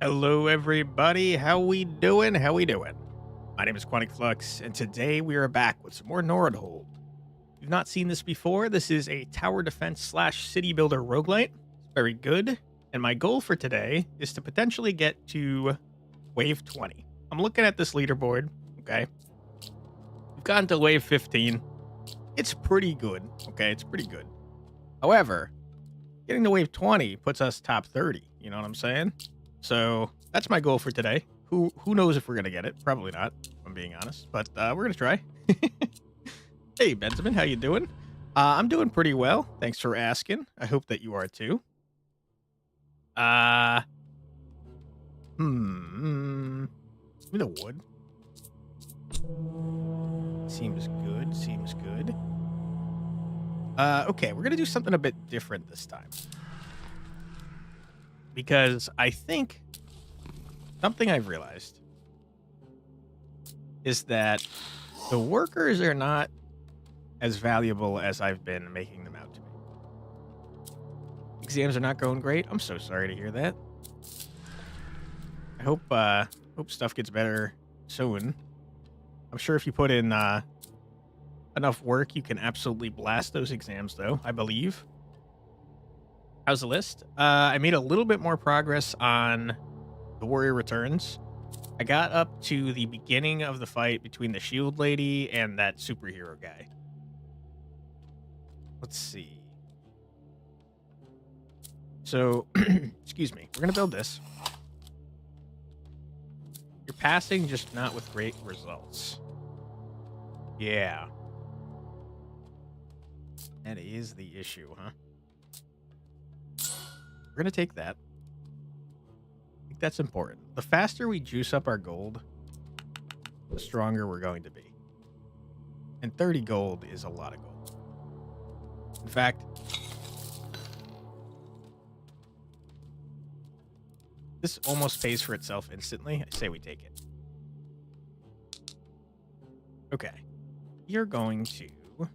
Hello, everybody. How we doing? How we doing? My name is Quantic Flux, and today we are back with some more Nordhold. If you've not seen this before, this is a tower defense slash city builder roguelite. It's very good, and my goal for today is to potentially get to wave 20. I'm looking at this leaderboard, okay? We've gotten to wave 15. It's pretty good, okay? It's pretty good. However, getting to wave 20 puts us top 30, you know what I'm saying? So that's my goal for today. Who knows if we're gonna get it? Probably not, if I'm being honest. But we're gonna try. Hey Benjamin, how you doing? I'm doing pretty well. Thanks for asking. I hope that you are too. Uh Give me the wood. Seems good. Seems good. Okay, we're gonna do something a bit different this time. Because I think something I've realized is that the workers are not as valuable as I've been making them out to be. Exams are not going great. I'm so sorry to hear that. I hope stuff gets better soon. I'm sure if you put in enough work, you can absolutely blast those exams, though, I believe. How's the list? I made a little bit more progress on the Warrior Returns. I got up to the beginning of the fight between the Shield Lady and that superhero guy. Let's see. So, excuse me. We're going to build this. You're passing, just not with great results. Yeah. That is the issue, huh? We're going to take that. I think that's important. The faster we juice up our gold, the stronger we're going to be. And 30 gold is a lot of gold. In fact, this almost pays for itself instantly. I say we take it. Okay. You're going to do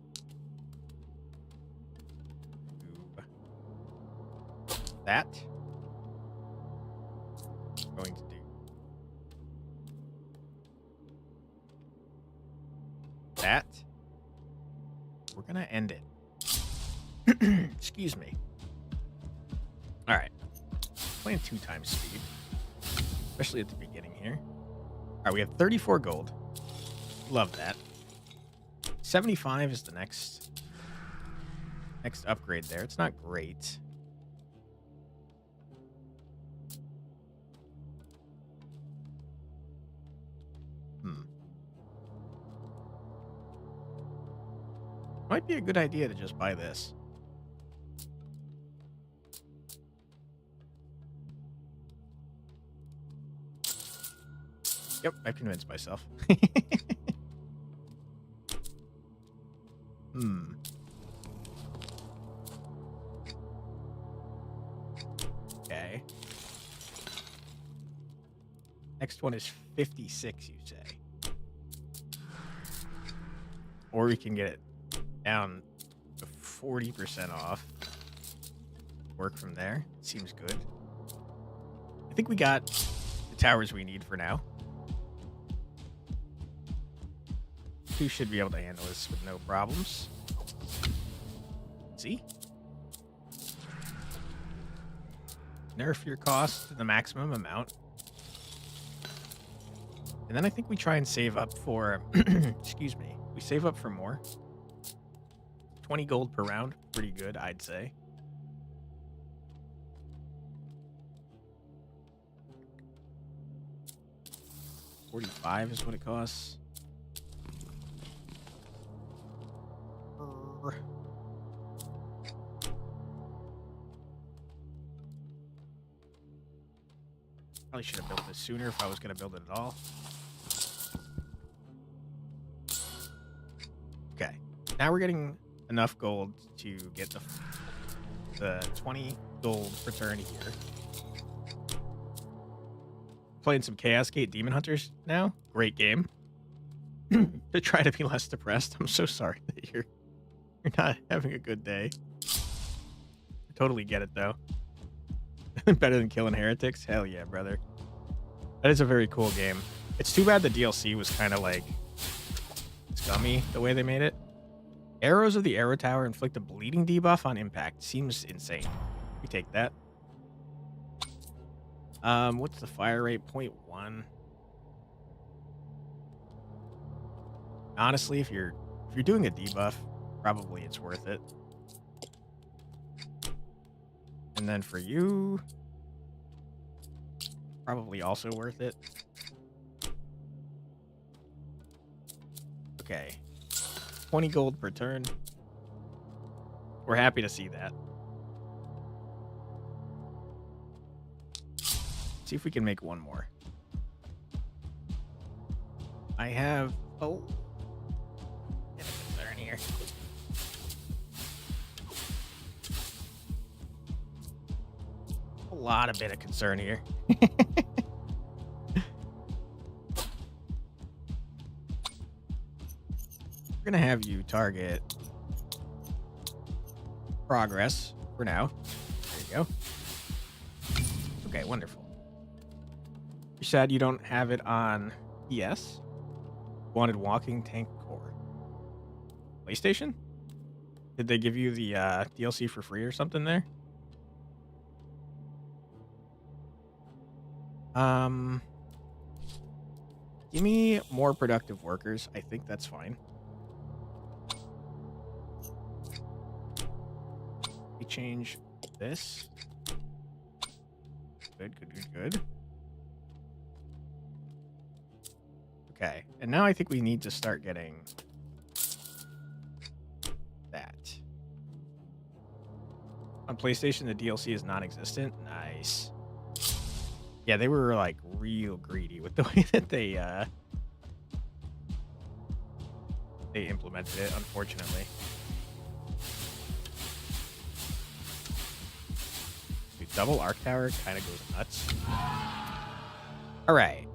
that. Going to do that. We're gonna end it. Excuse me. All right. Playing 2 times speed, especially at the beginning here. All right, we have 34 gold. Love that. 75 is the next upgrade there. It's not great. Might be a good idea to just buy this. Yep, I've convinced myself. Okay. Next one is 56, you say. Or we can get it down to 40% off. Work from there. Seems good. I think we got the towers we need for now. 2 should be able to handle this with no problems. See? Nerf your cost to the maximum amount. And then I think we try and save up for... excuse me. We save up for more. 20 gold per round. Pretty good, I'd say. $45 is what it costs. Probably should have built this sooner if I was going to build it at all. Okay. Now we're getting enough gold to get the 20 gold per turn here. Playing some Chaos Gate Demon Hunters now. Great game. To try to be less depressed. I'm so sorry that you're not having a good day. I totally get it, though. Better than killing heretics? Hell yeah, brother. That is a very cool game. It's too bad the DLC was kind of like scummy the way they made it. Arrows of the Arrow Tower inflict a bleeding debuff on impact. Seems insane. We take that. What's the fire rate? 0.1. Honestly, if you're doing a debuff, probably it's worth it. And then for you, probably also worth it. Okay. 20 gold per turn. We're happy to see that. See if we can make one more. I have a concern here. A lot of bit of concern here. We're gonna have you target progress for now. There you go. Okay, wonderful. You said you don't have it on PS. Wanted walking tank core. PlayStation? Did they give you the DLC for free or something there? Give me more productive workers. I think that's fine. We change this. Good, good, good, good. Okay, and now I think we need to start getting that. On PlayStation, the DLC is non-existent. Nice. Yeah, they were like real greedy with the way that they implemented it, unfortunately. Dude, double arc tower kind of goes nuts. All right.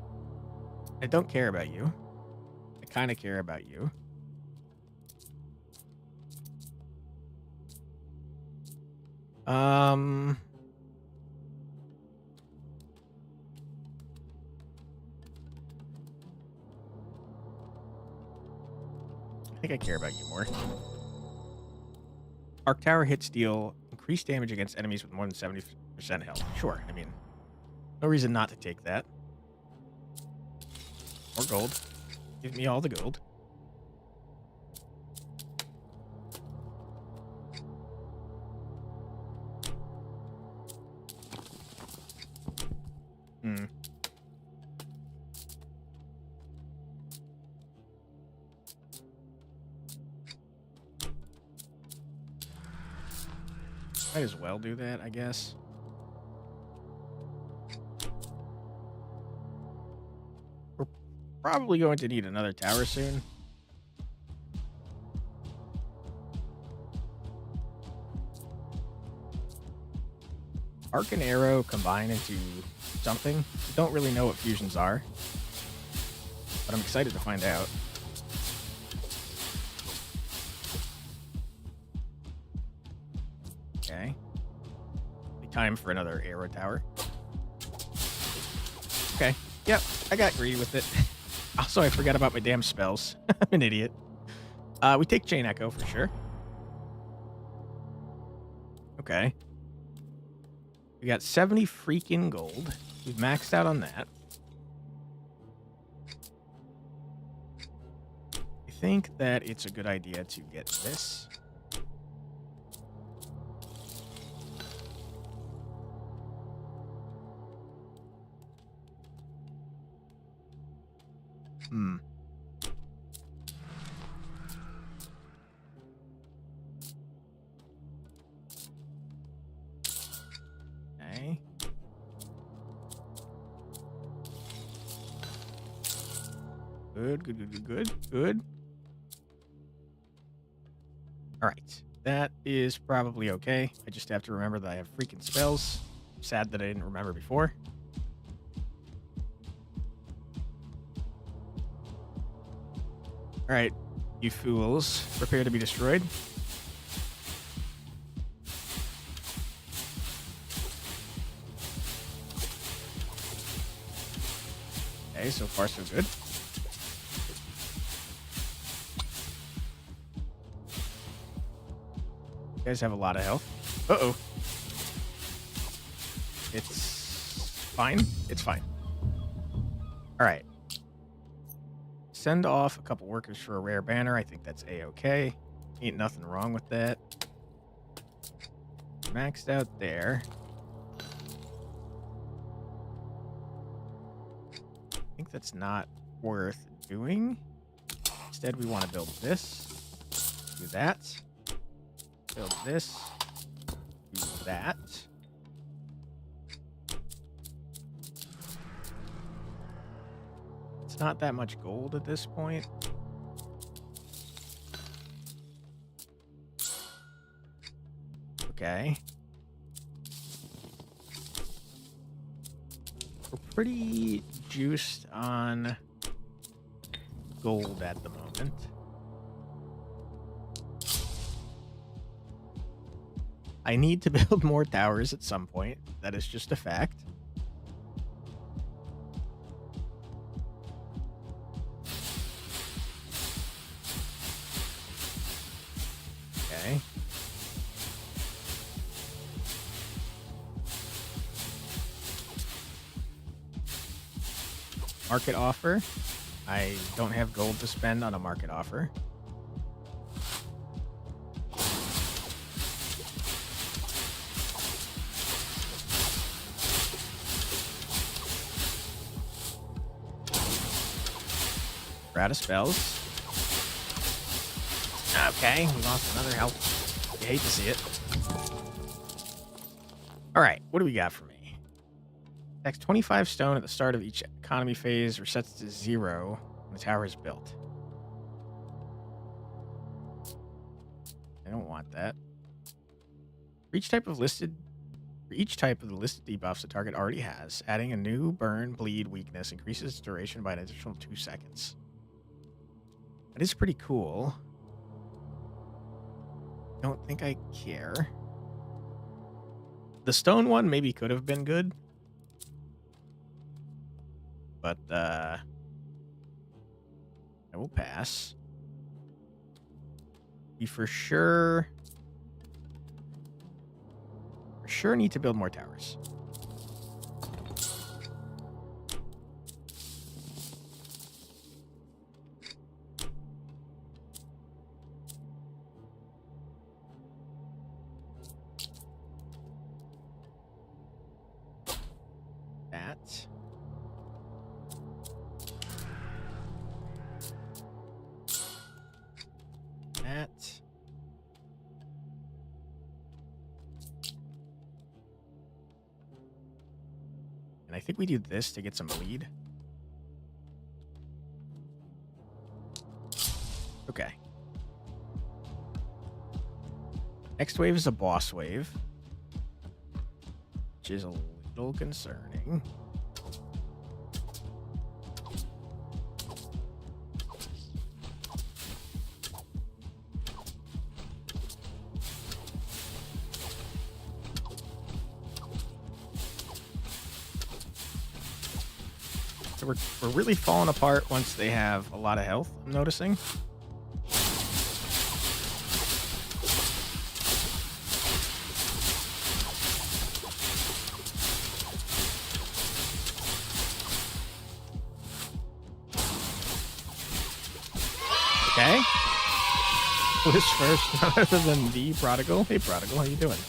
I don't care about you. I kind of care about you. I think I care about you more. Arc Tower hits deal increased damage against enemies with more than 70% health. Sure, I mean, no reason not to take that. More gold. Give me all the gold. Might as well do that, I guess. We're probably going to need another tower soon. Arc and arrow combine into something. Don't really know what fusions are, but I'm excited to find out. Okay. Time for another arrow tower. Okay. Yep. I got greedy with it. Also, I forgot about my damn spells. I'm an idiot. We take Chain Echo for sure. Okay. We got 70 freaking gold. We've maxed out on that. I think that it's a good idea to get this. Okay. Good. All right. That is probably okay. I just have to remember that I have freaking spells. Sad that I didn't remember before. All right, you fools, prepare to be destroyed. Okay, so far so good. You guys have a lot of health. Uh-oh. It's fine. It's fine. All right. Send off a couple workers for a rare banner. I think that's A-okay. Ain't nothing wrong with that. Maxed out there. I think that's not worth doing. Instead, we want to build this. Do that. Build this. Do that. It's not that much gold at this point. Okay. We're pretty juiced on gold at the moment. I need to build more towers at some point. That is just a fact. Okay. Market offer. I don't have gold to spend on a market offer. We're out of spells. Okay, we lost another health. You hate to see it. Alright, what do we got for me? Tax 25 stone at the start of each economy phase, resets to 0 when the tower is built. I don't want that. For each type of the listed debuffs the target already has, adding a new burn, bleed, weakness increases its duration by an additional 2 seconds. That is pretty cool. Don't think I care. The stone one maybe could have been good. But, I will pass. We for sure need to build more towers. That. That. And I think we do this to get some bleed. Okay. Next wave is a boss wave, which is a little concerning. So we're really falling apart once they have a lot of health, I'm noticing. Okay. Who's first other than the Prodigal? Hey, Prodigal, how you doing?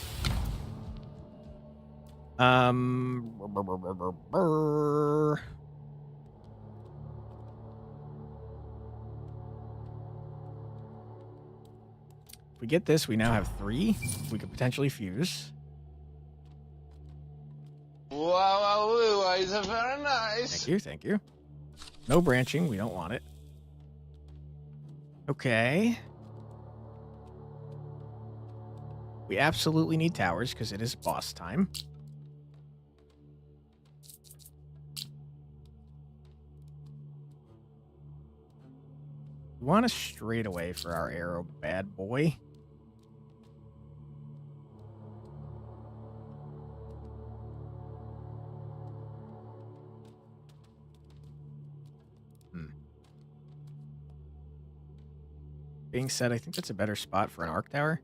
If we get this, we now have 3. We could potentially fuse. Wow, is very nice. Thank you, thank you. No branching, we don't want it. Okay. We absolutely need towers because it is boss time. We want a straightaway for our arrow bad boy. being said, I think that's a better spot for an arc tower.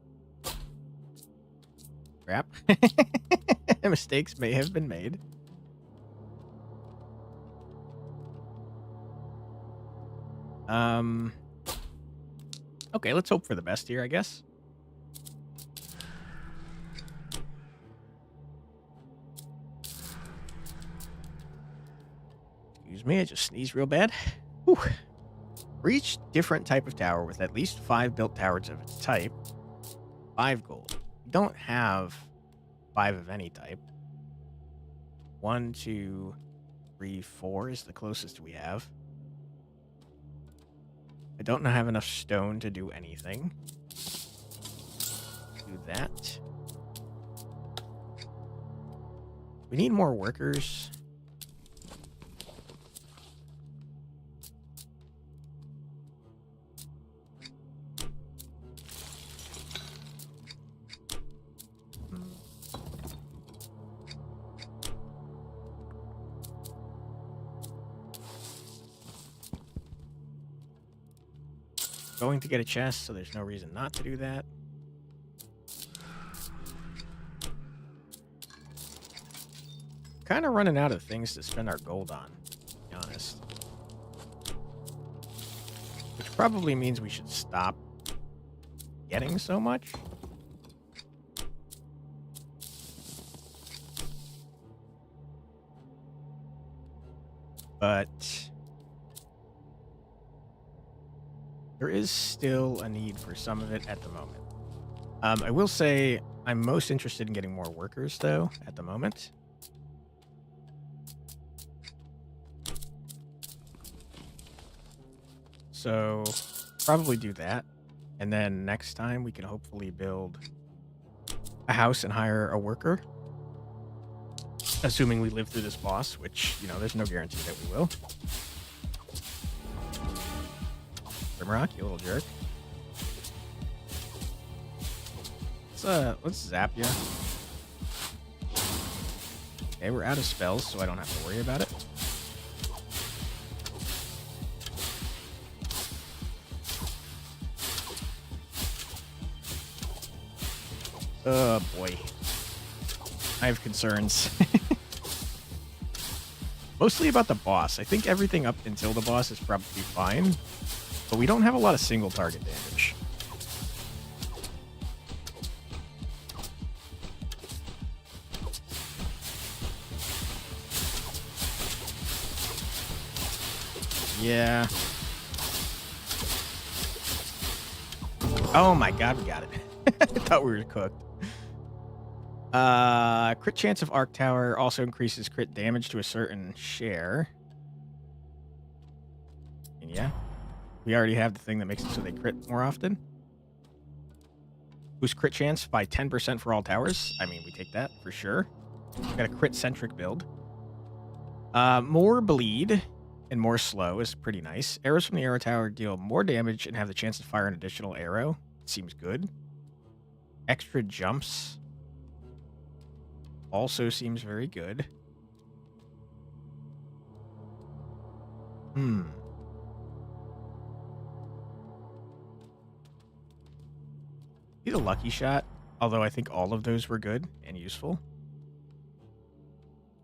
Crap. Mistakes may have been made. Okay, let's hope for the best here, I guess. Excuse me, I just sneezed real bad. Whew. For each different type of tower with at least 5 built towers of its type, 5 gold. We don't have 5 of any type. 1, 2, 3, 4 is the closest we have. I don't have enough stone to do anything. Do that. We need more workers. Going to get a chest, so there's no reason not to do that. Kind of running out of things to spend our gold on, to be honest. Which probably means we should stop getting so much. But there is still a need for some of it at the moment. I will say I'm most interested in getting more workers, though, at the moment. So, probably do that. And then next time we can hopefully build a house and hire a worker. Assuming we live through this boss, which, you know, there's no guarantee that we will. Grimrock, you little jerk. Let's zap you. Okay, we're out of spells, so I don't have to worry about it. Oh boy. I have concerns. Mostly about the boss. I think everything up until the boss is probably fine. But we don't have a lot of single target damage. Yeah. Oh my god, we got it. I thought we were cooked. Crit chance of Arc Tower also increases crit damage to a certain share. And yeah, we already have the thing that makes it so they crit more often. Boost crit chance by 10% for all towers. I mean, we take that for sure. We got a crit-centric build. More bleed and more slow is pretty nice. Arrows from the arrow tower deal more damage and have the chance to fire an additional arrow. Seems good. Extra jumps also seems very good. Need a lucky shot, although I think all of those were good and useful.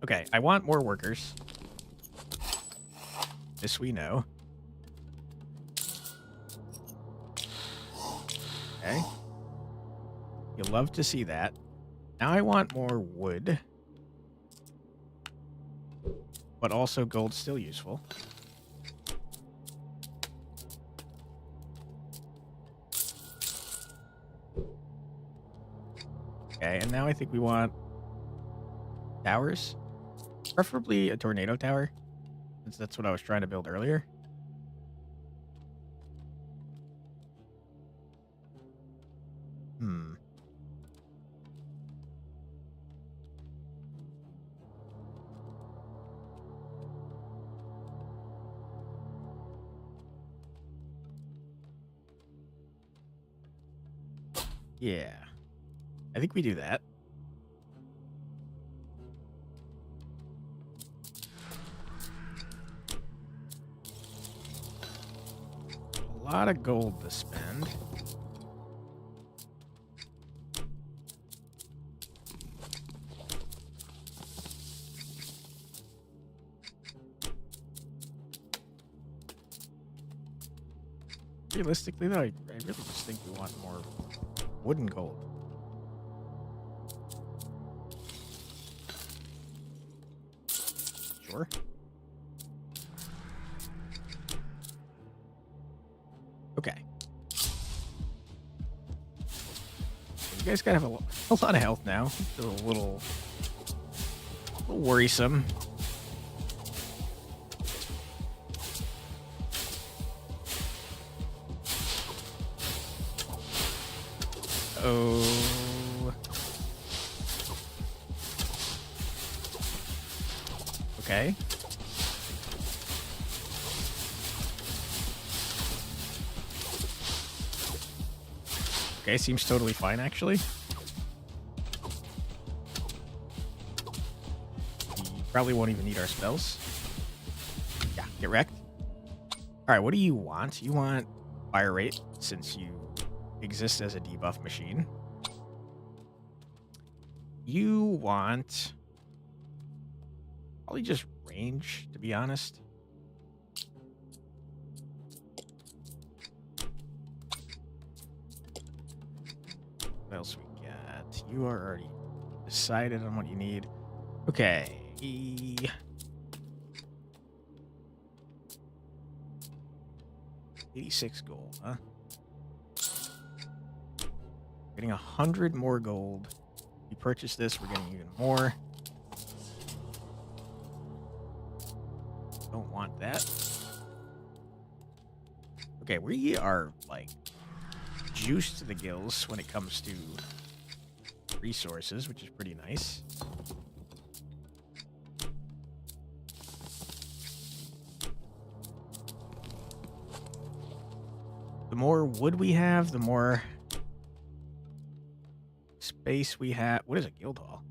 Okay, I want more workers. This we know. Okay. You'll love to see that. Now I want more wood. But also gold's still useful. Okay, and now I think we want towers. Preferably a tornado tower, since that's what I was trying to build earlier. Yeah. I think we do that. A lot of gold to spend. Realistically, though, I really just think we want more wood and gold. Sure. Okay. You guys gotta have a lot of health now. It's a little worrisome. Oh. Okay. Okay, seems totally fine, actually. We probably won't even need our spells. Yeah, get wrecked. Alright, what do you want? You want fire rate, since you exist as a debuff machine. You want probably just range, to be honest. What else we got? You are already decided on what you need. Okay. 86 gold, huh? Getting 100 more gold. If you purchase this, we're getting even more. Don't want that. Okay, we are, like, juiced to the gills when it comes to resources, which is pretty nice. The more wood we have, the more space we have. What is a guild hall?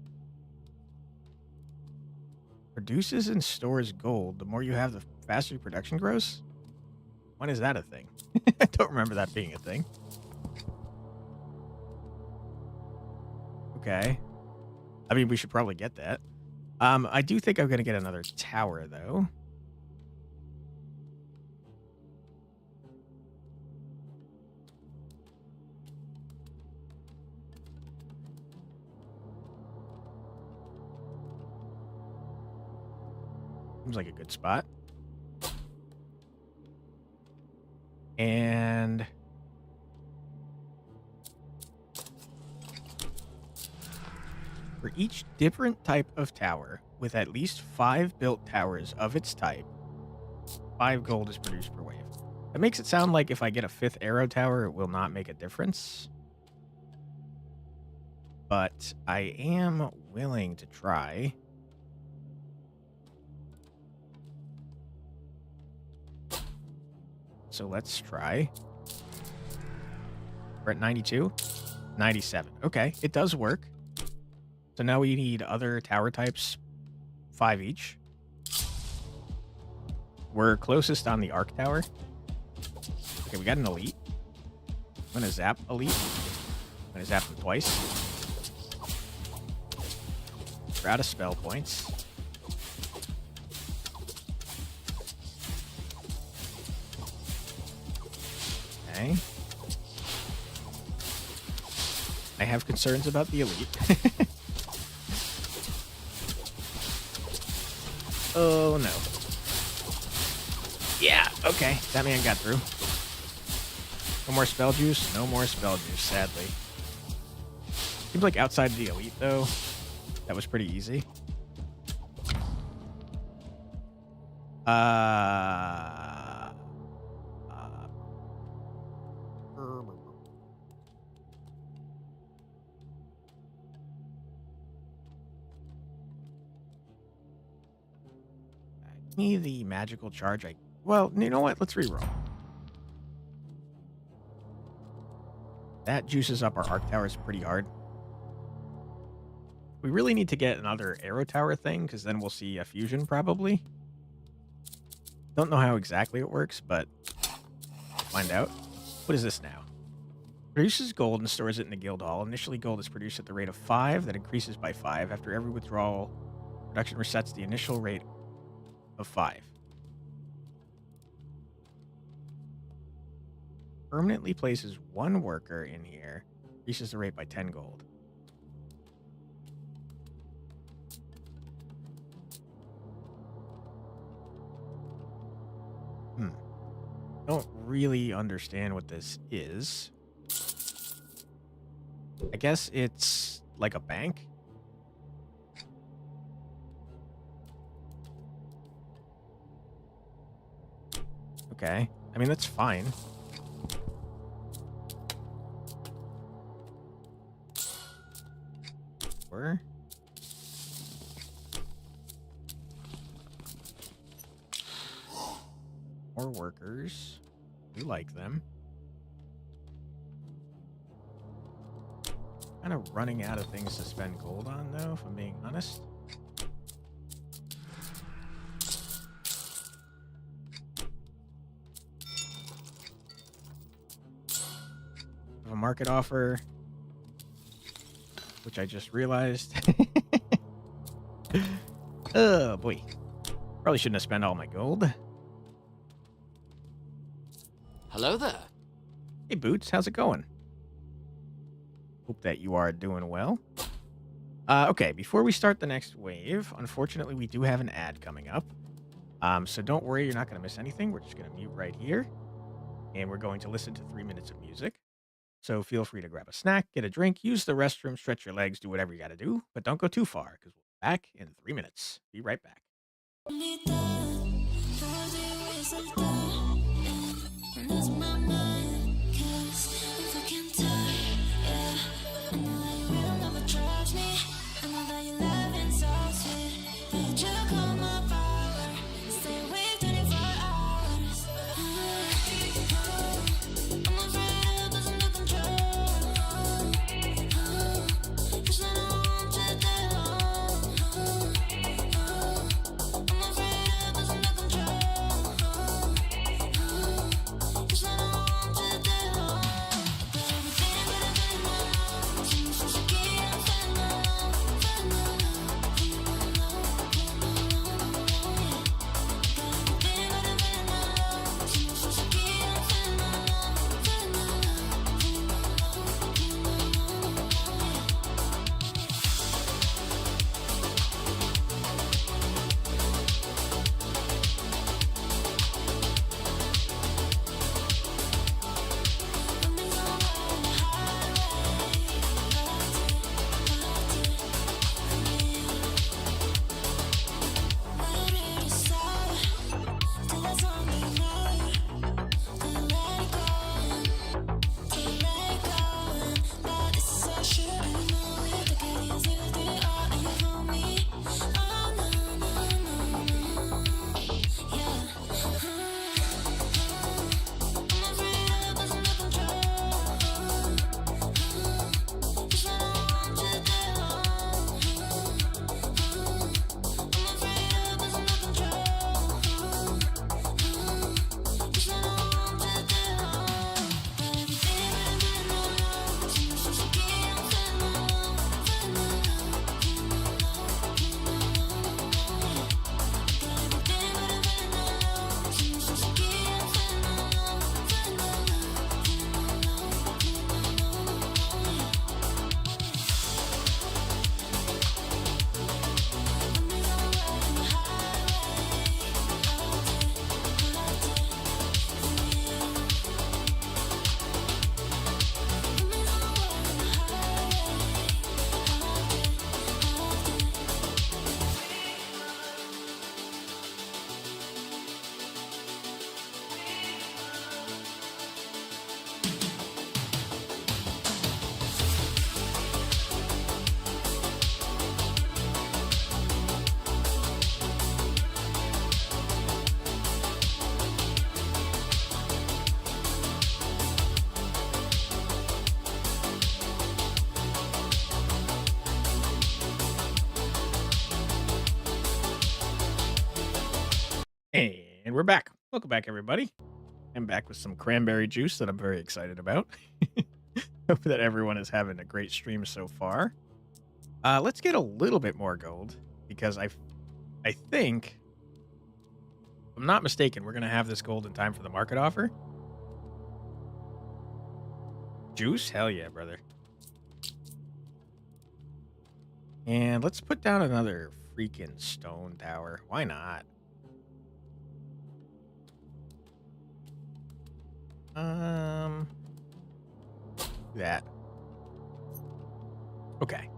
Produces and stores gold. The more you have, the faster your production grows? When is that a thing? I don't remember that being a thing. Okay. I mean, we should probably get that. I do think I'm going to get another tower, though. Seems like a good spot. And for each different type of tower, with at least 5 built towers of its type, 5 gold is produced per wave. That makes it sound like if I get a 5th arrow tower, it will not make a difference. But I am willing to try. So let's try. We're at 92? 97. Okay, it does work. So now we need other tower types, 5 each. We're closest on the arc tower. Okay, we got an elite. I'm gonna zap elite. I'm gonna zap them twice. We're out of spell points. Okay. I have concerns about the elite. Oh no. Yeah, okay. That man got through. No more spell juice? No more spell juice, sadly. Seems like outside the elite, though, that was pretty easy. Give me the magical charge. Well, you know what? Let's reroll. That juices up our arc towers pretty hard. We really need to get another arrow tower thing, because then we'll see a fusion probably. Don't know how exactly it works, but find out. What is this now? Produces gold and stores it in the guild hall. Initially, gold is produced at the rate of 5, that increases by 5. After every withdrawal, production resets the initial rate of 5. Permanently places 1 worker in here. Increases the rate by 10 gold. Don't really understand what this is. I guess it's like a bank. Okay. I mean, that's fine. Or more workers. We like them. Kind of running out of things to spend gold on, though, if I'm being honest. A market offer, which I just realized. Oh, boy. Probably shouldn't have spent all my gold. Hello there. Hey, Boots, how's it going? Hope that you are doing well. Okay, before we start the next wave, unfortunately, we do have an ad coming up. So don't worry, you're not going to miss anything. We're just going to mute right here. And we're going to listen to 3 minutes of music. So feel free to grab a snack, get a drink, use the restroom, stretch your legs, do whatever you got to do. But don't go too far, because we'll be back in 3 minutes. Be right back. And we're back. Welcome back, everybody. I'm back with some cranberry juice that I'm very excited about. Hope that everyone is having a great stream so far. Let's get a little bit more gold because I think, if I'm not mistaken, we're gonna have this gold in time for the market offer. Juice, hell yeah, brother. And let's put down another freaking stone tower. Why not? That. Okay.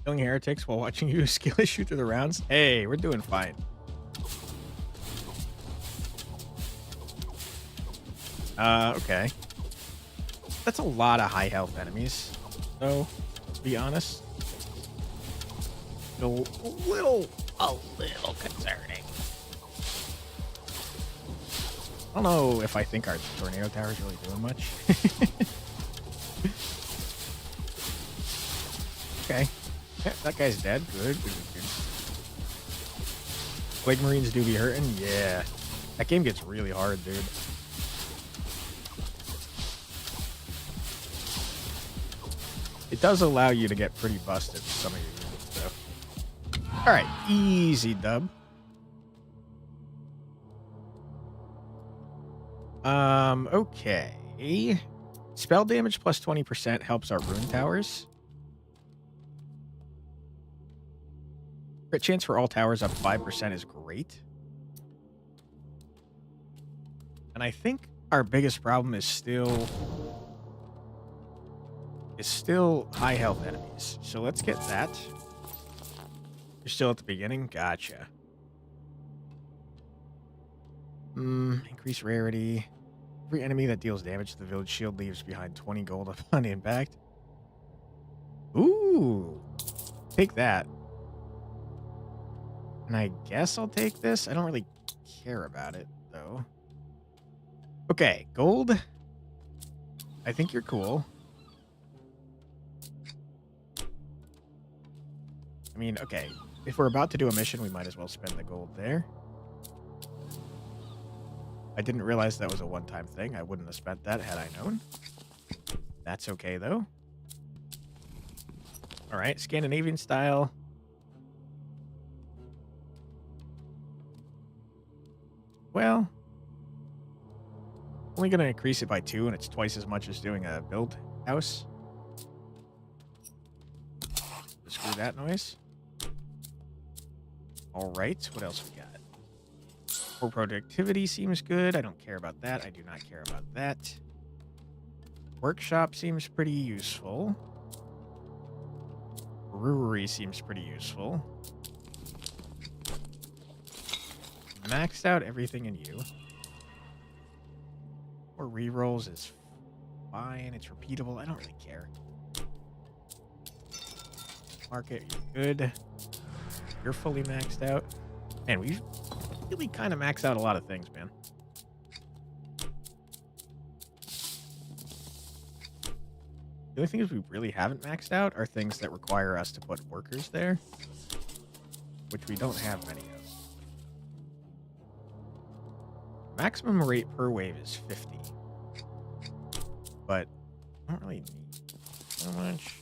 Killing heretics while watching you skill issue through the rounds. Hey, we're doing fine. Okay. That's a lot of high health enemies, though, to be honest. A little concerning. I don't know if I think our tornado tower is really doing much. Okay. Yeah, that guy's dead. Good. Plague Marines do be hurting? Yeah. That game gets really hard, dude. It does allow you to get pretty busted with some of your units, though. Alright, easy dub. Okay. Spell damage plus 20% helps our rune towers. Crit chance for all towers up 5% is great. And I think our biggest problem is still high health enemies. So let's get that. You're still at the beginning? Gotcha. Increase rarity. Every enemy that deals damage to the village shield leaves behind 20 gold upon impact. Ooh. Take that. And I guess I'll take this. I don't really care about it, though. Okay, gold. I think you're cool. I mean, okay. If we're about to do a mission, we might as well spend the gold there. I didn't realize that was a one-time thing. I wouldn't have spent that had I known. That's okay, though. All right, Scandinavian style. Well, only going to increase it by 2, and it's twice as much as doing a build house. Screw that noise. All right, what else we got? For productivity seems good. I don't care about that. I do not care about that. Workshop seems pretty useful. Brewery seems pretty useful. Maxed out everything in you. Or rerolls is fine. It's repeatable. I don't really care. Market, you're good. You're fully maxed out. Man, we've really kind of maxed out a lot of things, man. The only things we really haven't maxed out are things that require us to put workers there, which we don't have many of. Maximum rate per wave is 50. But I don't really need so much.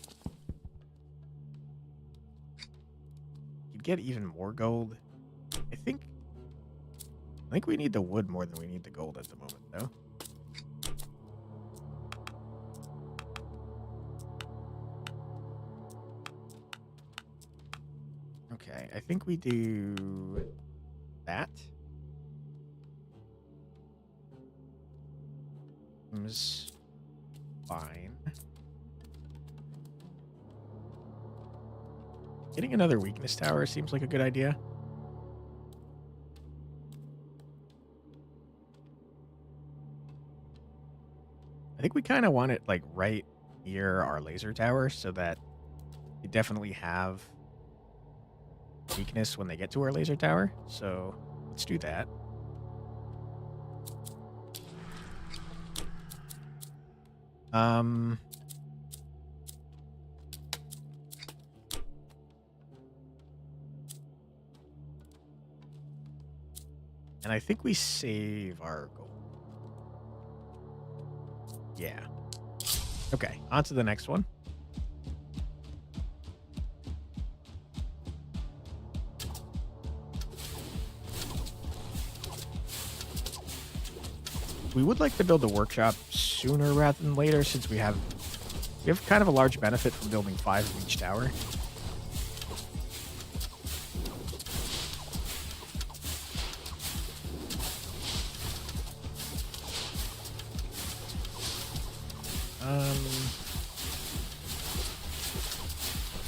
You'd get even more gold. I think we need the wood more than we need the gold at the moment, though. Okay, I think we do that. Seems fine. Getting another weakness tower seems like a good idea. I think we kind of want it like right near our laser tower so that we definitely have weakness when they get to our laser tower. So let's do that. And I think we save our gold. Yeah. Okay, on to the next one. We would like to build a workshop sooner rather than later, since we have kind of a large benefit from building 5 of each tower.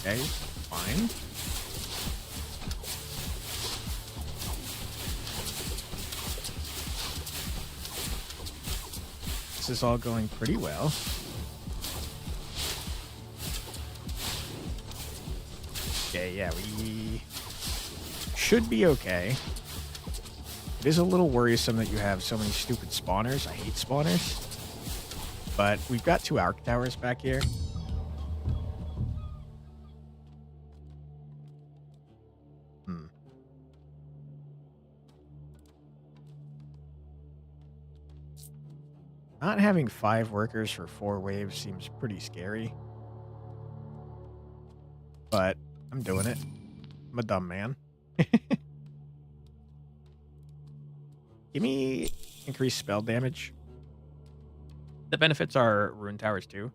Okay, fine. This is all going pretty well. Okay, yeah, we should be okay. It is a little worrisome that you have so many stupid spawners. I hate spawners. But we've got 2 arc towers back here. Not having 5 workers for 4 waves seems pretty scary. But I'm doing it. I'm a dumb man. Give me increased spell damage. The benefits are rune towers too.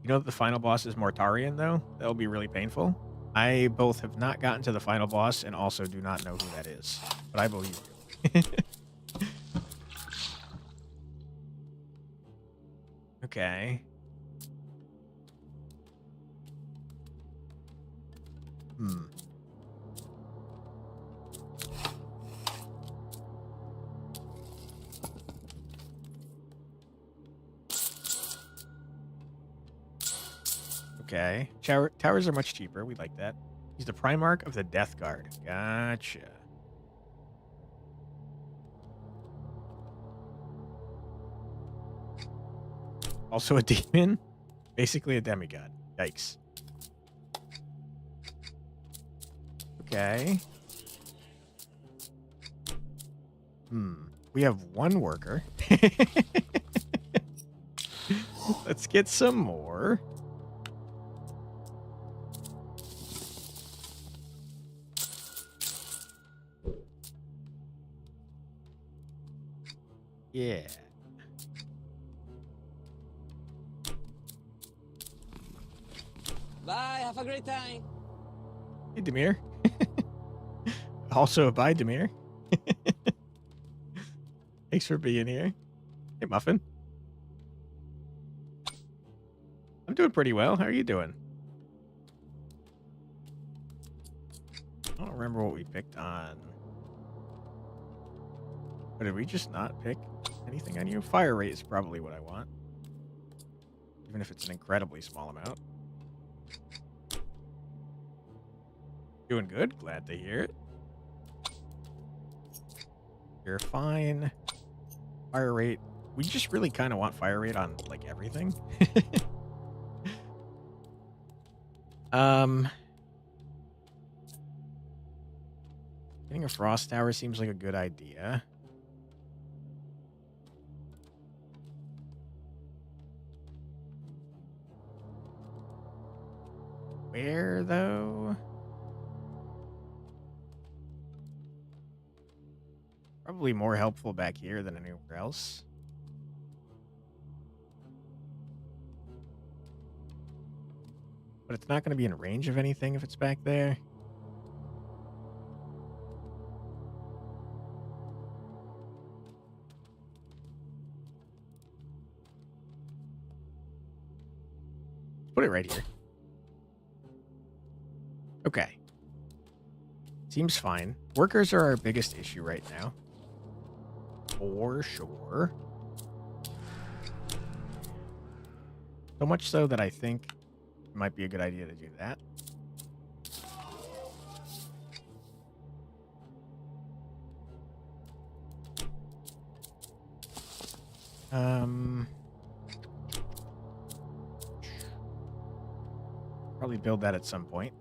You know that the final boss is Mortarion though? That'll be really painful. I both have not gotten to the final boss and also do not know who that is. But I believe you. Okay. Okay. Towers are much cheaper. We like that. He's the Primarch of the Death Guard. Gotcha. Also a demon? Basically a demigod. Yikes. Okay. We have 1 worker. Let's get some more. Yeah. Bye, have a great time. Hey, Demir. Also, bye, Demir. Thanks for being here. Hey, Muffin. I'm doing pretty well. How are you doing? I don't remember what we picked on. But did we just not pick anything on you? Fire rate is probably what I want. Even if it's an incredibly small amount. Doing good. Glad to hear it. You're fine. Fire rate. We just really kind of want fire rate on, like, everything. Getting a frost tower seems like a good idea. Where, though? Probably more helpful back here than anywhere else. But it's not going to be in range of anything if it's back there. Put it right here. Okay. Seems fine. Workers are our biggest issue right now. For sure. So much so that I think it might be a good idea to do that. Probably build that at some point.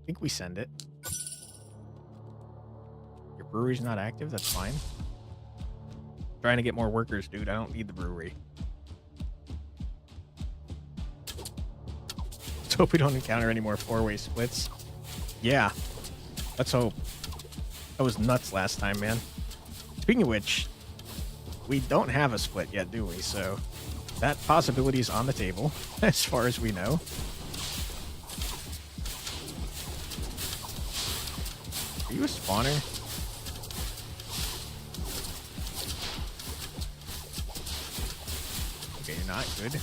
think we send it. Your brewery's not active? That's fine. Trying to get more workers, dude. I don't need the brewery. Let's hope we don't encounter any more four-way splits. Yeah. Let's hope. That was nuts last time, man. Speaking of which, we don't have a split yet, do we? So that possibility is on the table, as far as we know. Are you a spawner? Okay, you're not good.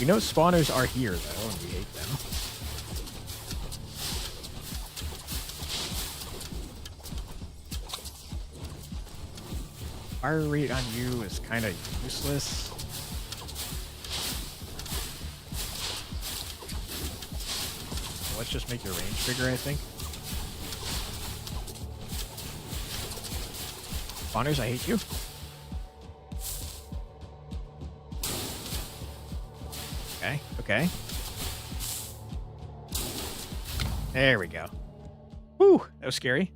We know spawners are here, though, and we hate them. Fire rate on you is kind of useless. So let's just make your range bigger, I think. Spawners, I hate you. Okay, okay. There we go. Whew, that was scary.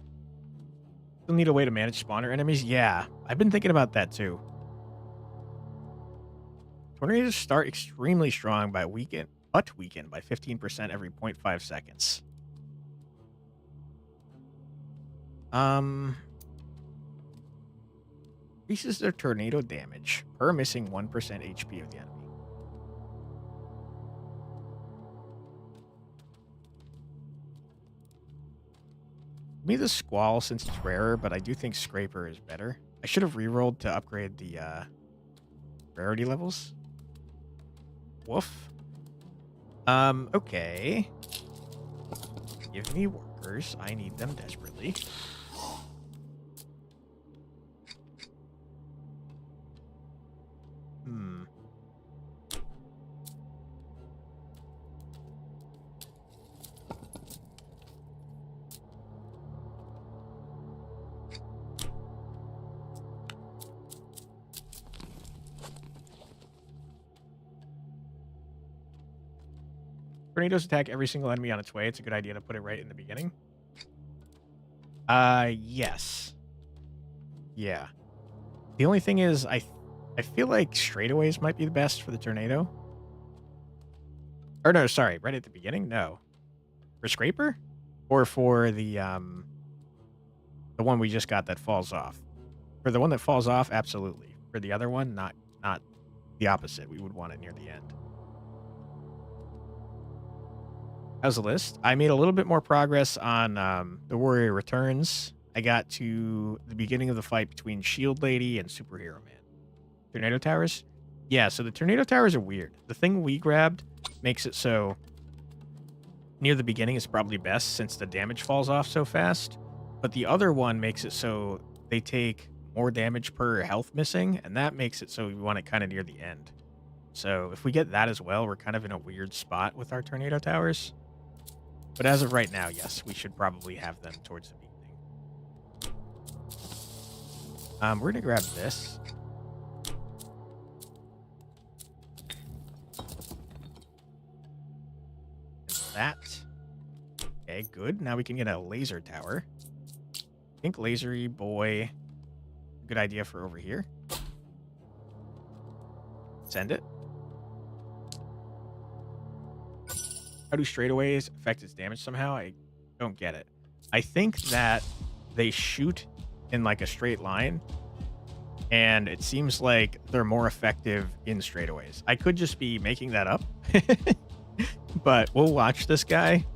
Still need a way to manage spawner enemies? Yeah, I've been thinking about that too. Tornadoes start extremely strong but weaken by 15% every 0.5 seconds. Increases their tornado damage per missing 1% HP of the enemy. Give me the Squall since it's rarer, but I do think Scraper is better. I should have rerolled to upgrade the rarity levels. Woof. Okay. Give me workers. I need them desperately. Tornadoes attack every single enemy on its way. It's a good idea to put it right in the beginning. Yes. Yeah. The only thing is, I feel like straightaways might be the best for the tornado. Or no, sorry, right at the beginning? No. For Scraper? Or for the one we just got that falls off? For the one that falls off, absolutely. For the other one, not the opposite. We would want it near the end. How's the list? I made a little bit more progress on the Warrior Returns. I got to the beginning of the fight between Shield Lady and Superhero Man. Tornado Towers? Yeah, so the Tornado Towers are weird. The thing we grabbed makes it so near the beginning is probably best since the damage falls off so fast. But the other one makes it so they take more damage per health missing, and that makes it so we want it kind of near the end. So if we get that as well, we're kind of in a weird spot with our Tornado Towers. But as of right now, yes, we should probably have them towards the beginning. We're going to grab this. And that. Okay, good. Now we can get a laser tower. I think lasery boy, good idea for over here. Send it. How do straightaways affect its damage somehow? I don't get it. I think that they shoot in like a straight line, and it seems like they're more effective in straightaways. I could just be making that up, but we'll watch this guy.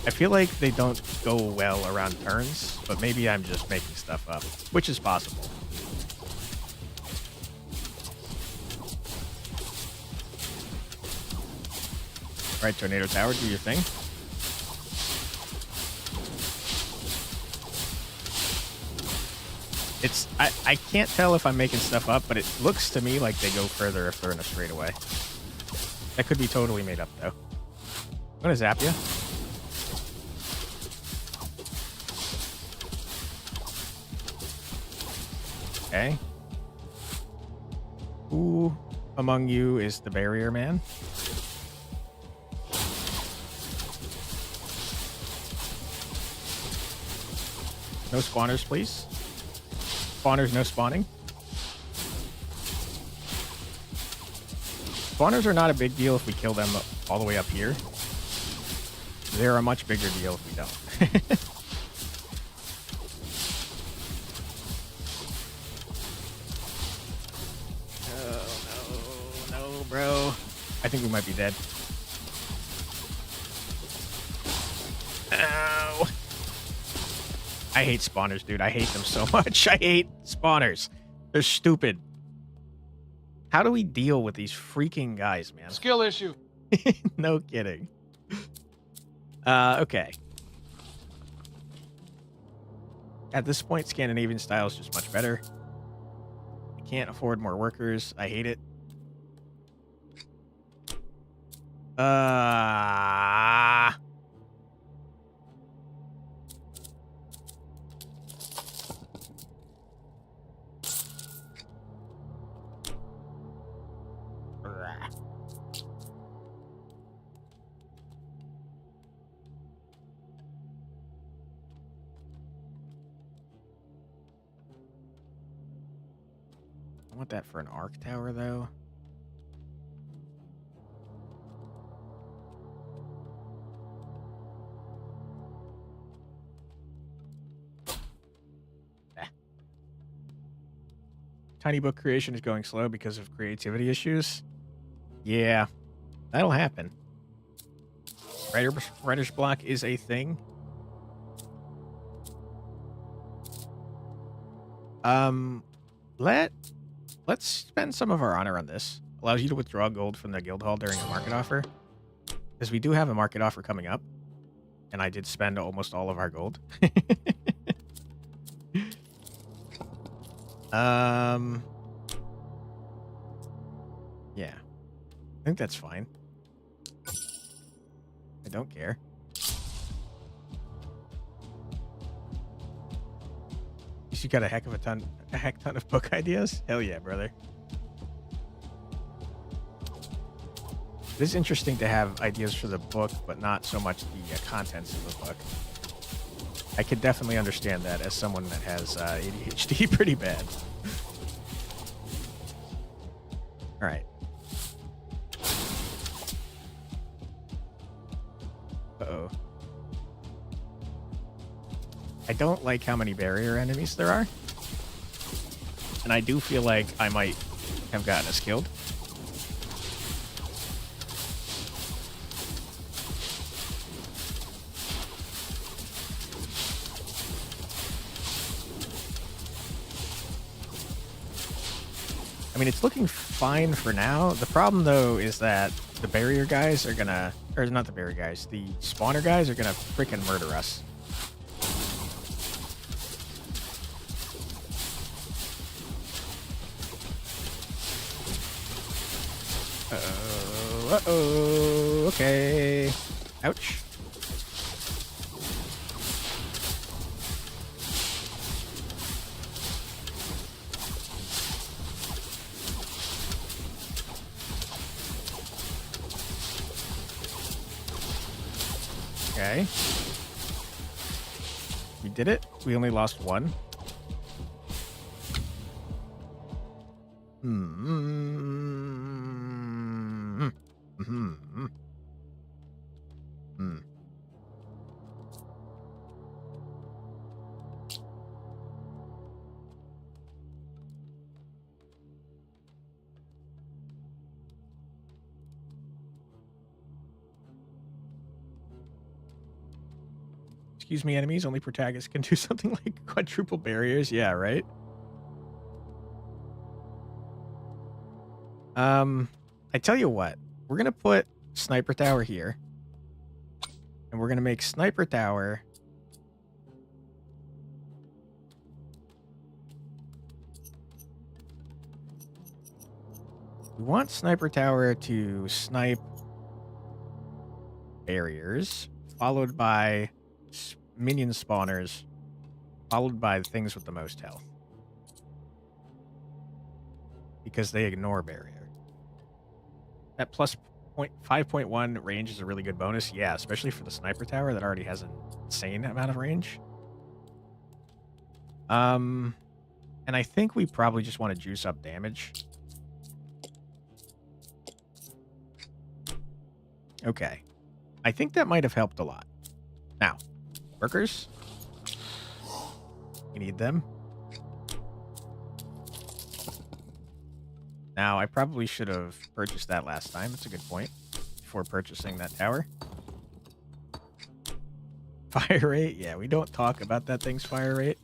I feel like they don't go well around turns, but maybe I'm just making stuff up, which is possible. All right, Tornado Tower, do your thing. I can't tell if I'm making stuff up, but it looks to me like they go further if they're in a straightaway. That could be totally made up, though. I'm gonna zap you. Okay. Who among you is the barrier man? No spawners, please. Spawners, no spawning. Spawners are not a big deal if we kill them all the way up here. They're a much bigger deal if we don't. Oh, no, bro. I think we might be dead. Ow. I hate spawners, dude. I hate them so much. I hate spawners. They're stupid. How do we deal with these freaking guys, man? Skill issue. No kidding. Okay. At this point, Scandinavian style is just much better. I can't afford more workers. I hate it. I want that for an arc tower, though. Tiny book creation is going slow because of creativity issues. Yeah, that'll happen. Writer's block is a thing. Let's spend some of our honor on this. Allows you to withdraw gold from the guild hall during a market offer. Because we do have a market offer coming up. And I did spend almost all of our gold. Yeah. I think that's fine. I don't care. You got a heck ton of book ideas? Hell yeah, brother. It is interesting to have ideas for the book, but not so much the contents of the book. I could definitely understand that as someone that has ADHD pretty bad. All right. Uh-oh. I don't like how many barrier enemies there are. And I do feel like I might have gotten us killed. I mean, it's looking fine for now. The problem, though, is that the barrier guys are gonna... Or not the barrier guys. The spawner guys are gonna freaking murder us. Uh-oh. Uh-oh. Okay. Ouch. Okay. We did it. We only lost one. Excuse me, enemies. Only protagonists can do something like quadruple barriers. Yeah, right? I tell you what. We're going to put Sniper Tower here. And we're going to make Sniper Tower... We want Sniper Tower to snipe barriers, followed by minion spawners, followed by things with the most health. Because they ignore barrier. That plus 5.1 range is a really good bonus. Yeah, especially for the Sniper Tower that already has an insane amount of range. And I think we probably just want to juice up damage. Okay. I think that might have helped a lot. Now, workers. We need them. Now, I probably should have purchased that last time. That's a good point. Before purchasing that tower. Fire rate? Yeah, we don't talk about that thing's fire rate.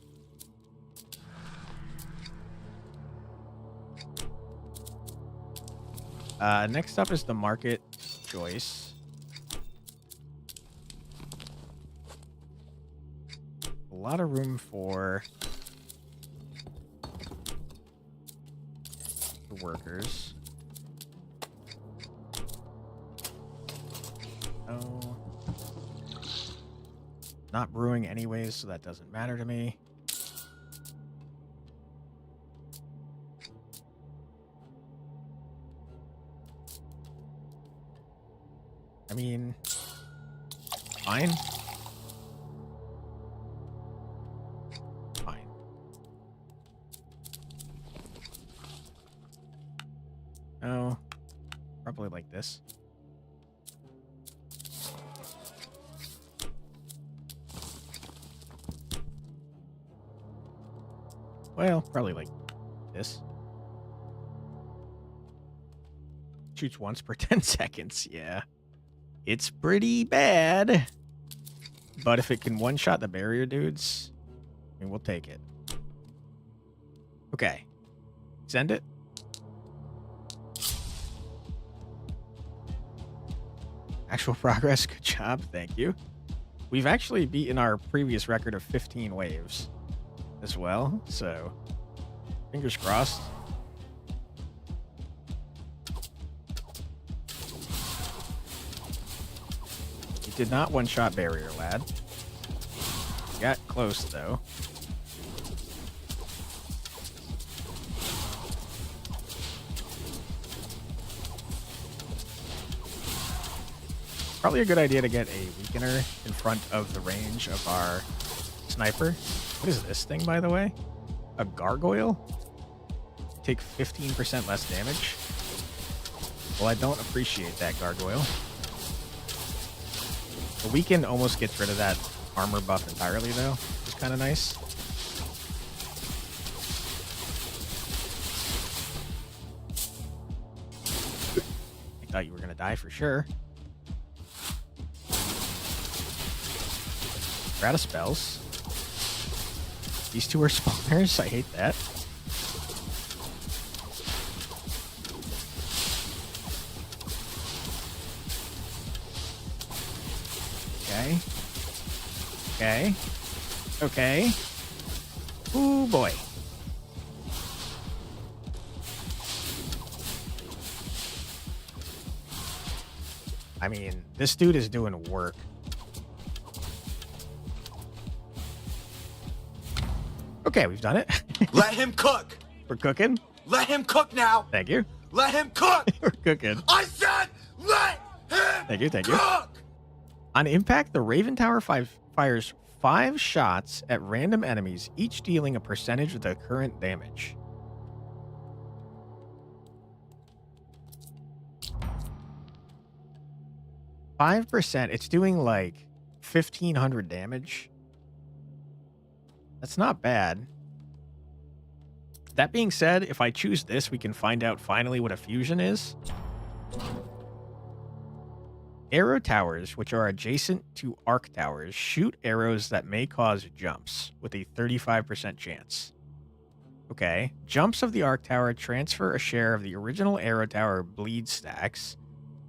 Next up is the market choice. A lot of room for the workers. Oh. Not brewing anyways, so that doesn't matter to me. I mean, fine. Fine. Oh, probably like this. Well, probably like this. Shoots once per 10 seconds. Yeah. It's pretty bad. But if it can one-shot the barrier dudes, I mean, we'll take it. Okay. Send it. Actual progress. Good job. Thank you. We've actually beaten our previous record of 15 waves as well. So, fingers crossed. You did not one-shot barrier, lad. You got close, though. Probably a good idea to get a weakener in front of the range of our sniper. What is this thing, by the way? A gargoyle? Take 15% less damage? Well, I don't appreciate that, gargoyle. The weaken almost gets rid of that armor buff entirely, though, which is kind of nice. I thought you were going to die for sure. We're out of spells. These two are spawners. I hate that. Okay. Okay. Okay. Ooh, boy. I mean, this dude is doing work. Okay, we've done it. Let him cook! We're cooking. Let him cook now! Thank you. Let him cook! We're cooking. I said let him Thank you, thank you. cook! On impact, the Raven Tower fires 5 shots at random enemies, each dealing a percentage of the current damage. %. It's doing like 1,500 damage. That's not bad. That being said, if I choose this, we can find out finally what a fusion is. Arrow towers, which are adjacent to arc towers, shoot arrows that may cause jumps with a 35% chance. Okay. Jumps of the arc tower transfer a share of the original arrow tower bleed stacks.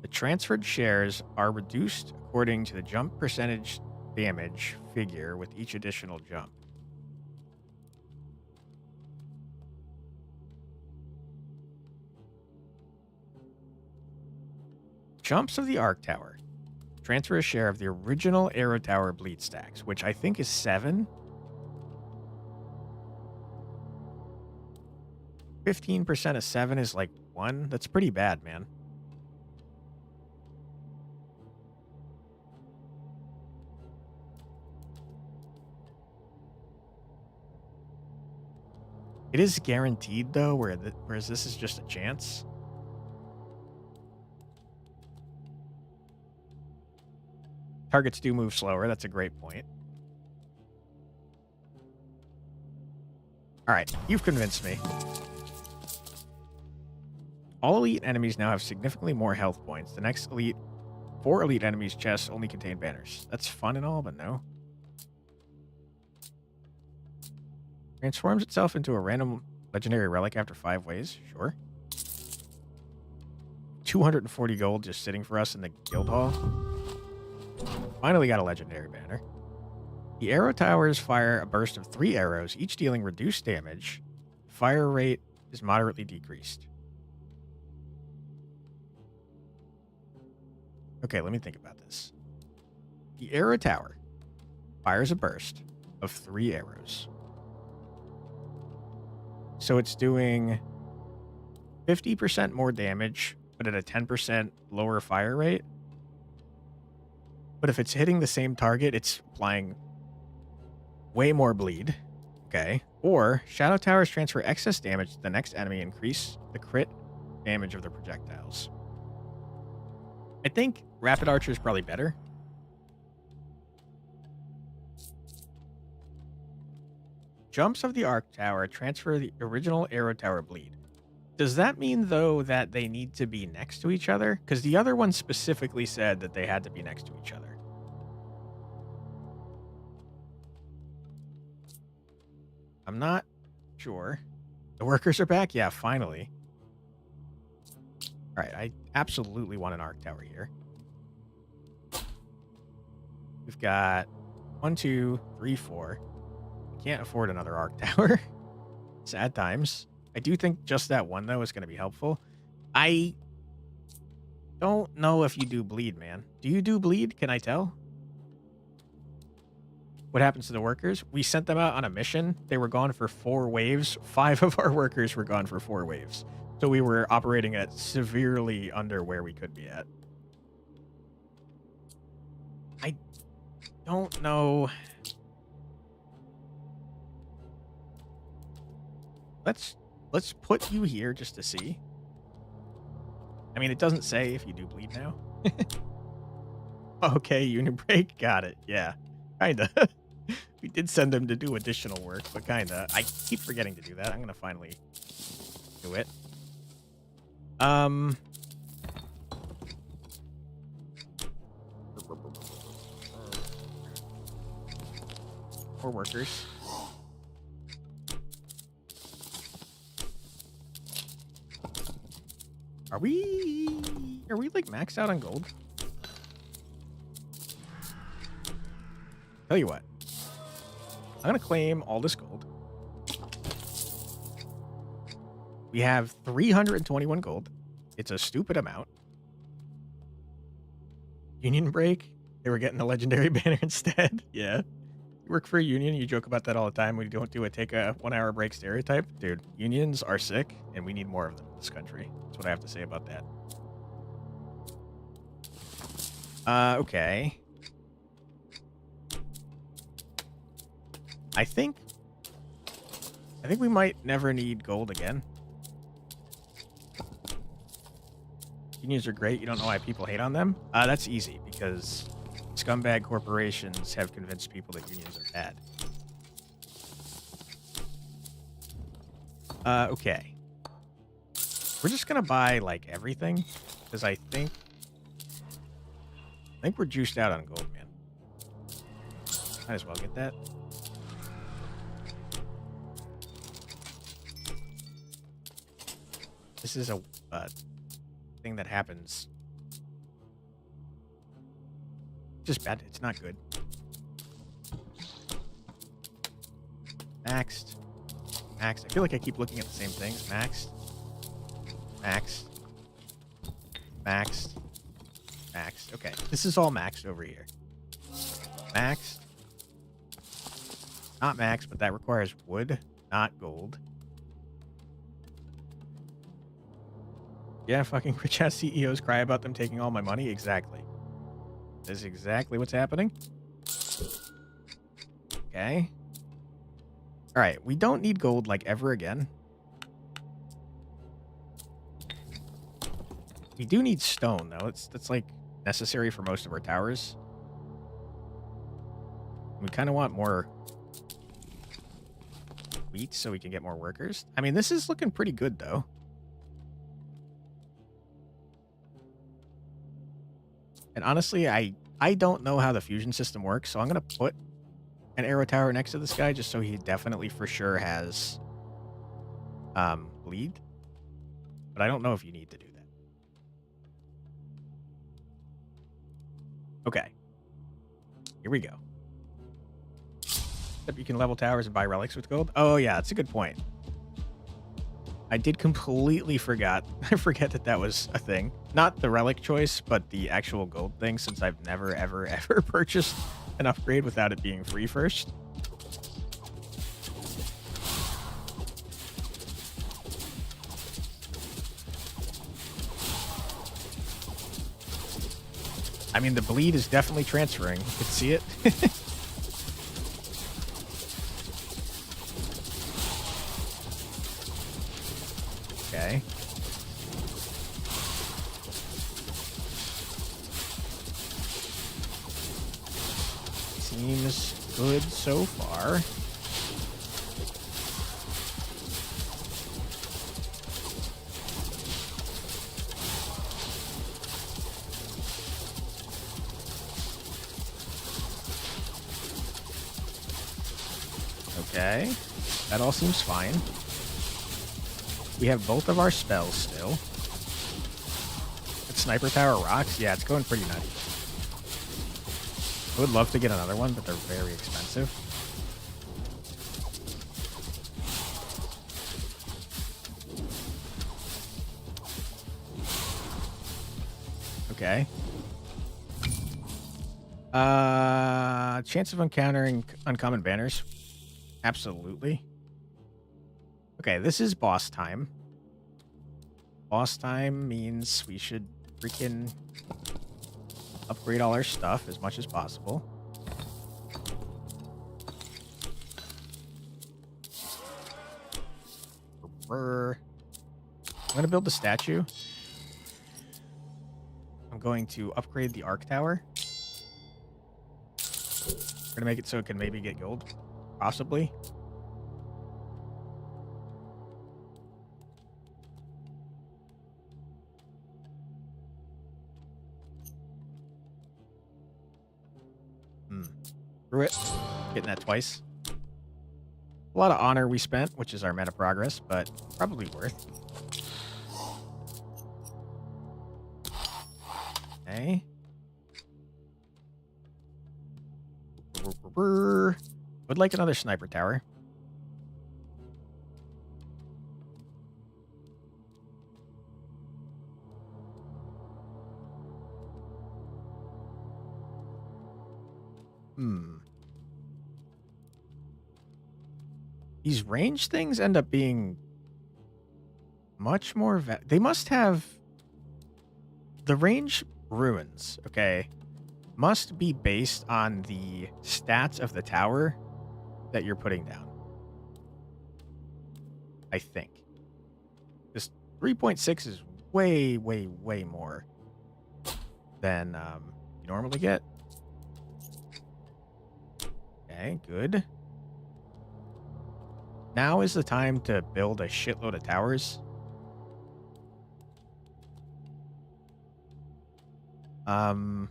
The transferred shares are reduced according to the jump percentage damage figure with each additional jump. Jumps of the arc tower transfer a share of the original arrow tower bleed stacks, which I think is 7. 15% of 7 is like 1. That's pretty bad, man. It is guaranteed, though, whereas this is just a chance. Targets do move slower. That's a great point. All right, you've convinced me. All elite enemies now have significantly more health points. The next 4 elite enemies' chests only contain banners. That's fun and all, but no. Transforms itself into a random legendary relic after 5 waves. Sure. 240 gold just sitting for us in the guild hall. Finally got a legendary banner. The arrow towers fire a burst of 3 arrows, each dealing reduced damage. Fire rate is moderately decreased. Okay, let me think about this. The arrow tower fires a burst of 3 arrows. So it's doing 50% more damage, but at a 10% lower fire rate. But if it's hitting the same target, it's applying way more bleed. Okay. Or Shadow Towers transfer excess damage to the next enemy, increase the crit damage of their projectiles. I think Rapid Archer is probably better. Jumps of the Arc Tower transfer the original Arrow Tower bleed. Does that mean, though, that they need to be next to each other? Because the other one specifically said that they had to be next to each other. I'm not sure. The workers are back? Yeah, finally. All right, I absolutely want an Arc Tower here. We've got 1, 2, 3, 4. Can't afford another Arc Tower. Sad times. I do think just that one, though, is going to be helpful. I don't know if you do bleed, man. Do you do bleed? Can I tell? What happens to the workers? We sent them out on a mission. They were gone for 4 waves. 5 of our workers were gone for 4 waves. So we were operating at severely under where we could be at. I don't know. Let's put you here just to see. I mean, it doesn't say if you do bleed now. Okay, unit break. Got it. Yeah, kinda. We did send him to do additional work, but kinda. I keep forgetting to do that. I'm gonna finally do it. More workers. Are we like maxed out on gold? Tell you what. I'm going to claim all this gold. We have 321 gold. It's a stupid amount. Union break. They were getting a legendary banner instead. Yeah. You work for a union. You joke about that all the time. We don't do a take a 1-hour break stereotype. Dude, unions are sick and we need more of them in this country. That's what I have to say about that. Okay. I think we might never need gold again. Unions are great. You don't know why people hate on them? That's easy because scumbag corporations have convinced people that unions are bad. Okay. We're just gonna buy like everything because I think we're juiced out on gold, man. Might as well get that. This is a thing that happens. Just bad. It's not good. Maxed. Maxed. I feel like I keep looking at the same things. Maxed. Maxed. Maxed. Maxed. Okay. This is all maxed over here. Maxed. Not maxed, but that requires wood, not gold. Yeah, fucking rich ass CEOs cry about them taking all my money. Exactly. This is exactly what's happening. Okay. All right, we don't need gold like ever again. We do need stone though. That's like necessary for most of our towers. We kind of want more wheat so we can get more workers. I mean, this is looking pretty good though. And honestly, I don't know how the fusion system works, so I'm going to put an arrow tower next to this guy just so he definitely for sure has bleed. But I don't know if you need to do that. Okay. Here we go. Except you can level towers and buy relics with gold. Oh yeah, that's a good point. I did completely forget that was a thing. Not the relic choice, but the actual gold thing, since I've never, ever, ever purchased an upgrade without it being free first. I mean, the bleed is definitely transferring. You can see it. Okay. Seems good so far. Okay. That all seems fine. We have both of our spells still. That sniper tower rocks. Yeah, it's going pretty nutty. I would love to get another one, but they're very expensive. Okay. Chance of encountering uncommon banners. Absolutely. Okay, this is boss time. Boss time means we should freaking upgrade all our stuff as much as possible. I'm going to build the statue. I'm going to upgrade the arc tower. We're going to make it so it can maybe get gold. Possibly. Through it. Getting that twice. A lot of honor we spent, which is our meta progress, but probably worth. Okay. Would like another sniper tower. These range things end up being much more... They must have... The range ruins, okay, must be based on the stats of the tower that you're putting down. I think. This 3.6 is way, way, way more than you normally get. Okay, good. Now is the time to build a shitload of towers. Probably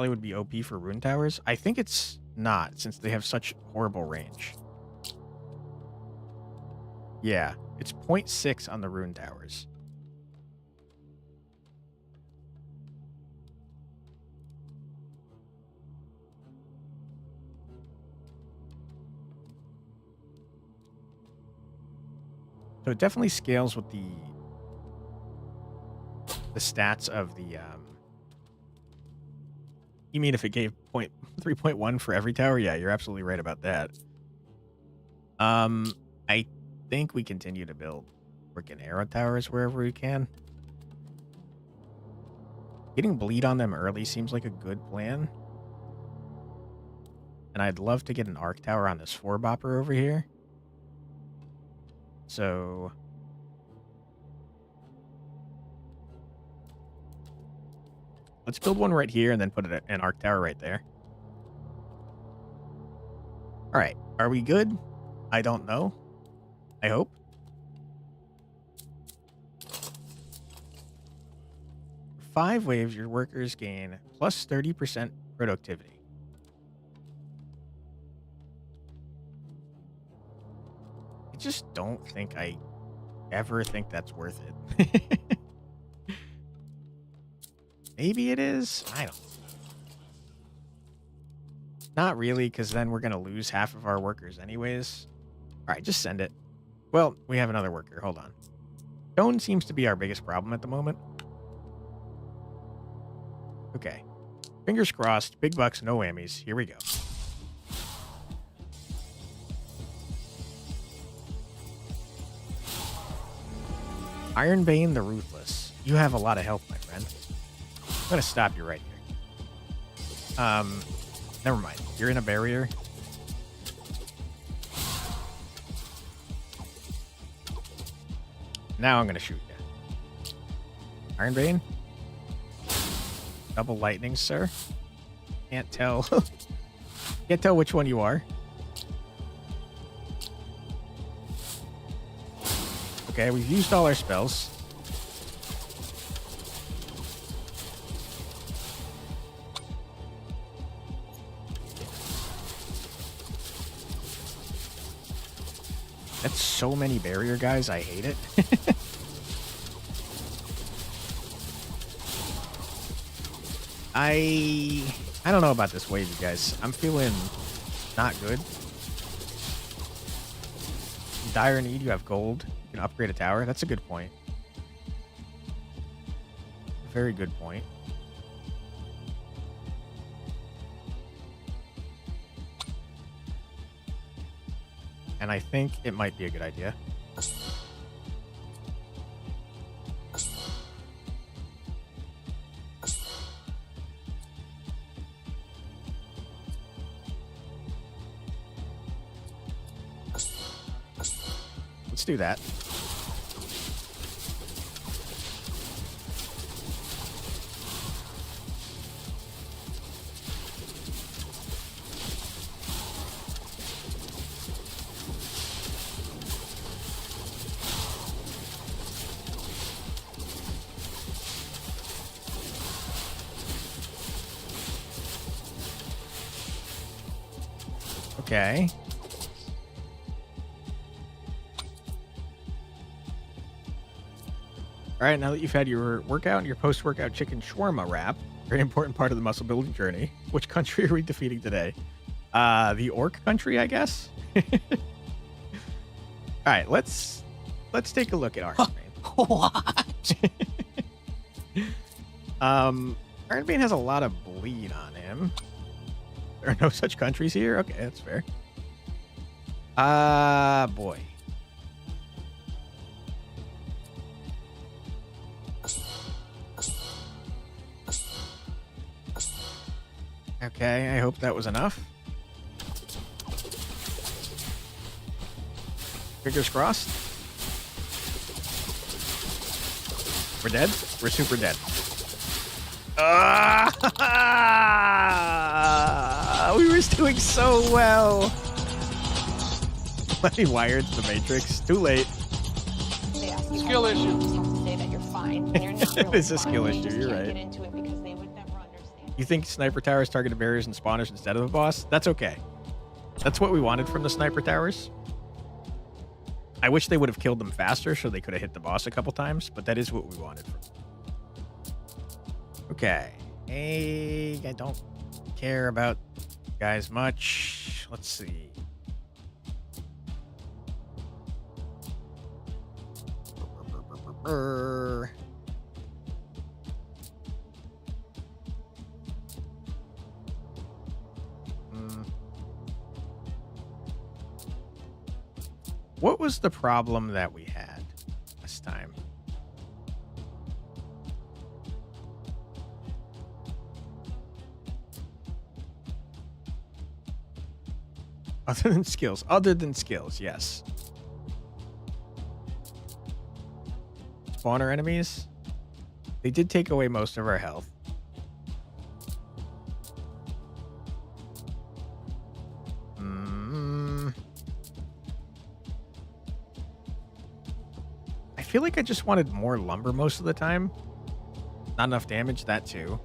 would be OP for rune towers. I think it's not, since they have such horrible range. Yeah, it's 0.6 on the rune towers. So it definitely scales with the stats of the You mean if it gave 3.1 for every tower? Yeah, you're absolutely right about that. I think we continue to build freaking arrow towers wherever we can. Getting bleed on them early seems like a good plan. And I'd love to get an arc tower on this 4-bopper over here. So... let's build one right here and then put an arc tower right there. Alright, are we good? I don't know. I hope. For 5 waves, your workers gain plus 30% productivity. I just don't think I ever think that's worth it. Maybe it is? I don't know. Not really, because then we're going to lose half of our workers anyways. All right, just send it. Well, we have another worker. Hold on. Stone seems to be our biggest problem at the moment. Okay. Fingers crossed. Big bucks, no whammies. Here we go. Ironbane the Ruthless. You have a lot of health, my friend. I'm going to stop you right here. Never mind. You're in a barrier. Now I'm going to shoot you. Ironbane? Double lightning, sir. Can't tell. Can't tell which one you are. Okay, we've used all our spells. That's so many barrier guys, I hate it. I don't know about this wave, you guys. I'm feeling not good. In dire need, you have gold. You can upgrade a tower. That's a good point. Very good point. And I think it might be a good idea. Let's do that. Okay. All right, now that you've had your workout and your post-workout chicken shawarma wrap, very important part of the muscle building journey. Which country are we defeating today? The orc country, I guess. All right, let's take a look at Ironbane. What? Ironbane has a lot of bleed on him. There are no such countries here. Okay, that's fair. Boy. Okay, I hope that was enough. Fingers crossed. We're dead? We're super dead. We were doing so well. Let me wire to the Matrix. Too late. Skill issue. Say that you're fine. They're not It really is a fine. skill They issue, just you're can't right. Get into it because they would never understand. You think sniper towers targeted barriers and spawners instead of the boss? That's okay. That's what we wanted from the sniper towers. I wish they would have killed them faster so they could have hit the boss a couple times, but that is what we wanted from them. Okay. Hey, I don't care about guys much. Let's see. What was the problem that we had last time? Other than skills. Other than skills, yes. Spawner enemies. They did take away most of our health. I feel like I just wanted more lumber most of the time. Not enough damage, that too.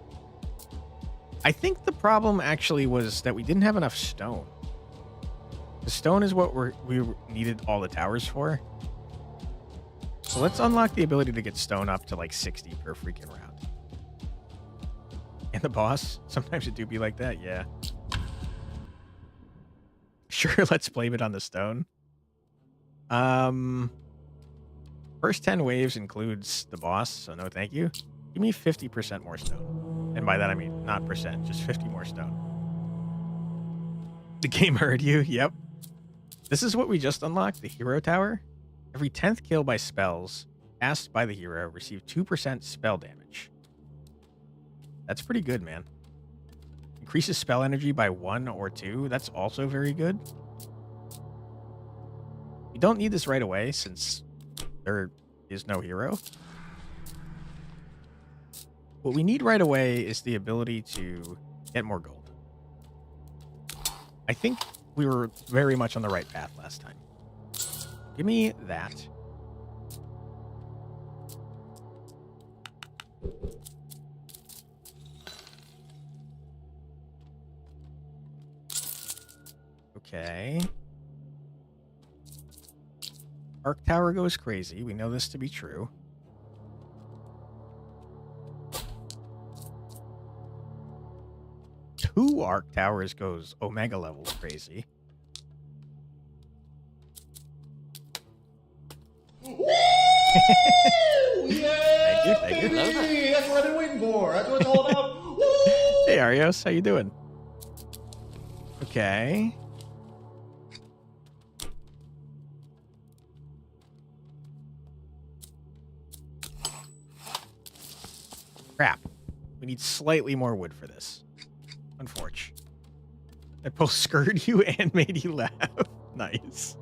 I think the problem actually was that we didn't have enough stone. The stone is what we needed all the towers for. So let's unlock the ability to get stone up to like 60 per freaking round. And the boss, sometimes it do be like that, yeah. Sure, let's blame it on the stone. First 10 waves includes the boss, so no thank you. Give me 50% more stone. And by that I mean not percent, just 50 more stone. The game heard you, yep. This is what we just unlocked, the hero tower. Every 10th kill by spells cast by the hero receive 2% spell damage. That's pretty good, man. Increases spell energy by 1 or 2. That's also very good. We don't need this right away since there is no hero. What we need right away is the ability to get more gold. I think we were very much on the right path last time. Give me that. Okay. Arc Tower goes crazy. We know this to be true. Two Arc Towers goes Omega levels crazy. Yeah, Thank you, thank you. baby! That's what I've been waiting for. That's what it's all about. Woo! Hey, Arios, how you doing? Okay. Crap. We need slightly more wood for this. Unfortunate. I both scared you and made you laugh. Nice.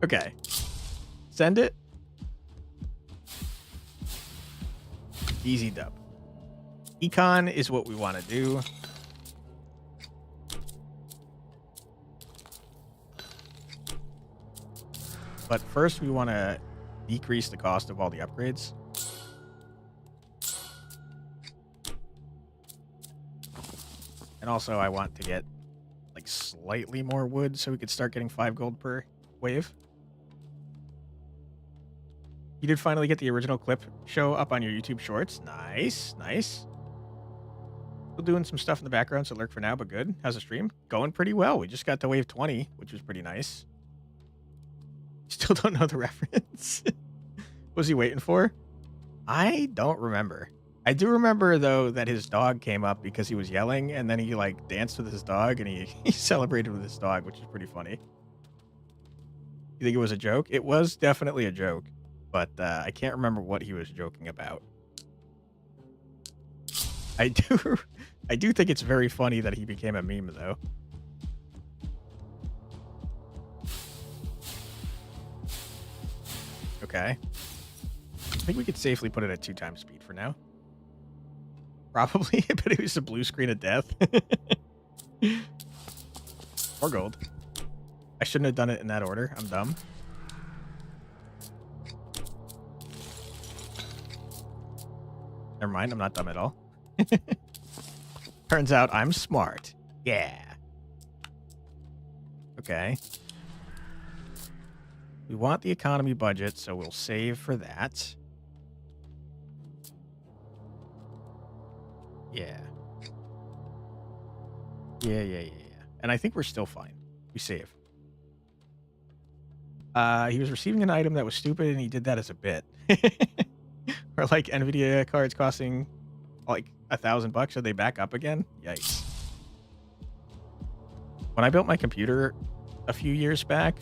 Okay. Send it. Easy dub. Econ is what we want to do. But first we want to decrease the cost of all the upgrades. And also I want to get like slightly more wood so we could start getting 5 gold per wave. You did finally get the original clip show up on your YouTube shorts. Nice, nice. Still doing some stuff in the background, so lurk for now, but good. How's the stream? Going pretty well. We just got to wave 20, which was pretty nice. Still don't know the reference. What was he waiting for? I don't remember. I do remember, though, that his dog came up because he was yelling, and then he, like, danced with his dog, and he celebrated with his dog, which is pretty funny. You think it was a joke? It was definitely a joke, but I can't remember what he was joking about. I do think it's very funny that he became a meme, though. Okay. I think we could safely put it at 2 times speed for now. Probably, but it was a blue screen of death. Or gold. I shouldn't have done it in that order. I'm dumb. Never mind, I'm not dumb at all. Turns out I'm smart. Yeah. Okay. We want the economy budget, so we'll save for that. Yeah. Yeah. And I think we're still fine. We save. He was receiving an item that was stupid, and he did that as a bit. Or like NVIDIA cards costing like $1,000. Are they back up again? Yikes. When I built my computer a few years back,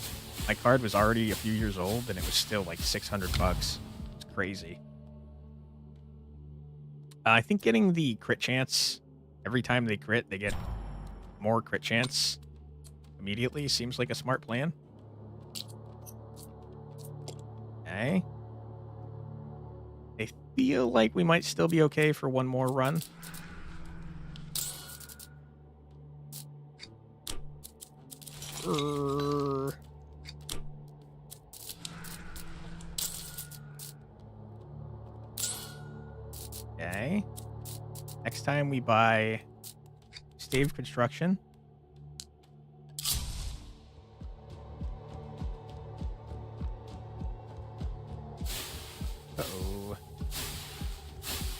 my card was already a few years old, and it was still like $600. It's crazy. I think getting the crit chance every time they crit, they get more crit chance immediately seems like a smart plan. Okay. I feel like we might still be okay for one more run. Okay. Next time we buy stave construction. Uh-oh.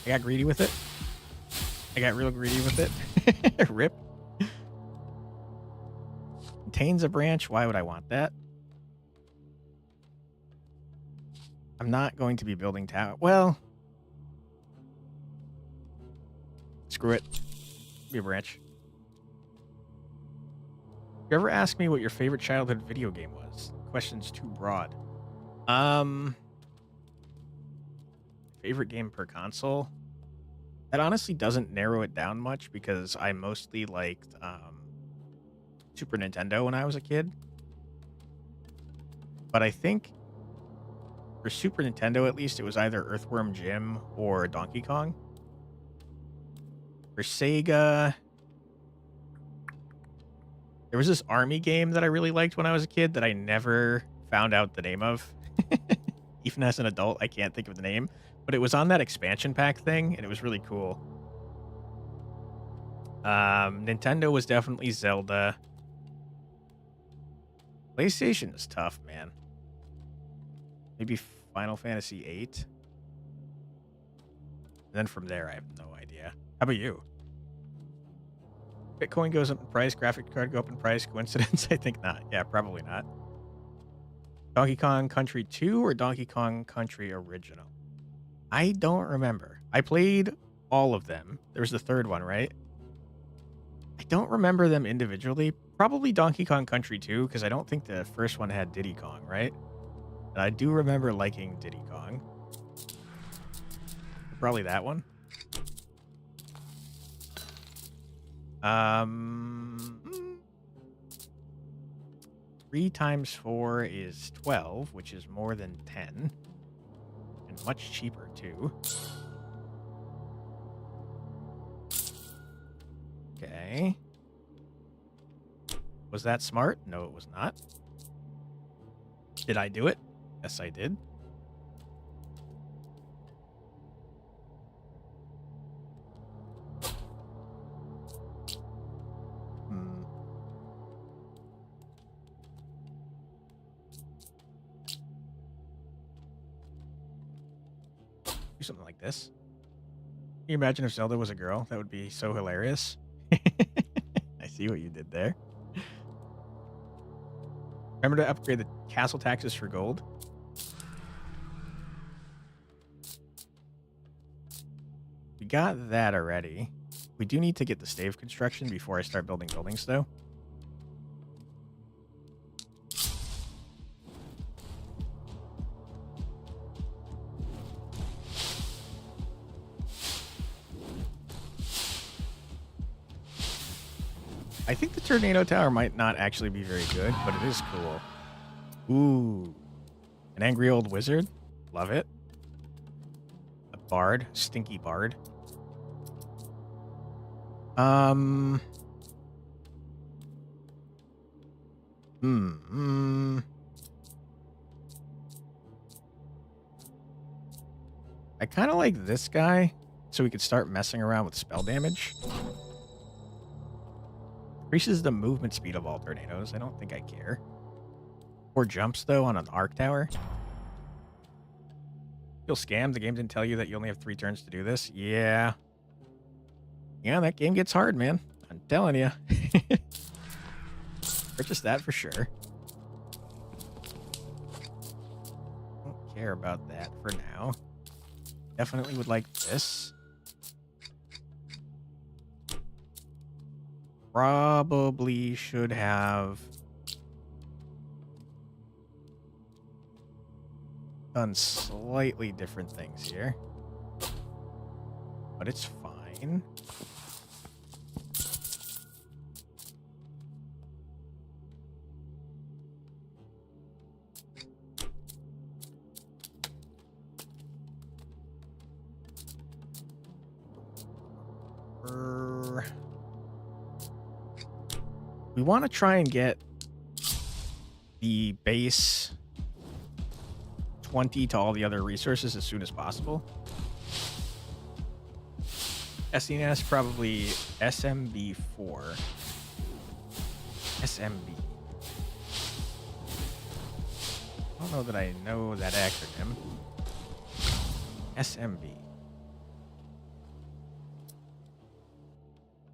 I got greedy with it. I got real greedy with it. Rip. Contains a branch. Why would I want that? I'm not going to be building tower. Well, screw it. Be a branch. You ever ask me what your favorite childhood video game was? Question's too broad. Favorite game per console? That honestly doesn't narrow it down much because I mostly liked Super Nintendo when I was a kid. But I think for Super Nintendo, at least, it was either Earthworm Jim or Donkey Kong. For Sega, there was this army game that I really liked when I was a kid that I never found out the name of. Even as an adult, I can't think of the name. But it was on that expansion pack thing, and it was really cool. Nintendo was definitely Zelda. PlayStation is tough, man. Maybe Final Fantasy VIII. And then from there, I have no idea. How about you? Bitcoin goes up in price, graphic card go up in price. Coincidence? I think not. Yeah, probably not. Donkey Kong Country 2 or Donkey Kong Country Original? I don't remember. I played all of them. There was the third one, right? I don't remember them individually. Probably Donkey Kong Country 2, because I don't think the first one had Diddy Kong, right? And I do remember liking Diddy Kong. Probably that one. 3 times 4 is 12, which is more than 10. And much cheaper, too. Okay. Was that smart? No, it was not. Did I do it? Yes, I did. Do something like this. Can you imagine if Zelda was a girl? That would be so hilarious. I see what you did there. Remember to upgrade the castle taxes for gold? We got that already. We do need to get the stave construction before I start building buildings, though. I think the tornado tower might not actually be very good, but it is cool. Ooh. An angry old wizard. Love it. A bard. Stinky bard. I kind of like this guy, so we could start messing around with spell damage. Increases the movement speed of all tornadoes. I don't think I care. Or jumps, though, on an arc tower. Feel scammed. The game didn't tell you that you only have 3 turns to do this. Yeah. Yeah, that game gets hard, man. I'm telling you. Purchase that for sure. Don't care about that for now. Definitely would like this. Probably should have done slightly different things here. But it's fine. We want to try and get the base 20 to all the other resources as soon as possible. SNES probably SMB4. SMB. I don't know that I know that acronym. SMB.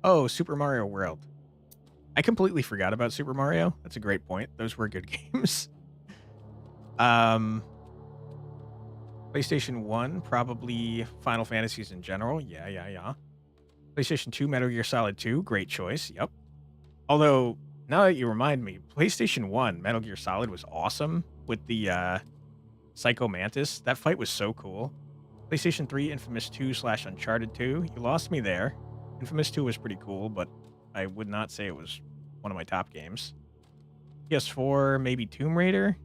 Oh, Super Mario World. I completely forgot about Super Mario. That's a great point. Those were good games. PlayStation 1, probably Final Fantasies in general. Yeah. PlayStation 2, Metal Gear Solid 2. Great choice. Yep. Although, now that you remind me, PlayStation 1, Metal Gear Solid was awesome with the Psycho Mantis. That fight was so cool. PlayStation 3, Infamous 2 / Uncharted 2. You lost me there. Infamous 2 was pretty cool, but I would not say it was one of my top games. PS4, maybe Tomb Raider?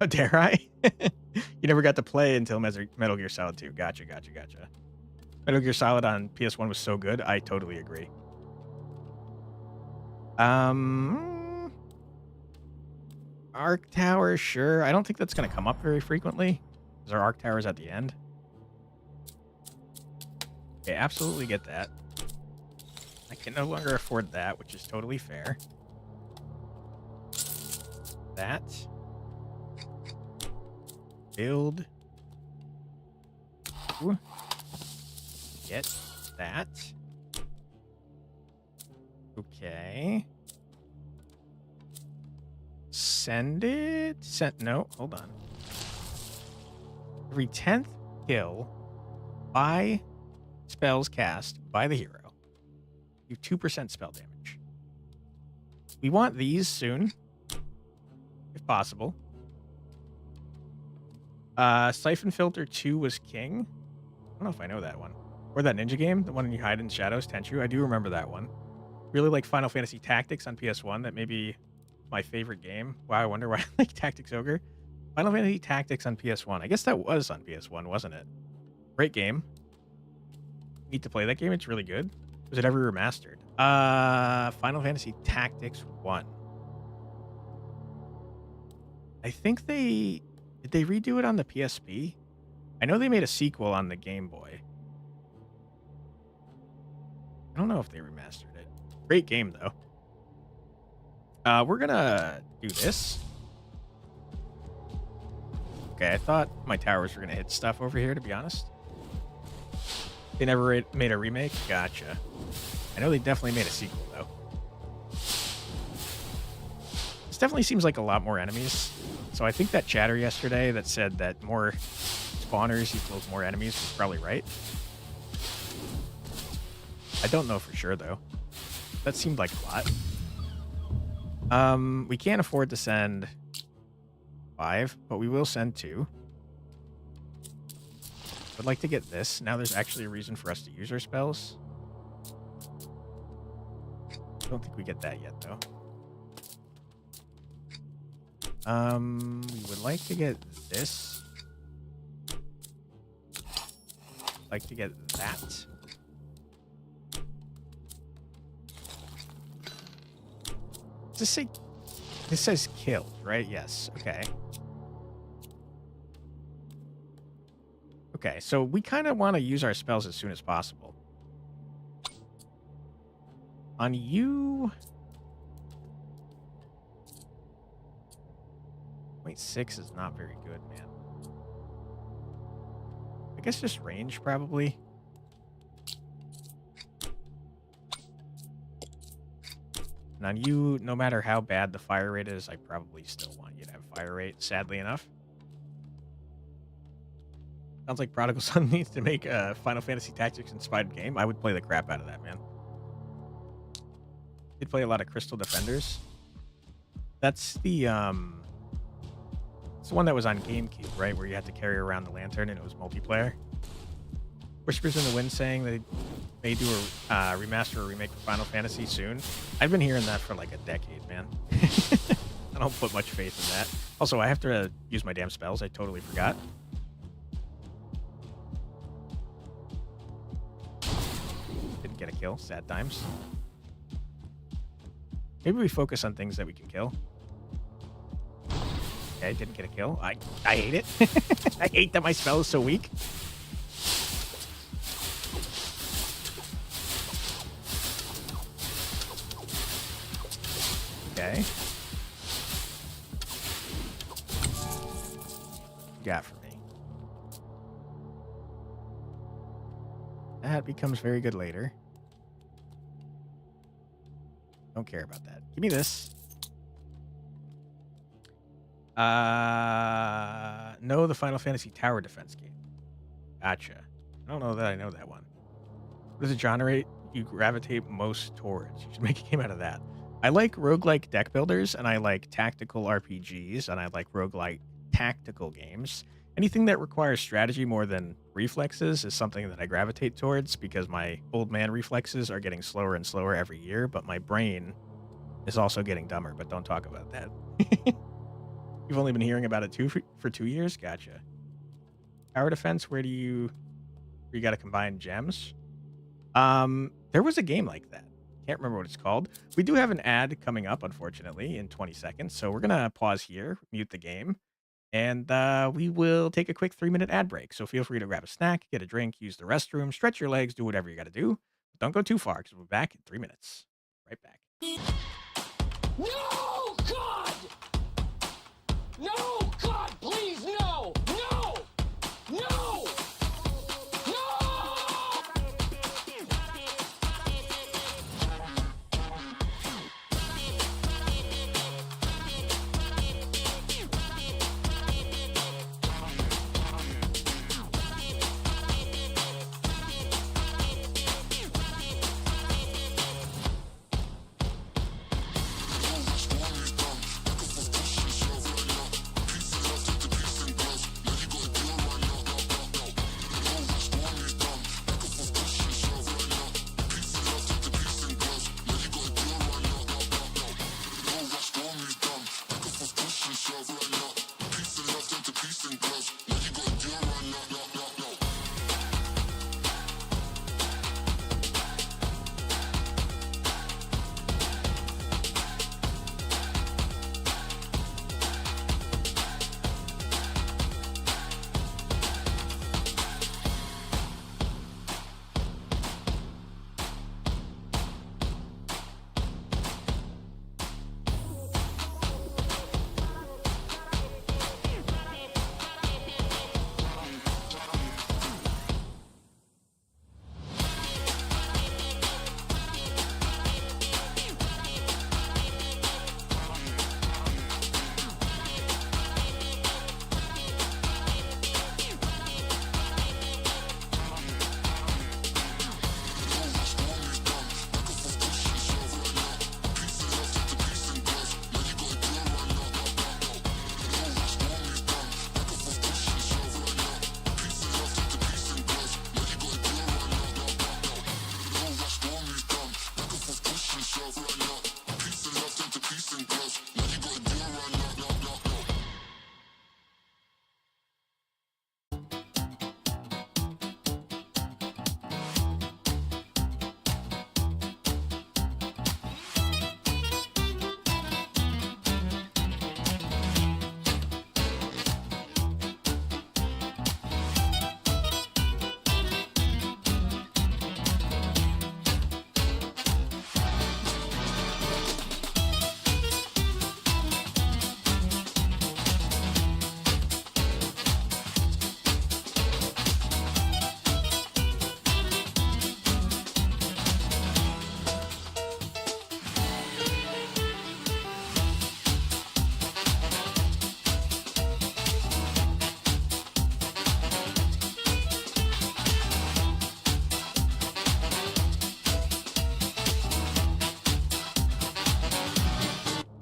Dare I? You never got to play until Metal Gear Solid 2. Gotcha. Metal Gear Solid on PS1 was so good. I totally agree. Arc Tower, sure. I don't think that's going to come up very frequently. Because our Arc Tower's at the end. Okay, absolutely get that. I can no longer afford that, which is totally fair. That. Build. Ooh. Get that. Okay. Send it. No, hold on. Every 10th kill by spells cast by the hero, you 2% spell damage. We want these soon, if possible. Siphon Filter 2 was king. I don't know if I know that one. Or that ninja game, the one you hide in shadows, Tenchu. I do remember that one. Really like Final Fantasy Tactics on PS1. That may be my favorite game. Wow, I wonder why I like Tactics Ogre. Final Fantasy Tactics on PS1. I guess that was on PS1, wasn't it? Great game. Need to play that game. It's really good. Was it ever remastered? Final Fantasy Tactics 1. I think did they redo it on the PSP? I know they made a sequel on the Game Boy. I don't know if they remastered it. Great game, though. We're gonna do this. Okay, I thought my towers were gonna hit stuff over here, to be honest. They never made a remake? Gotcha. I know they definitely made a sequel, though. This definitely seems like a lot more enemies. So I think that chatter yesterday that said that more spawners equals more enemies was probably right. I don't know for sure, though. That seemed like a lot. We can't afford to send 5, but we will send 2. I'd like to get this. Now there's actually a reason for us to use our spells. I don't think we get that yet, though. We would like to get this. Like to get that. Does this say? This says killed, right? Yes. Okay. Okay, so we kind of want to use our spells as soon as possible. On you... 0.6 is not very good, man. I guess just range, probably. And on you, no matter how bad the fire rate is, I probably still want you to have fire rate, sadly enough. Sounds like Prodigal Son needs to make a Final Fantasy Tactics inspired game. I would play the crap out of that, man. Did play a lot of Crystal Defenders. That's the it's the one that was on GameCube, right? Where you had to carry around the lantern and it was multiplayer. Whispers in the Wind saying they may do a remaster or remake for Final Fantasy soon. I've been hearing that for like a decade, man. I don't put much faith in that. Also, I have to use my damn spells. I totally forgot. Didn't get a kill. Sad times. Maybe we focus on things that we can kill. Okay, didn't get a kill. I hate it. I hate that my spell is so weak. Okay. Got for me. That becomes very good later. Don't care about that. Give me this. No, the Final Fantasy Tower Defense game. Gotcha. I don't know that I know that one. What is the genre you gravitate most towards? You should make a game out of that. I like roguelike deck builders, and I like tactical RPGs, and I like roguelike tactical games. Anything that requires strategy more than reflexes is something that I gravitate towards because my old man reflexes are getting slower and slower every year, but my brain is also getting dumber, but don't talk about that. You've only been hearing about it for 2 years? Gotcha. Tower defense, where you got to combine gems? There was a game like that. Can't remember what it's called. We do have an ad coming up, unfortunately, in 20 seconds. So we're going to pause here, mute the game, and we will take a quick 3-minute ad break. So feel free to grab a snack, get a drink, use the restroom, stretch your legs, do whatever you got to do. But don't go too far because we'll be back in 3 minutes. Right back. No, God! No, God, please, no! No! No! No!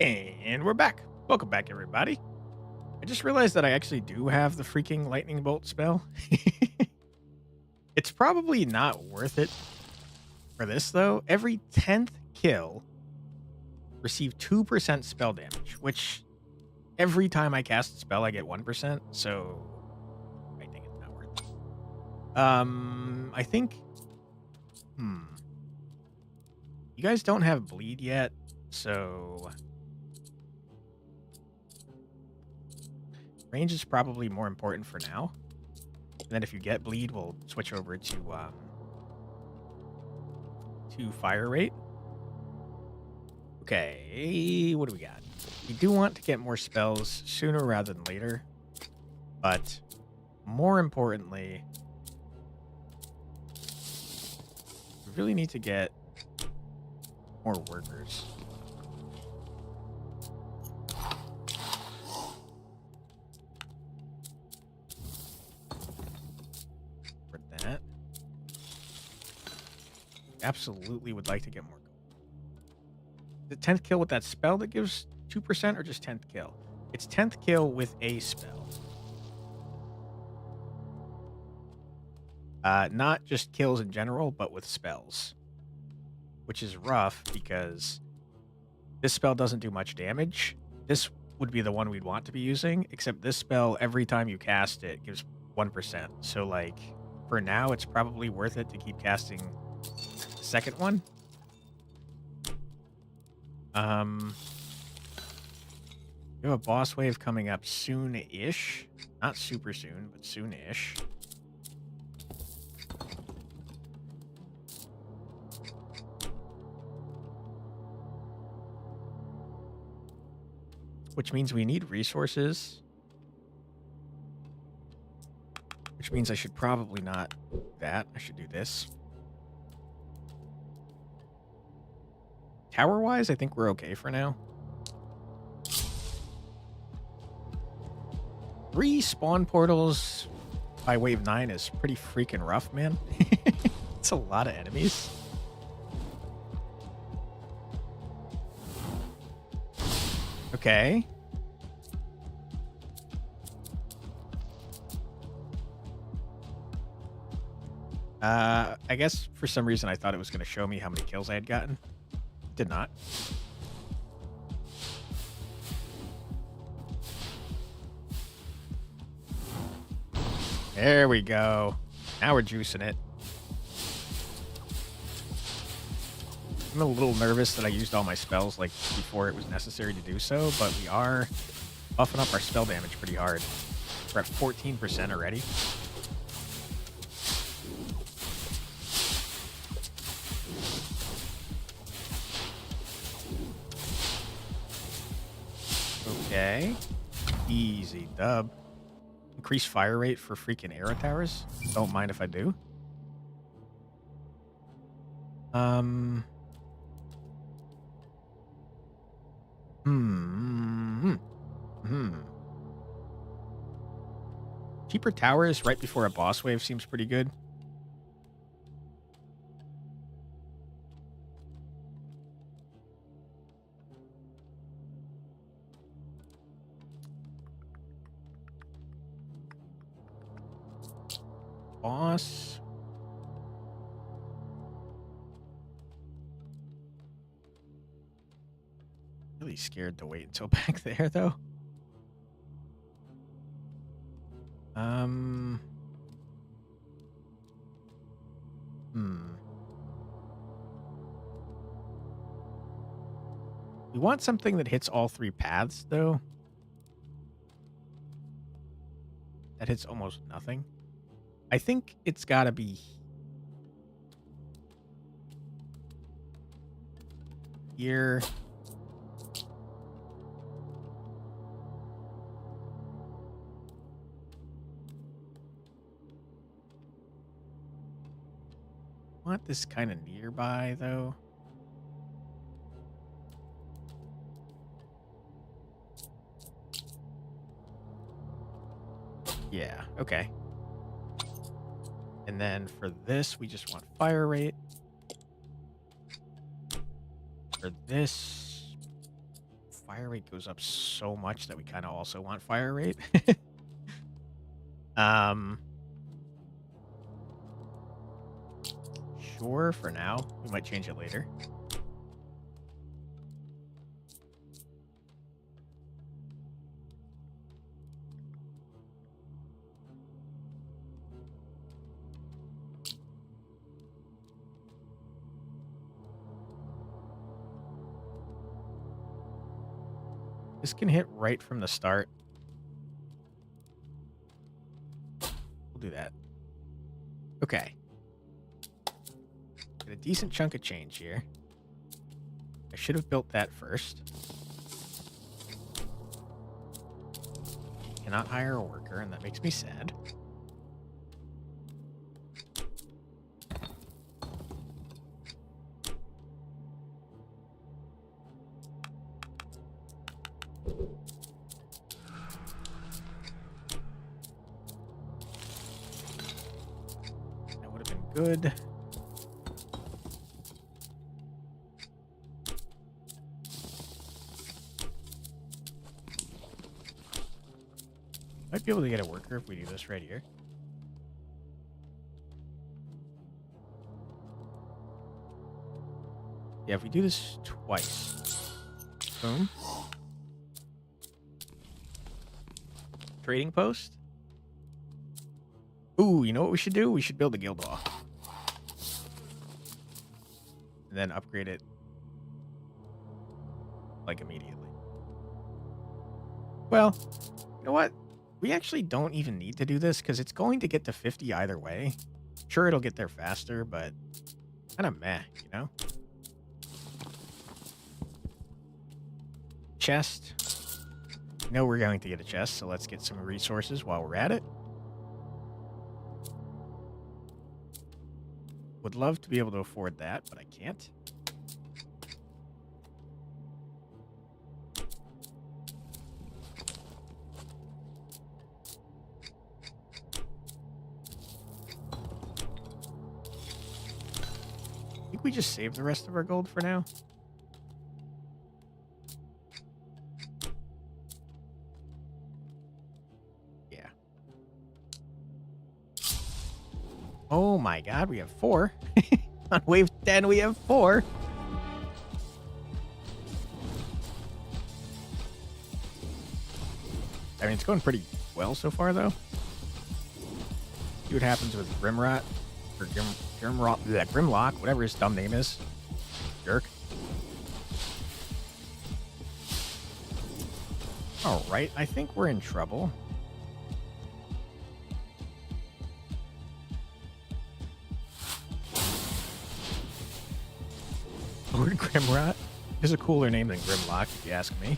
And we're back. Welcome back, everybody. I just realized that I actually do have the freaking lightning bolt spell. It's probably not worth it for this, though. Every 10th kill, receive 2% spell damage, which every time I cast a spell, I get 1%. So I think it's not worth it. I think... You guys don't have bleed yet. So range is probably more important for now. And then if you get bleed, we'll switch over to fire rate. Okay, what do we got? We do want to get more spells sooner rather than later, but more importantly, we really need to get more workers. For that. Absolutely would like to get more. The 10th kill with that spell that gives 2% or just 10th kill? It's 10th kill with a spell. Not just kills in general, but with spells. Which is rough because this spell doesn't do much damage. This would be the one we'd want to be using, except this spell, every time you cast it, gives 1%. So, like, for now, it's probably worth it to keep casting the second one. We have a boss wave coming up soon-ish. Not super soon, but soon-ish. Which means we need resources. Which means I should probably not do that. I should do this. Tower-wise, I think we're okay for now. 3 spawn portals by wave 9 is pretty freaking rough, man. It's a lot of enemies. Okay. I guess for some reason I thought it was going to show me how many kills I had gotten. It did not. There we go. Now we're juicing it. I'm a little nervous that I used all my spells like before it was necessary to do so, but we are buffing up our spell damage pretty hard. We're at 14% already. Okay. Easy dub. Increase fire rate for freaking arrow towers. Don't mind if I do. Cheaper towers right before a boss wave seems pretty good. Boss. Really scared to wait until back there, though. We want something that hits all 3 paths, though. That hits almost nothing. I think it's gotta be here. Want this kind of nearby, though. Yeah, okay. And then for this, we just want fire rate. For this, fire rate goes up so much that we kind of also want fire rate. Sure, for now. We might change it later. This can hit right from the start. We'll do that. Okay. Get a decent chunk of change here. I should have built that first. Cannot hire a worker, and that makes me sad. That would have been good. Might be able to get a worker if we do this right here. Yeah, if we do this twice. Boom. Trading post. Ooh, you know what we should do? We should build a guild hall. And then upgrade it like immediately. Well, you know what? We actually don't even need to do this because it's going to get to 50 either way. Sure, it'll get there faster, but kind of meh, you know? Chest. We know we're going to get a chest, so let's get some resources while we're at it. Would love to be able to afford that, but I can't. I think we just save the rest of our gold for now. Yeah. Oh my god, we have 4. On wave 10, we have 4. I mean, it's going pretty well so far, though. See what happens with Grimrot. Or Grimlock, whatever his dumb name is. Jerk. Alright, I think we're in trouble. Lord Grimrot is a cooler name than Grimlock, if you ask me.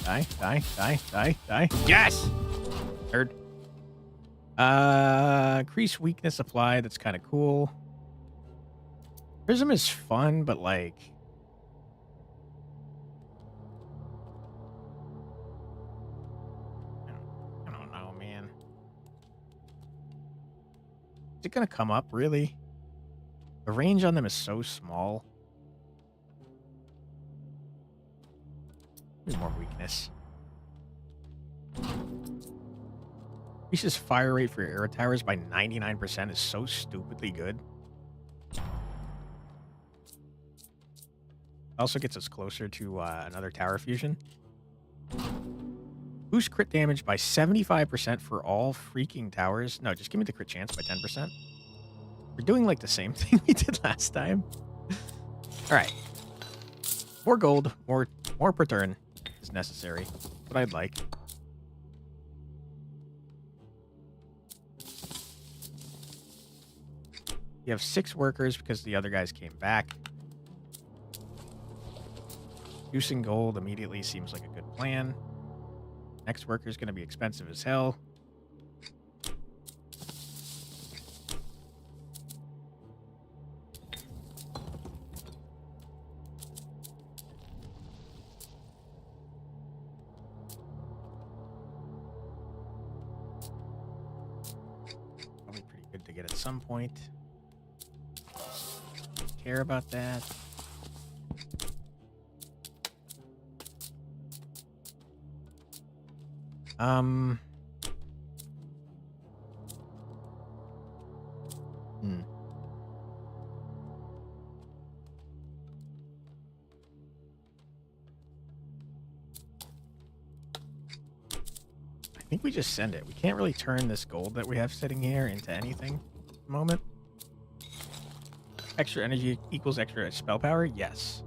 Die. Yes! Nerd. Increase weakness applied. That's kind of cool. Prism is fun, but like... I don't know, man. Is it going to come up, really? The range on them is so small. There's more weakness. Increases fire rate for arrow towers by 99% is so stupidly good. Also gets us closer to another tower fusion. Boost crit damage by 75% for all freaking towers. No, just give me the crit chance by 10%. We're doing like the same thing we did last time. All right. More gold, more per turn is necessary. What I'd like. You have 6 workers because the other guys came back. Juicing gold immediately seems like a good plan. Next worker is going to be expensive as hell. Probably pretty good to get at some point. Care about that. I think we just send it. We can't really turn this gold that we have sitting here into anything at the moment. Extra energy equals extra spell power? Yes.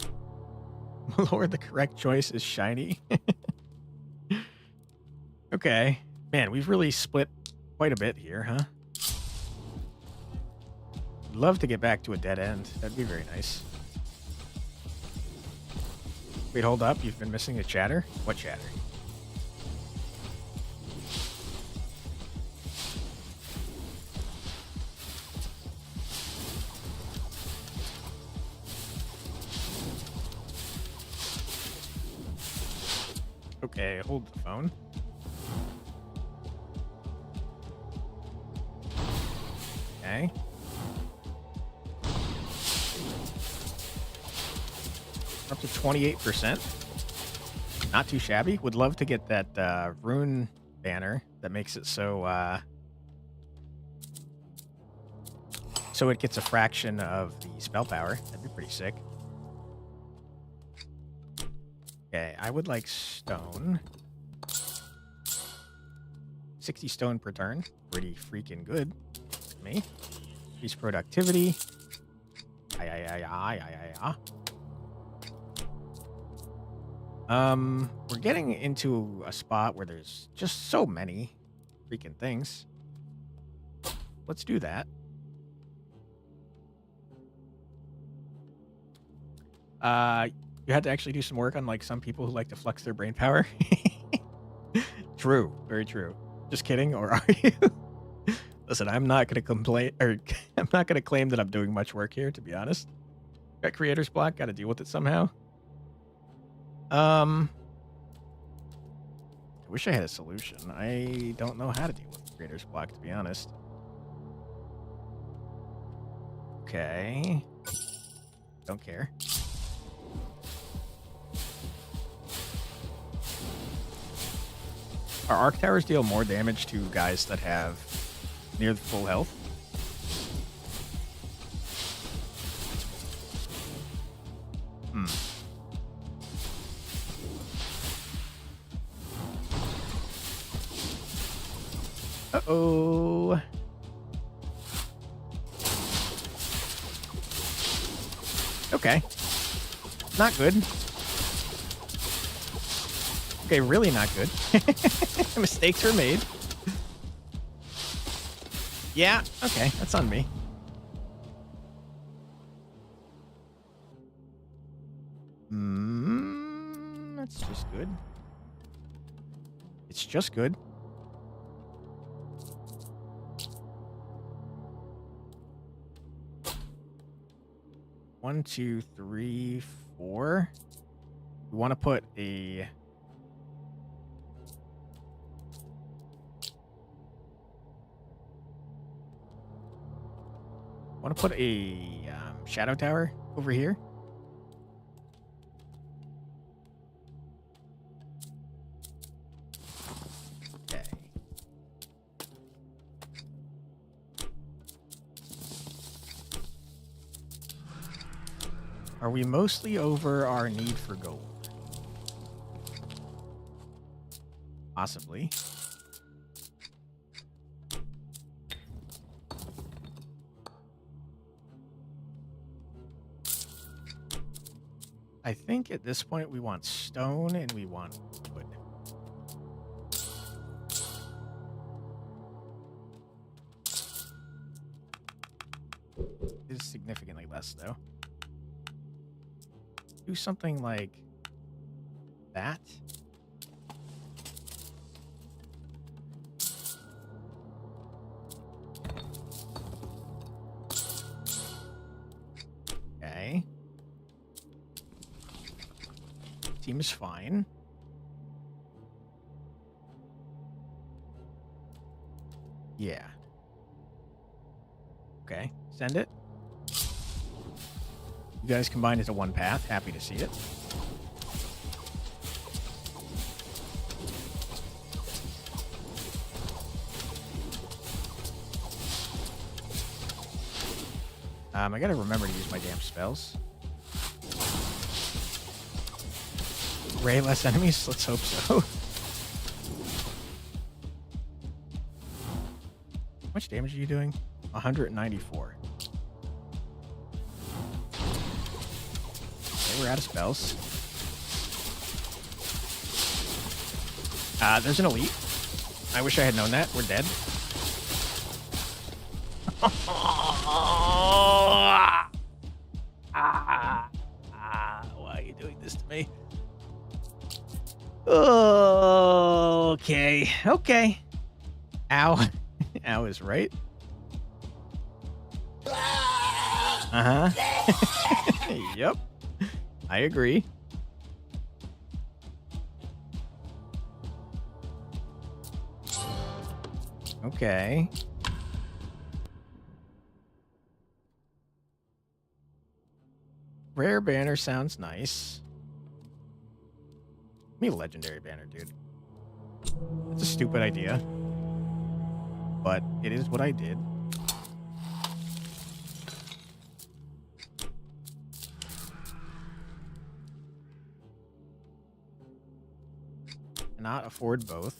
Lord, the correct choice is shiny. Okay. Man, we've really split quite a bit here, huh? I'd love to get back to a dead end. That'd be very nice. Wait, hold up. You've been missing a chatter? What chatter? Okay, hold the phone. Okay. Up to 28%. Not too shabby. Would love to get that rune banner that makes it so so it gets a fraction of the spell power. That'd be pretty sick. Okay, I would like stone. 60 stone per turn. Pretty freaking good to me. Increase productivity. We're getting into a spot where there's just so many freaking things. Let's do that. You had to actually do some work on like some people who like to flex their brain power. True, very true. Just kidding, or are you? Listen, I'm not gonna complain, or I'm not gonna claim that I'm doing much work here, to be honest. Got creator's block, gotta deal with it somehow. I wish I had a solution. I don't know how to deal with creator's block, to be honest. Okay. Don't care. Our arc towers deal more damage to guys that have near full health. Uh-oh. Okay. Not good. Okay, really not good. Mistakes were made. Yeah, okay, that's on me. That's just good. It's just good. One, two, three, four. We want to put a... want to put a shadow tower over here. Okay. Are we mostly over our need for gold? Possibly. I think at this point we want stone and we want wood. It is significantly less though. Do something like that. Okay. Seems fine. Yeah. Okay, send it. You guys combined into one path. Happy to see it. I gotta remember to use my damn spells. Ray less enemies? Let's hope so. much damage are you doing? 194. Okay, we're out of spells. There's an elite. I wish I had known that. We're dead. Why are you doing this to me? Okay. Okay. Ow. Ow is right. Uh-huh. Yep. I agree. Okay. Rare banner sounds nice. Give me a legendary banner, dude. That's a stupid idea. But it is what I did. Cannot afford both.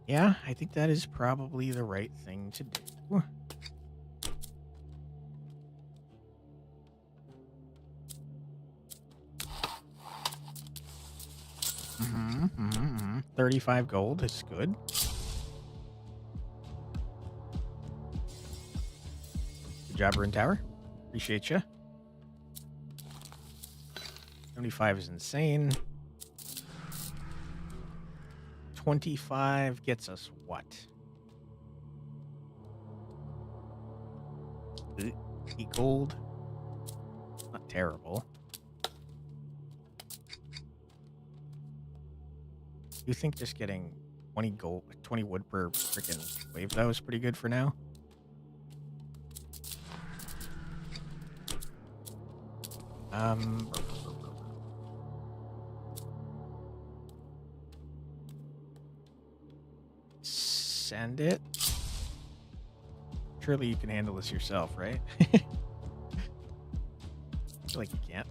Yeah, I think that is probably the right thing to do. Mm-hmm, mm-hmm, mm-hmm. 35 gold is good. Good job, Rune Tower. Appreciate you. 75 is insane. 25 gets us what? 8 gold. Not terrible. You think just getting 20 gold, 20 wood per freaking wave though is pretty good for now? Send it. Surely you can handle this yourself, right? I feel like you can't.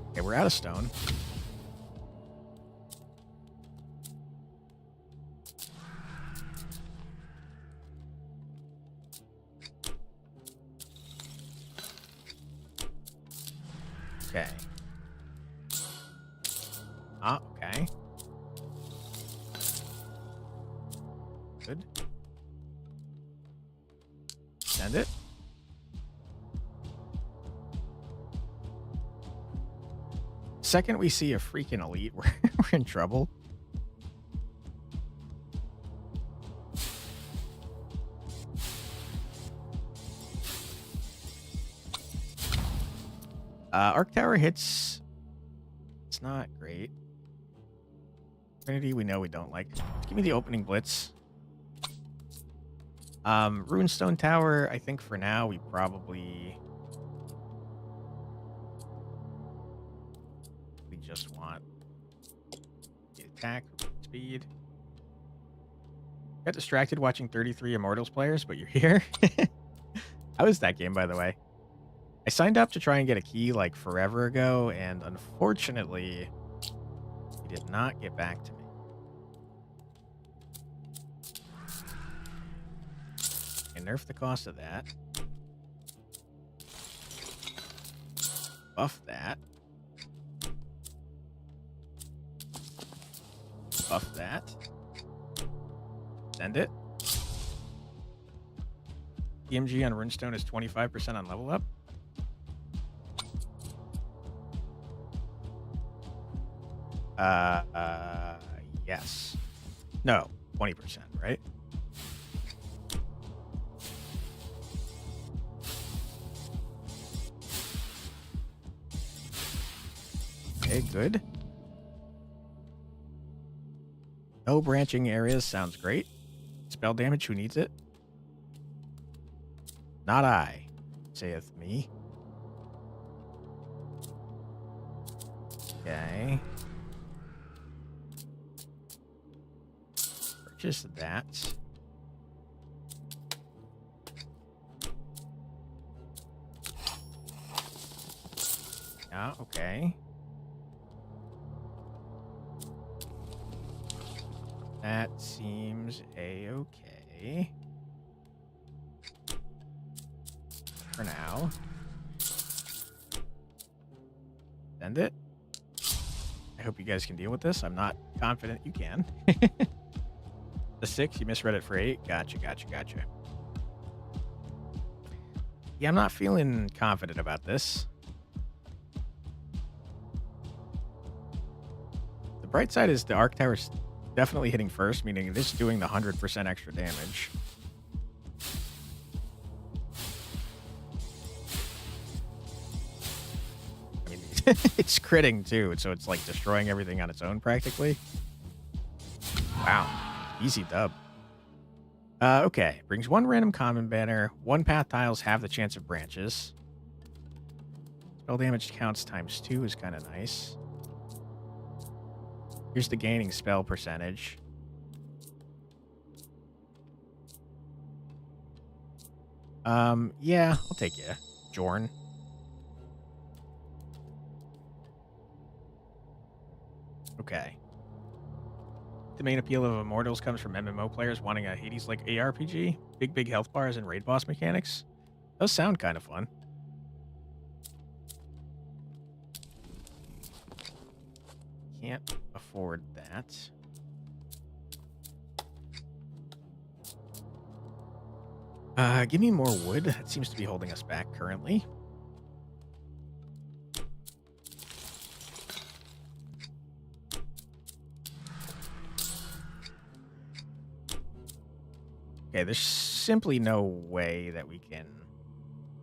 Okay, we're out of stone. Okay. Ah, okay. Good. Send it. Second we see a freaking elite, we're in trouble. Arc Tower hits. It's not great. Trinity, we know we don't like. Give me the opening blitz. Runestone Tower, I think for now we just want the attack speed. Got distracted watching 33 Immortals players, but you're here. How was that game, by the way? I signed up to try and get a key like forever ago, and unfortunately, he did not get back to me. I nerfed the cost of that. Buff that. Buff that. Send it. EMG on Runestone is 25% on level up. Yes. No, 20%, right? Okay, good. No branching areas sounds great. spell damage. Who needs it? Not I, saith me. Okay. Purchase that. Yeah, okay. That seems a-okay. For now. Send it. I hope you guys can deal with this. I'm not confident you can. The 6, you misread it for 8. Gotcha. Yeah, I'm not feeling confident about this. The bright side is the Arc Tower's definitely hitting first, meaning it is doing the 100% extra damage. I mean, it's critting too, so it's like destroying everything on its own practically. Wow. Easy dub. Okay. Brings 1 random common banner. 1 path tiles have the chance of branches. Spell damage counts ×2 is kind of nice. Here's the gaining spell percentage. Yeah, I'll take you, Jorn. Okay. The main appeal of Immortals comes from MMO players wanting a Hades-like ARPG, big health bars, and raid boss mechanics. Those sound kind of fun. Can't afford that. Give me more wood. That seems to be holding us back currently. Okay, there's simply no way that we can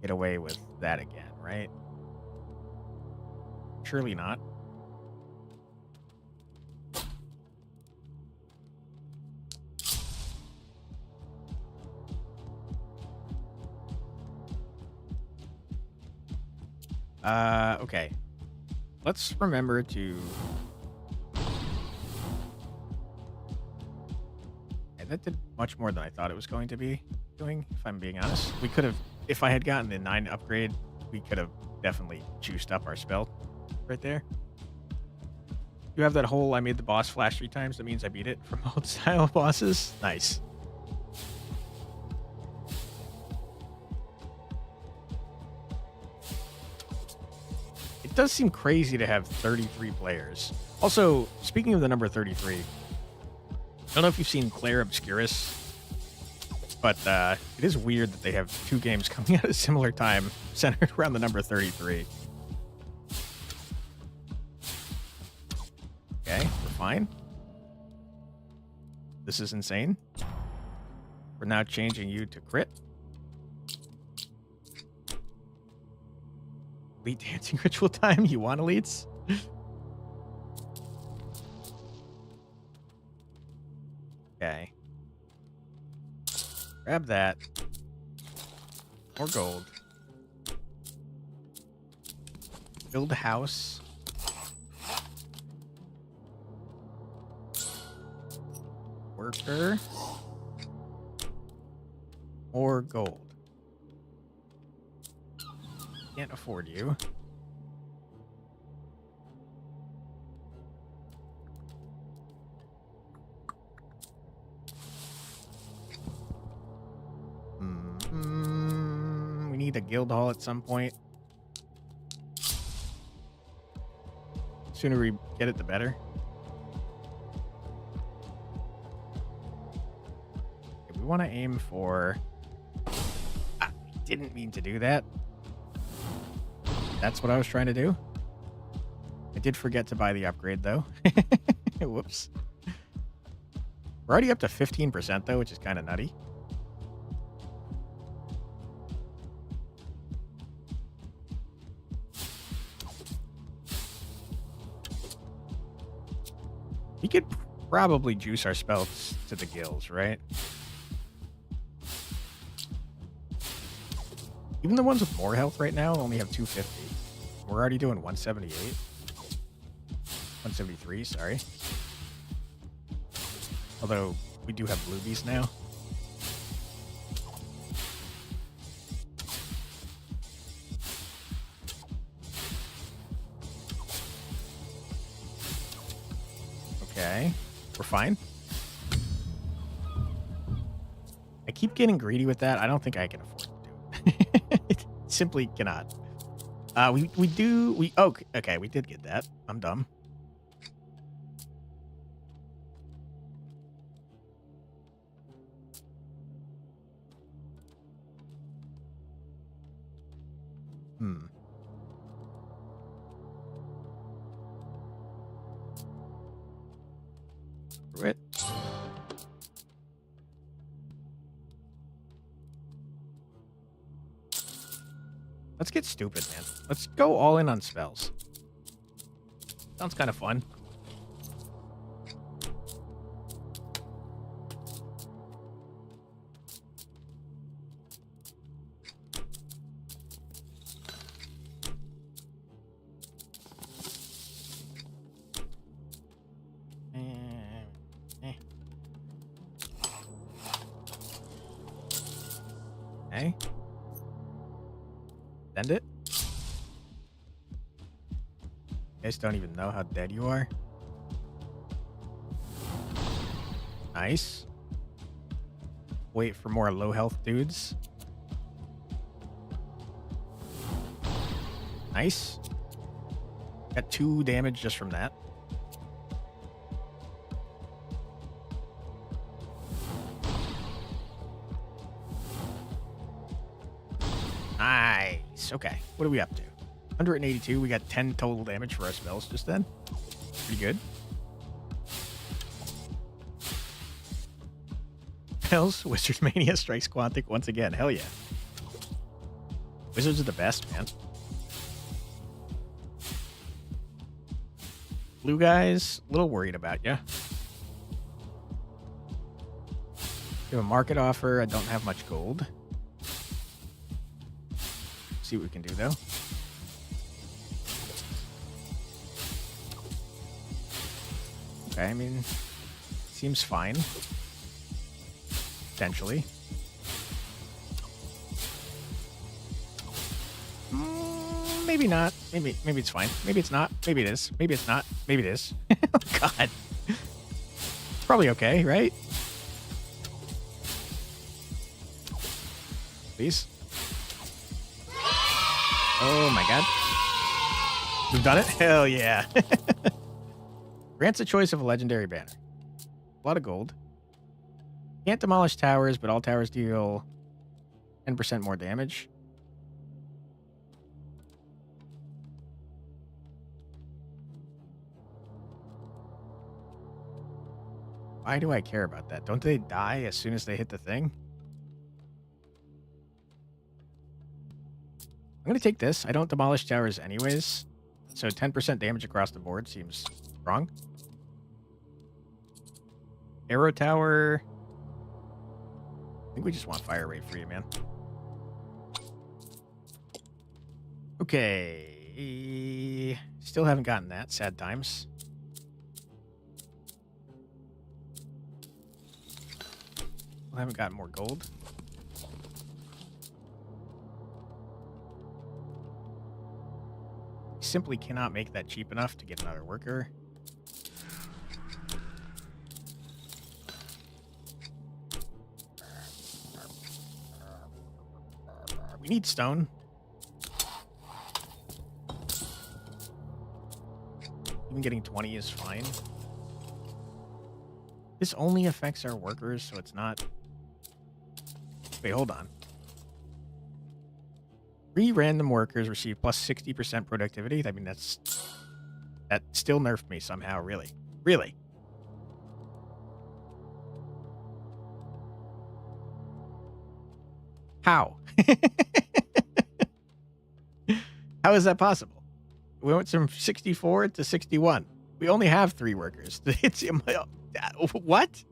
get away with that again, right? Surely not. Okay. Let's remember to... Yeah, that did much more than I thought it was going to be doing, if I'm being honest. We could have... If I had gotten the 9 upgrade, we could have definitely juiced up our spell right there. You have that whole I made the boss flash 3 times. That means I beat it from old style bosses. Nice. It does seem crazy to have 33 players. Also, speaking of the number 33, I don't know if you've seen Claire Obscurus, but it is weird that they have 2 games coming out at a similar time centered around the number 33. Okay, we're fine. This is insane. We're now changing you to crit. Elite dancing ritual time. You want elites? Okay. Grab that. More gold. Build a house. Worker. More gold. Can't afford you. We need a guild hall at some point. Sooner we get it, the better. Okay, we want to aim for... I didn't mean to do that. That's what I was trying to do. I did forget to buy the upgrade, though. Whoops. We're already up to 15%, though, which is kind of nutty. We could probably juice our spells to the gills, right? Even the ones with more health right now only have 250. We're already doing 178. 173, sorry. Although, we do have bluebies now. Okay, we're fine. I keep getting greedy with that. I don't think I can afford to do it. Simply cannot. Oh, okay, we did get that. I'm dumb. Screw it. Let's get stupid, man. Let's go all in on spells. Sounds kind of fun. Okay. Send it. You guys don't even know how dead you are. Nice. Wait for more low health dudes. Nice. Got 2 damage just from that. Nice. Okay. What are we up to? 182. We got 10 total damage for our spells just then. Pretty good. Spells. Wizard's Mania strikes Quantic once again. Hell yeah. Wizards are the best, man. Blue guys, a little worried about you. You have a market offer. I don't have much gold. See what we can do, though. Okay, I mean, seems fine. Potentially. Maybe not. Maybe it's fine. Maybe it's not. Maybe it is. Maybe it's not. Maybe it is. Oh, God. It's probably okay, right? Please. Oh my God. We've done it? Hell yeah. Grants a choice of a legendary banner. A lot of gold. Can't demolish towers, but all towers deal 10% more damage. Why do I care about that? Don't they die as soon as they hit the thing? I'm going to take this. I don't demolish towers anyways. So 10% damage across the board seems strong. Arrow tower. I think we just want fire rate for you, man. Okay. Still haven't gotten that. Sad times. Still haven't gotten more gold. Simply cannot make that cheap enough to get another worker. We need stone. Even getting 20 is fine. This only affects our workers, so it's not... Wait, hold on. 3 random workers receive plus 60% productivity. I mean, that still nerfed me somehow, really. Really? How? How is that possible? We went from 64 to 61. We only have 3 workers. It's what?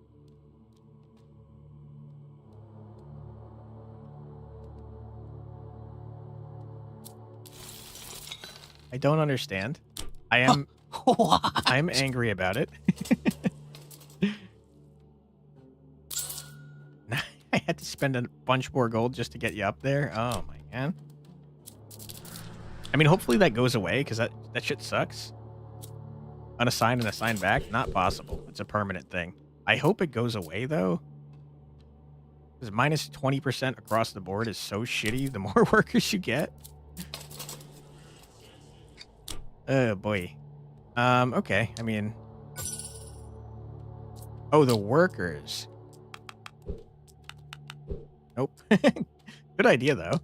I don't understand. I'm angry about it. I had to spend a bunch more gold just to get you up there. Oh my god. I mean, hopefully that goes away because that shit sucks. Unassigned and assigned back? Not possible. It's a permanent thing. I hope it goes away though. Because minus 20% across the board is so shitty the more workers you get. Oh boy. Okay. I mean... Oh, the workers. Nope. Good idea, though.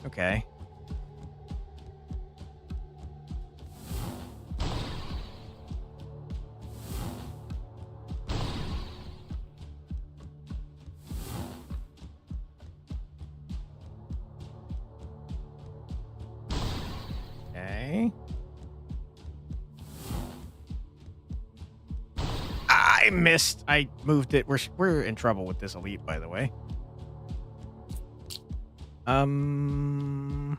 Okay. Okay. I missed. I moved it. We're in trouble with this elite, by the way. Hmm.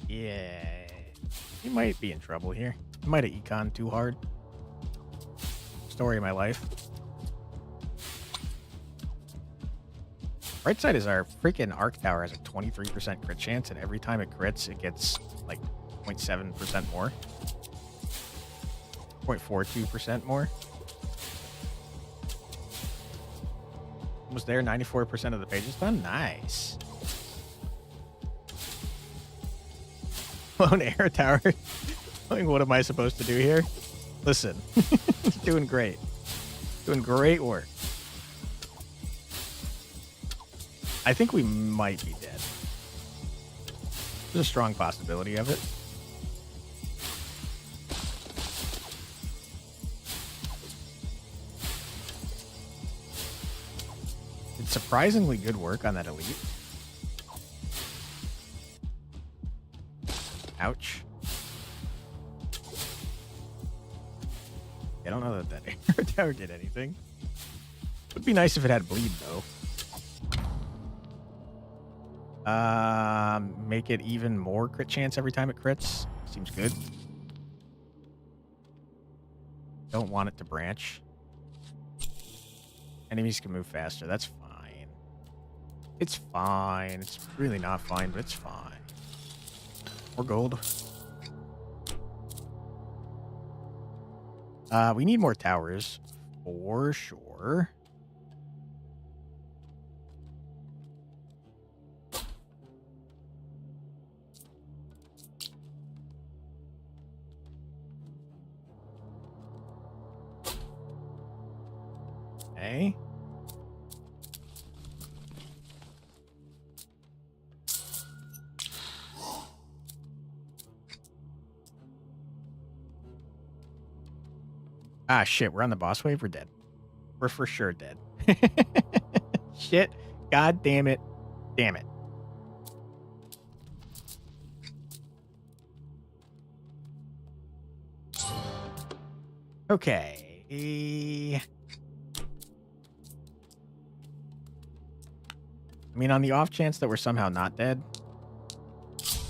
Yeah. You might be in trouble here. You might have econ too hard. Story of my life. Right side is our freaking arc tower has a 23% crit chance, and every time it crits, it gets like 0.7% more. 0.42% more. Almost there, 94% of the page is done. Nice. Lone air tower. What am I supposed to do here? Listen. Doing great. Doing great work. I think we might be dead. There's a strong possibility of it. It's surprisingly good work on that elite. Ouch. I don't know that air tower did anything. Would be nice if it had bleed, though. Make it even more crit chance every time it crits. Seems good. Don't want it to branch. Enemies can move faster. That's fine. It's fine. It's really not fine, but it's fine. More gold. We need more towers for sure. Okay. Ah, shit. We're on the boss wave. We're dead. We're for sure dead. Shit. God damn it. Damn it. Okay. I mean, on the off chance that we're somehow not dead,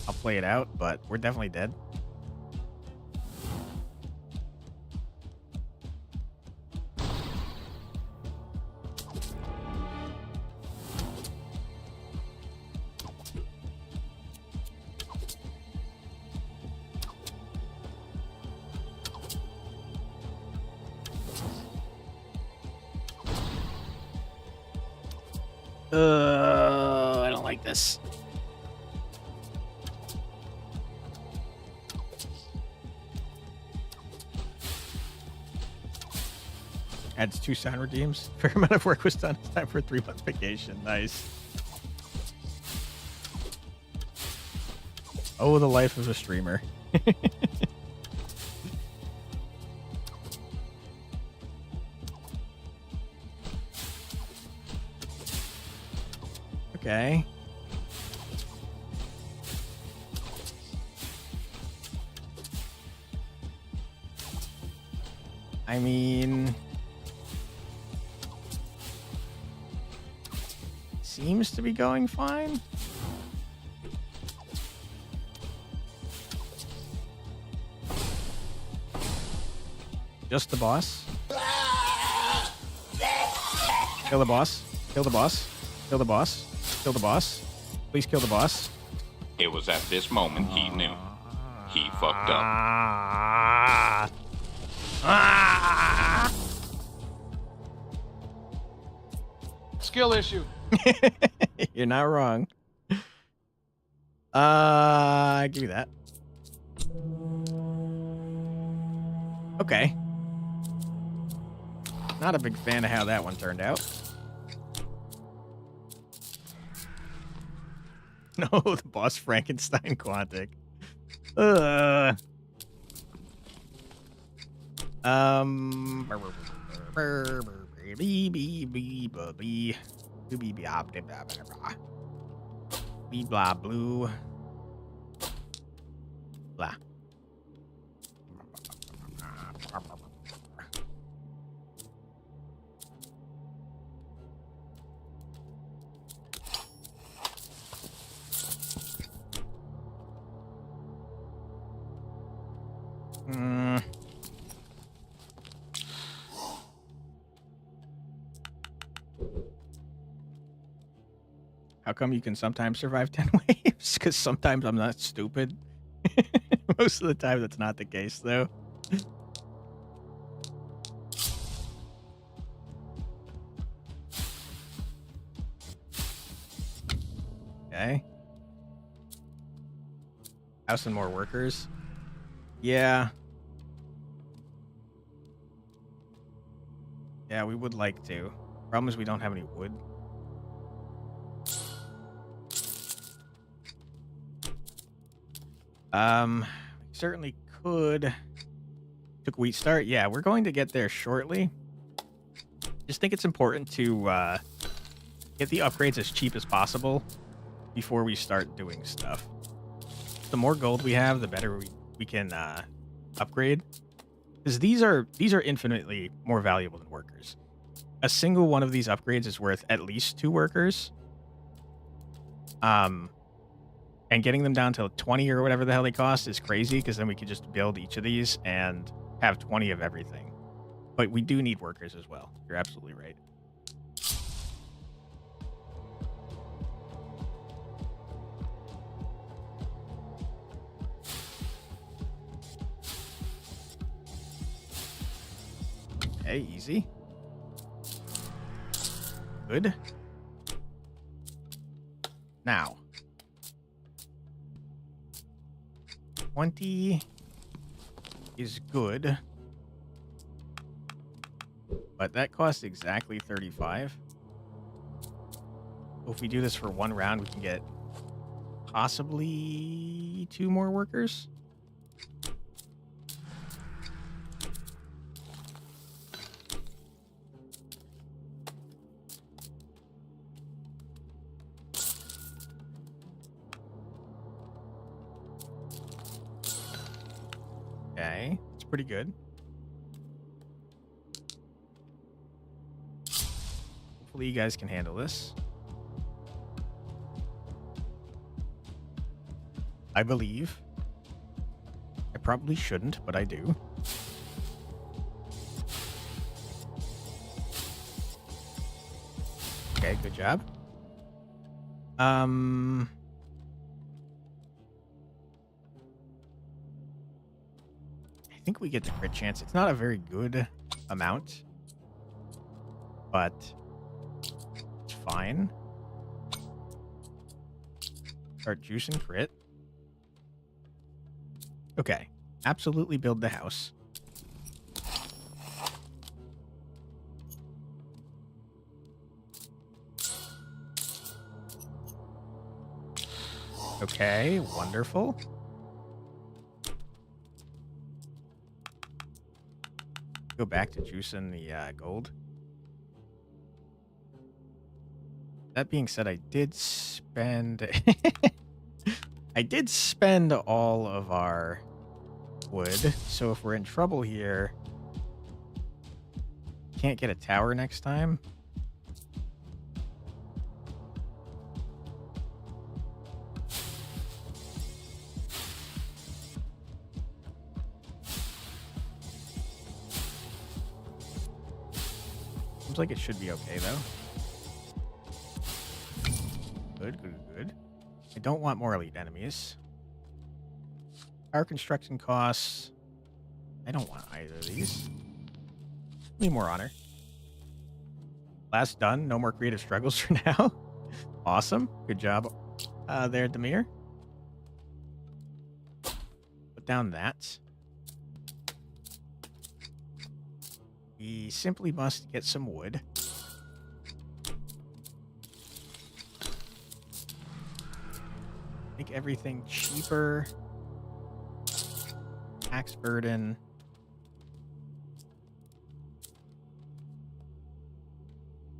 I'll play it out, but we're definitely dead. I don't like this. Adds 2 sound redeems. Fair amount of work was done. It's time for a 3-month vacation. Nice. Oh, the life of a streamer. Okay. I mean, seems to be going fine. Just the boss. Kill the boss. Kill the boss. Kill the boss. Kill the boss. Please kill the boss. It was at this moment he knew. He fucked up. Skill issue. You're not wrong. Give me that. Okay. Not a big fan of how that one turned out. No, the boss Frankenstein Quantic. Blah blue. Blah. How come you can sometimes survive 10 waves? Because sometimes I'm not stupid. Most of the time, that's not the case, though. Okay. Have some more workers. Yeah. Yeah, we would like to. Problem is we don't have any wood. We certainly could. Took wheat start. Yeah, we're going to get there shortly. Just think it's important to get the upgrades as cheap as possible before we start doing stuff. The more gold we have, the better we can upgrade. Because these are infinitely more valuable than workers. A single one of these upgrades is worth at least 2 workers. And getting them down to 20 or whatever the hell they cost is crazy, because then we could just build each of these and have 20 of everything. But we do need workers as well. You're absolutely right. Okay, easy. Good. Now. 20 is good. But that costs exactly 35. So if we do this for 1 round, we can get possibly 2 more workers. Okay, it's pretty good. Hopefully you guys can handle this. I believe. I probably shouldn't, but I do. Okay, good job. I think we get the crit chance. It's not a very good amount, but it's fine. Start juicing crit. Okay, absolutely build the house. Okay, wonderful. Go back to juicing the gold. That being said, I did spend I did spend all of our wood, so if we're in trouble here, can't get a tower next time. Seems like it should be okay, though. Good, good, good. I don't want more elite enemies. Our construction costs. I don't want either of these. Need more honor. Last done. No more creative struggles for now. Awesome. Good job there, Demir. Put down that. We simply must get some wood. Make everything cheaper. Tax burden.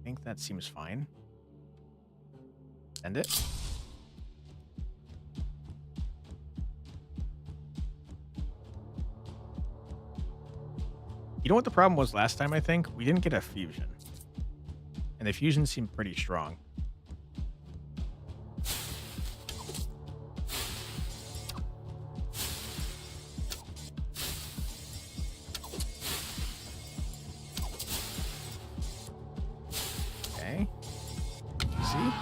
I think that seems fine. Send it. You know what the problem was last time, I think? We didn't get a fusion. And the fusion seemed pretty strong. Okay. Easy.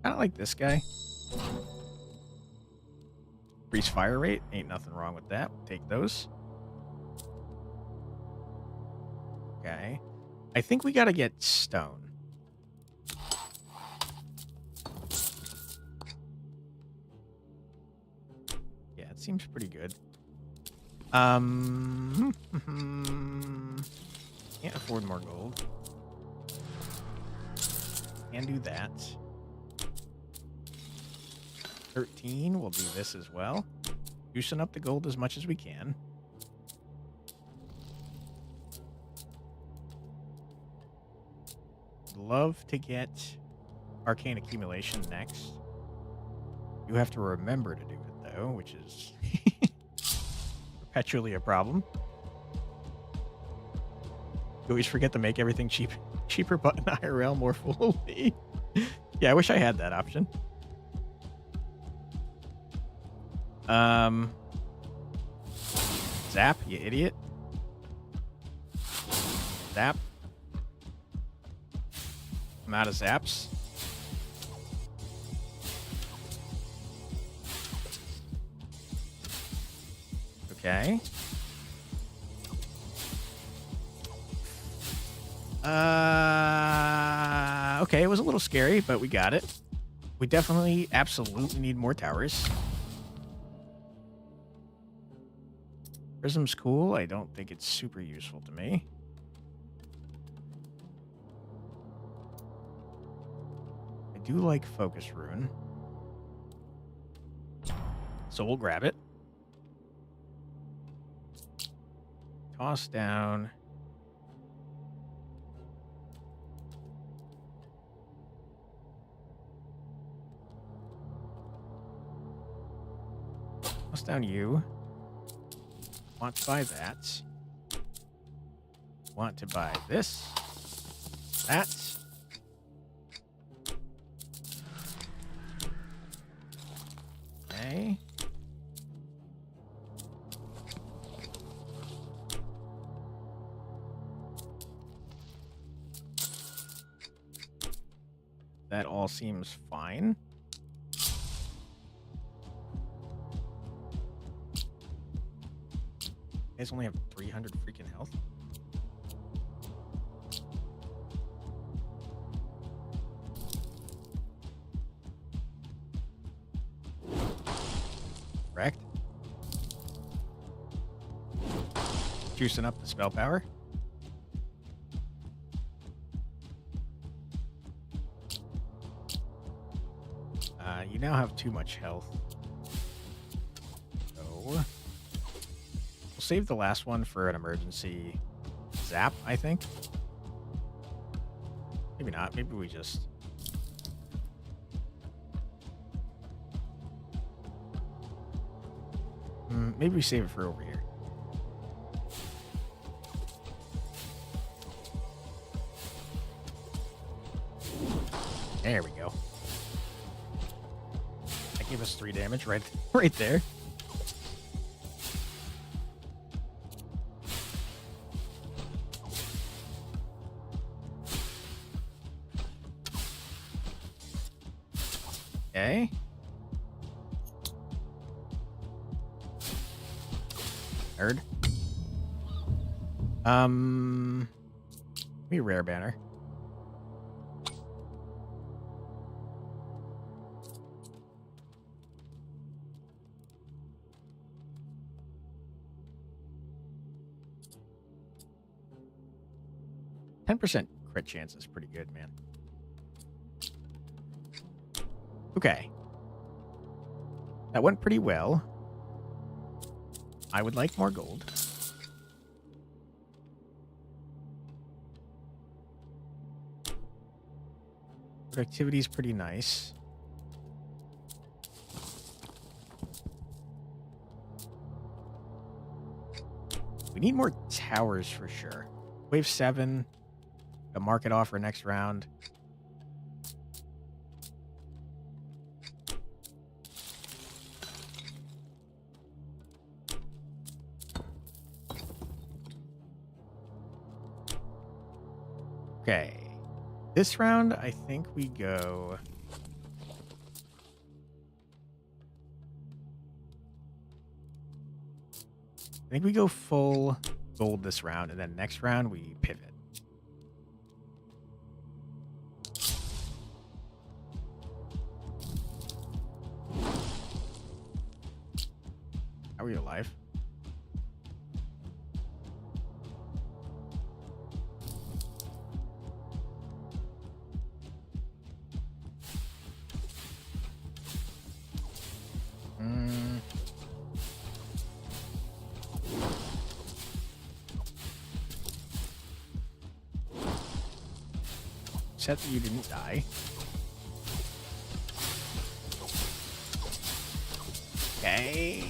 Kind of like this guy. Increase fire rate. Ain't nothing wrong with that. Take those. Okay. I think we got to get stone. Yeah, it seems pretty good. Can't afford more gold. Can do that. 13, we'll do this as well. Juicing up the gold as much as we can. Love to get arcane accumulation next. You have to remember to do it though, which is perpetually a problem. You always forget to make everything cheaper but in IRL more fully. Yeah, I wish I had that option. Zap, you idiot. Zap. I'm out of zaps. Okay. Okay, it was a little scary, but we got it. We definitely, absolutely need more towers. Prism's cool. I don't think it's super useful to me. I do like Focus Rune. So we'll grab it. Toss down. Toss down you. Want to buy that. Want to buy this. That. Okay. That all seems fine. You guys only have 300 freaking health. correct? Juicing up the spell power. You now have too much health. So we'll save the last one for an emergency zap, I think. Maybe not. Maybe we just... maybe we save it for over here. There we go. That gave us 3 damage right there. Okay. Nerd. Be rare banner. %10 crit chance is pretty good, man. Okay. That went pretty well. I would like more gold. Productivity is pretty nice. We need more towers for sure. Wave 7. A market offer next round. Okay. This round, I think we go... I think we go full gold this round, and then next round we pivot. How are you alive? Except that you didn't die. Okay.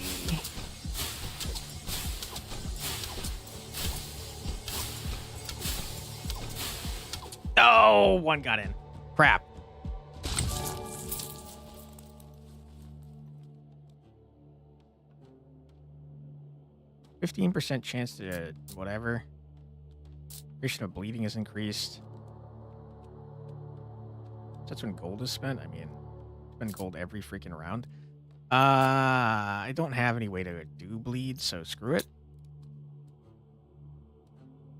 Oh, one got in. Crap. %15% chance to whatever. Duration of bleeding is increased. That's when gold is spent. I mean, spend gold every freaking round. I don't have any way to do bleed, so screw it.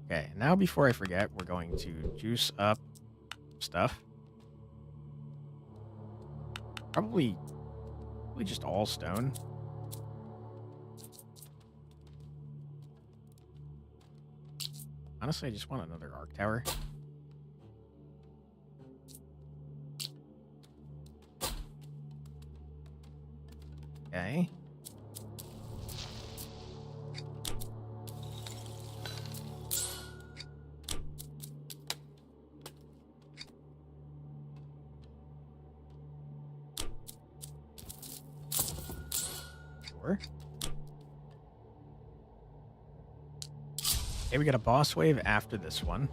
Okay, now before I forget, we're going to juice up stuff. Probably just all stone. Honestly, I just want another arc tower. Okay. Sure. Okay, we got a boss wave after this one.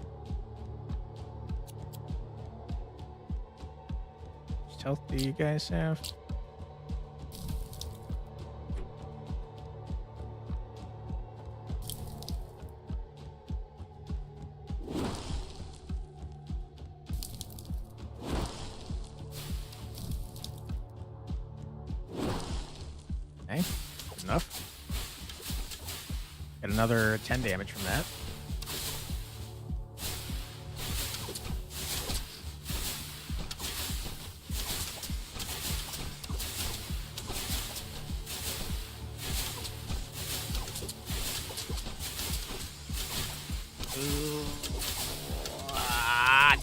Which health do you guys have? Okay, good enough. Get another 10 damage from that.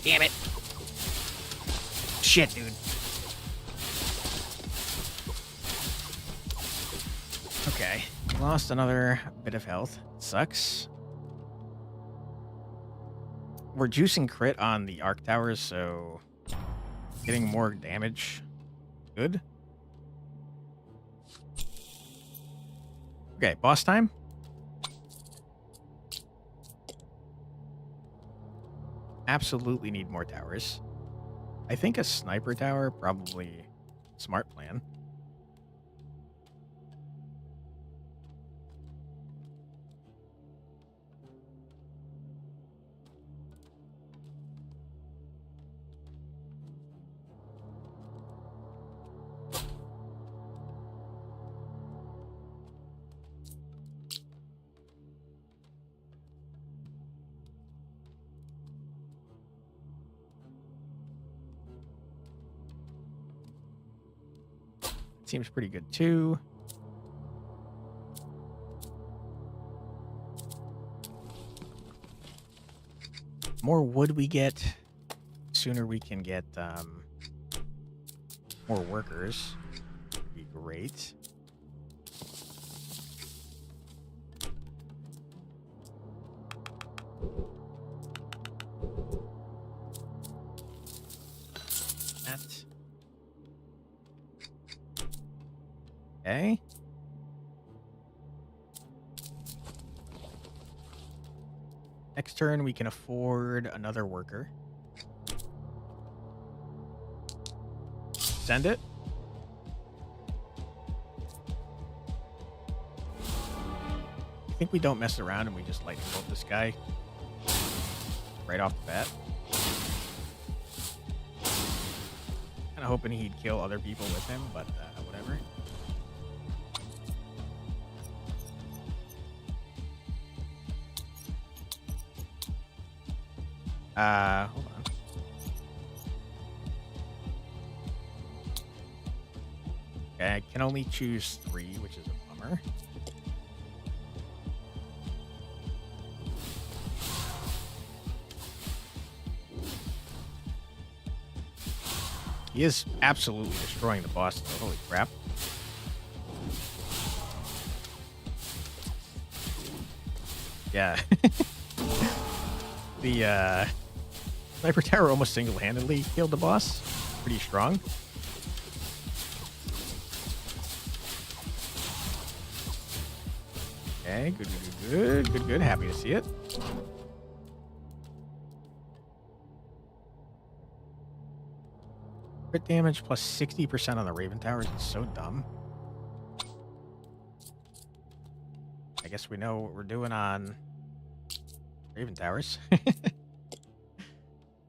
Damn it. Shit, dude. Okay. Lost another bit of health. Sucks. We're juicing crit on the arc towers, so getting more damage. Good. Okay, boss time. Absolutely need more towers. I think a sniper tower, probably smart plan. Seems pretty good too. More wood we get, sooner we can get more workers. Would be great. That. Okay. Next turn, we can afford another worker. Send it. I think we don't mess around and we just lightning bolt this guy right off the bat. Kind of hoping he'd kill other people with him, but whatever. Hold on. Okay, I can only choose 3, which is a bummer. He is absolutely destroying the boss, though. Holy crap. Yeah. The, Sniper Tower almost single-handedly killed the boss. Pretty strong. Okay, good. Happy to see it. Crit damage plus 60% on the Raven Towers is so dumb. I guess we know what we're doing on Raven Towers.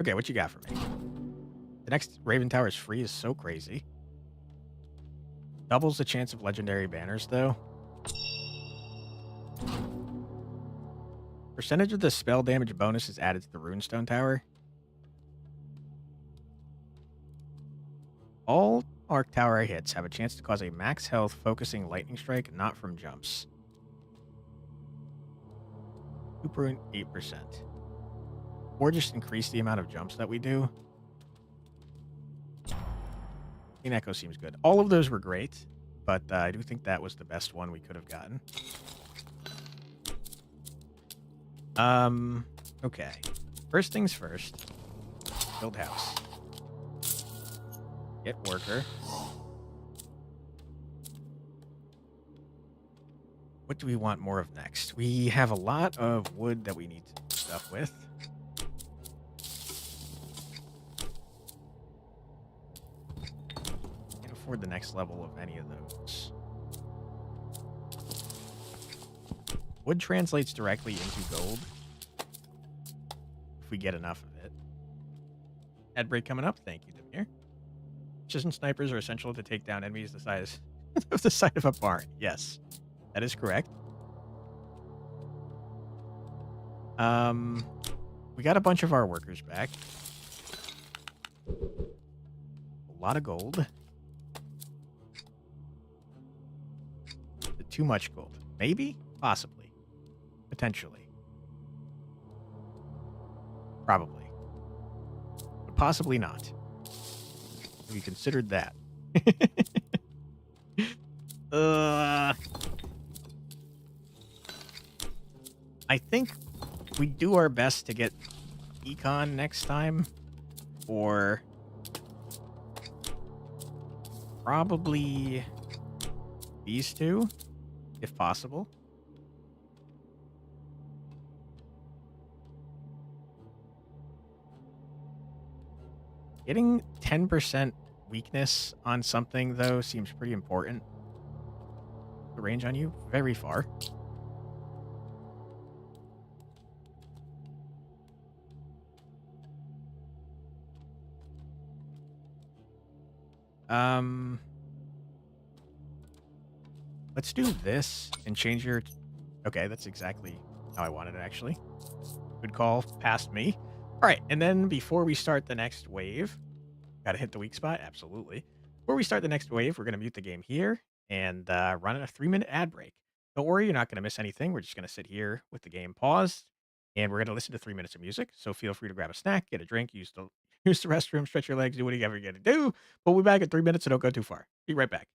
Okay, what you got for me? The next Raven Tower is free is so crazy. Doubles the chance of legendary banners, though. Percentage of the spell damage bonus is added to the Runestone Tower. All Arc Tower hits have a chance to cause a max health focusing lightning strike, not from jumps. 2.8%. Or just increase the amount of jumps that we do. Clean Echo seems good. All of those were great, but I do think that was the best one we could have gotten. Okay. First things first. Build house. Get worker. What do we want more of next? We have a lot of wood that we need to do stuff with. Can't afford the next level of any of those. Wood translates directly into gold. If we get enough of it. Ad break coming up. Thank you, Demir. Precision snipers are essential to take down enemies the size of the side of a barn. Yes, that is correct. We got a bunch of our workers back. A lot of gold. Too much gold. Maybe? Possibly. Potentially. Probably. Possibly not. Have you considered that? I think we do our best to get econ next time, or probably these two, if possible. Getting 10% weakness on something, though, seems pretty important. The range on you, very far. Let's do this and change your... Okay, that's exactly how I wanted it, actually. Good call, past me. All right, and then before we start the next wave, gotta hit the weak spot, absolutely. Before we start the next wave, we're gonna mute the game here and run a 3-minute ad break. Don't worry, you're not gonna miss anything. We're just gonna sit here with the game paused, and we're gonna listen to 3 minutes of music. So feel free to grab a snack, get a drink, use the restroom, stretch your legs, do whatever you gotta do. But we'll be back in 3 minutes, so don't go too far. Be right back.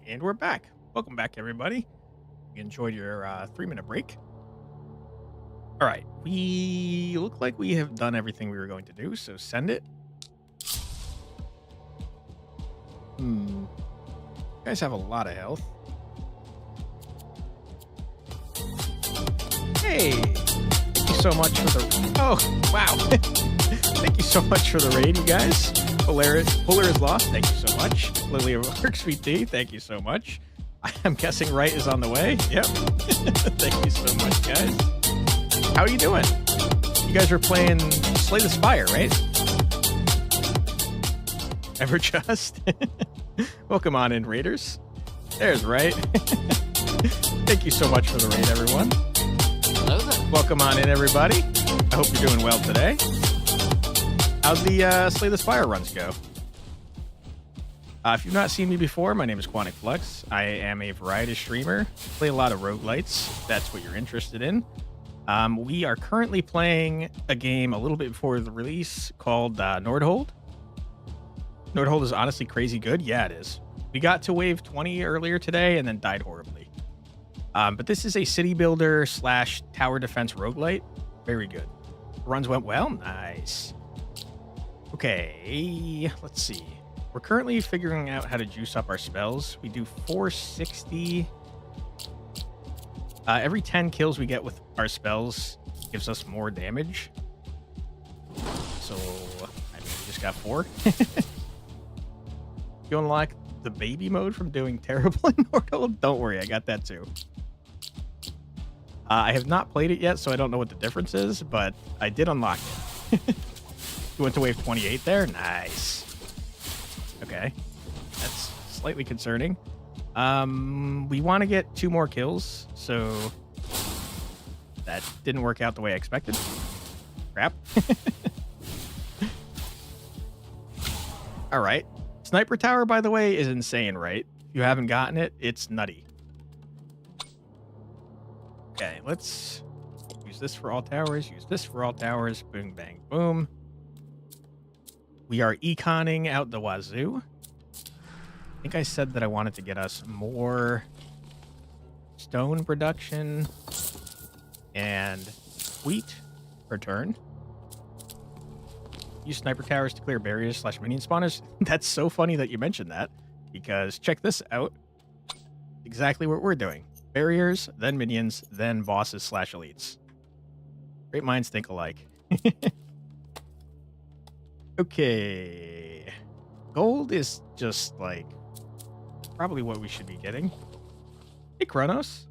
And we're back. Welcome back, everybody. You enjoyed your 3-minute break. All right, we look like we have done everything we were going to do, so send it. You guys have a lot of health. Hey, thank you so much for the... Oh, wow. Thank you so much for the raid, you guys. Polar is lost. Thank you so much. Lily Lark, Sweet Tea. Thank you so much. I'm guessing right is on the way. Yep. Thank you so much, guys. How are you doing? You guys were playing Slay the Spire, right? Ever just? Welcome on in, Raiders. There's right. Thank you so much for the raid, everyone. Hello there. Welcome on in, everybody. I hope you're doing well today. How's the Slay the Spire runs go? If you've not seen me before, my name is Quantic Flux. I am a variety streamer. Play a lot of roguelites, if that's what you're interested in. We are currently playing a game a little bit before the release called Nordhold. Nordhold is honestly crazy good. Yeah, it is. We got to wave 20 earlier today and then died horribly. But this is a city builder / tower defense roguelite. Very good. Runs went well. Nice. Okay, let's see. We're currently figuring out how to juice up our spells. We do 460. Every 10 kills we get with our spells gives us more damage. So, I mean, we just got 4. You unlock the baby mode from doing terrible in Nordhold? Don't worry, I got that too. I have not played it yet, so I don't know what the difference is, but I did unlock it. You went to wave 28 there? Nice. Okay. That's slightly concerning. We want to get 2 more kills, so that didn't work out the way I expected. Crap. All right. Sniper Tower, by the way, is insane, right? If you haven't gotten it, it's nutty. Okay, let's use this for all towers, use this for all towers. Boom, bang, boom. We are econing out the wazoo. I think I said that I wanted to get us more stone production and wheat per turn. Use sniper towers to clear barriers / minion spawners. That's so funny that you mentioned that, because check this out. Exactly what we're doing. Barriers, then minions, then bosses / elites. Great minds think alike. Okay. Gold is just like probably what we should be getting. Hey, Kronos.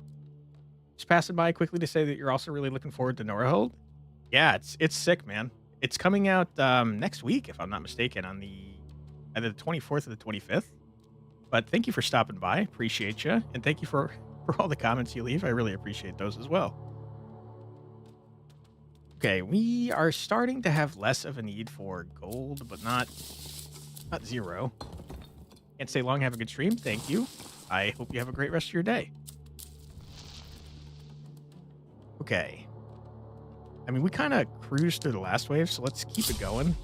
Just passing by quickly to say that you're also really looking forward to Nordhold. Yeah, it's sick, man. It's coming out next week, if I'm not mistaken, on either the 24th or the 25th. But thank you for stopping by. Appreciate you. And thank you for all the comments you leave. I really appreciate those as well. Okay, we are starting to have less of a need for gold, but not zero. Can't stay long. Have a good stream. Thank you. I hope you have a great rest of your day. Okay. I mean, we kind of cruised through the last wave, so let's keep it going.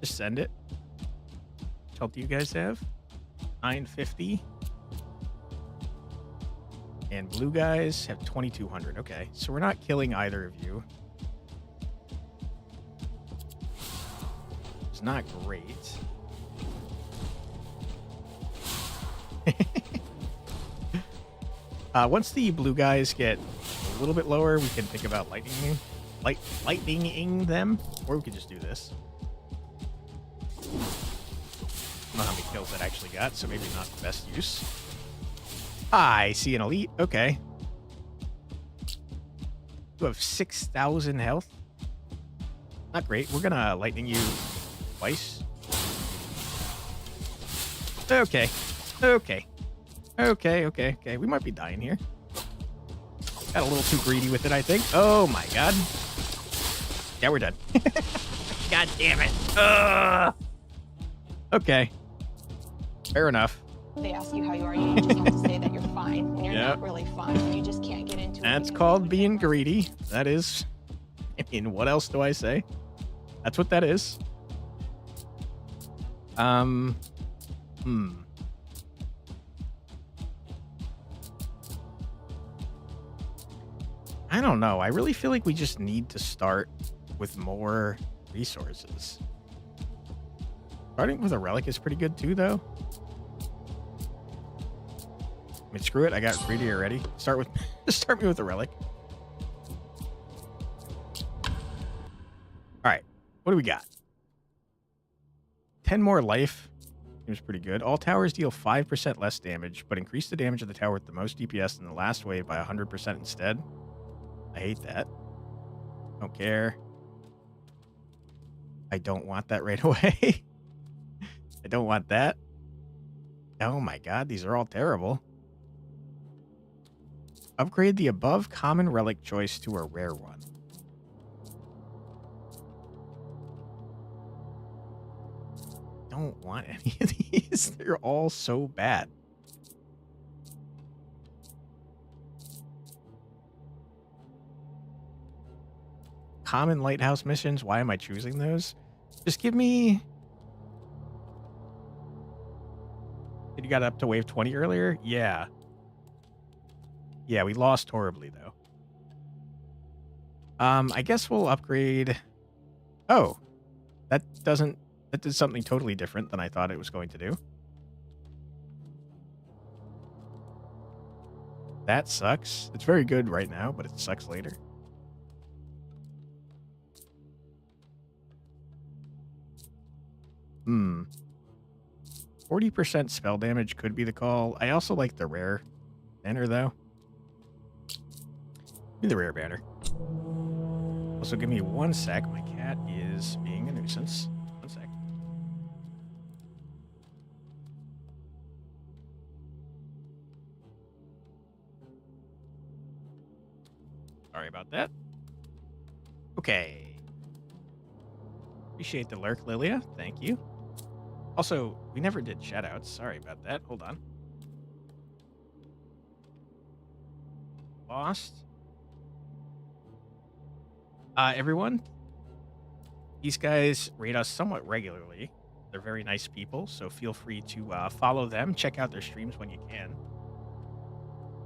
Just send it. Which health do you guys have? 950. And blue guys have 2200. Okay, so we're not killing either of you. It's not great. Once the blue guys get a little bit lower, we can think about lightninging them, or we could just do this. I don't know how many kills that actually got, so maybe not the best use. I see an elite. Okay. You have 6,000 health. Not great. We're gonna lightning you twice. Okay. Okay. We might be dying here. Got a little too greedy with it, I think. Oh my god. Yeah, we're dead. God damn it. Okay. Fair enough. They ask you how you are, you just have to say that you're fine when you're not really fine. And you just can't get into it. That's called being greedy. That is. I mean, what else do I say? That's what that is. I don't know. I really feel like we just need to start with more resources. Starting with a relic is pretty good too, though. I mean, screw it. I got greedy already. Start me with a relic. All right. What do we got? 10 more life. Seems pretty good. All towers deal 5% less damage, but increase the damage of the tower with the most DPS in the last wave by 100% instead. I hate that. Don't care. I don't want that right away. I don't want that. Oh my god, these are all terrible. Upgrade the above common relic choice to a rare one. Don't want any of these. They're all so bad. Common lighthouse missions. Why am I choosing those? Just give me... Did you got up to wave 20 earlier? Yeah. Yeah, we lost horribly, though. I guess we'll upgrade... Oh. That did something totally different than I thought it was going to do. That sucks. It's very good right now, but it sucks later. Hmm. 40% spell damage could be the call. I also like the rare banner, though. Give me the rare banner. Also, give me 1 sec. My cat is being a nuisance. 1 sec. Sorry about that. Okay. Appreciate the lurk, Lilia. Thank you. Also, we never did shoutouts. Sorry about that. Hold on. Lost. Everyone, these guys rate us somewhat regularly. They're very nice people, so feel free to follow them. Check out their streams when you can.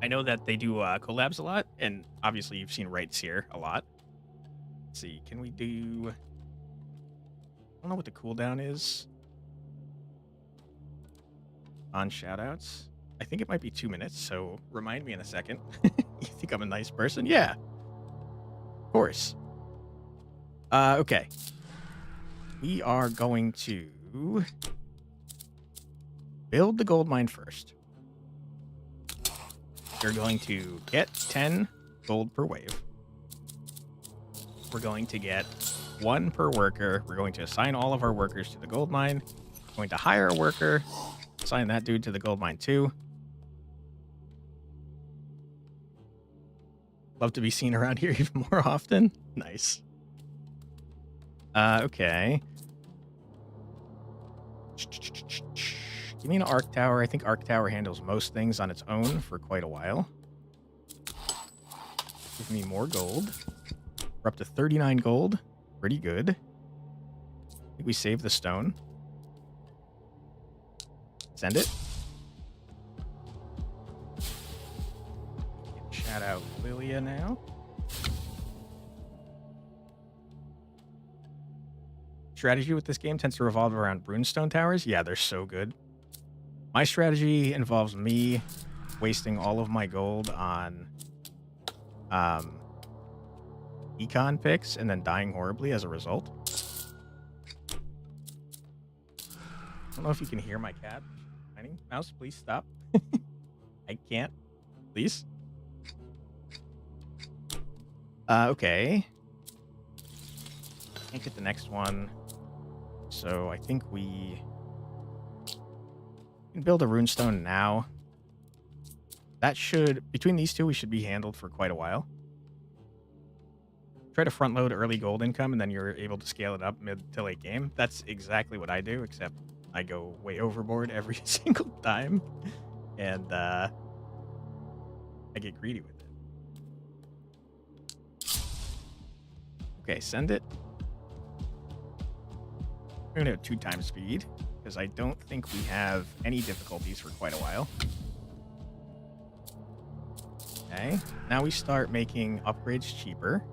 I know that they do collabs a lot, and obviously you've seen Rights here a lot. Let's see, can we do... I don't know what the cooldown is on shoutouts. I think it might be 2 minutes, so remind me in a second. You think I'm a nice person? Yeah. Of course. Okay. We are going to build the gold mine first. We're going to get 10 gold per wave. We're going to get 1 per worker. We're going to assign all of our workers to the gold mine. We're going to hire a worker. Assign that dude to the gold mine too. Love to be seen around here even more often. Nice. Okay. Give me an arc tower. I think arc tower handles most things on its own for quite a while. Give me more gold. We're up to 39 gold. Pretty good. I think we saved the stone. Send it. Shout out Lilia now. Strategy with this game tends to revolve around runestone towers. Yeah, they're so good. My strategy involves me wasting all of my gold on econ picks and then dying horribly as a result. I don't know if you can hear my cat. Mouse, please stop. I can't. Please. Okay. Can't get the next one. So I think we can build a runestone now. That should, between these two, we should be handled for quite a while. Try to front load early gold income and then you're able to scale it up mid to late game. That's exactly what I do, except I go way overboard every single time. And I get greedy with it. Okay, send it. I'm going to go 2 times speed, because I don't think we have any difficulties for quite a while. Okay, now we start making upgrades cheaper.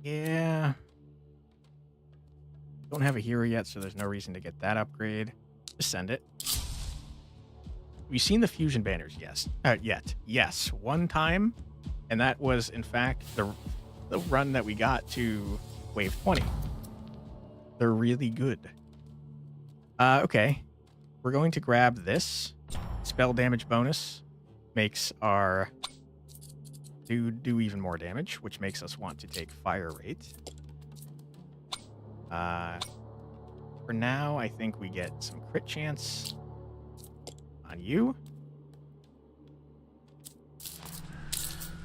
Yeah. Don't have a hero yet, so there's no reason to get that upgrade. Just send it. Have you seen the fusion banners? Yes. Yet. Yes. One time And that was, in fact, the run that we got to wave 20. They're really good. Okay. We're going to grab this. Spell damage bonus makes our dude do even more damage, which makes us want to take fire rate. For now, I think we get some crit chance on you.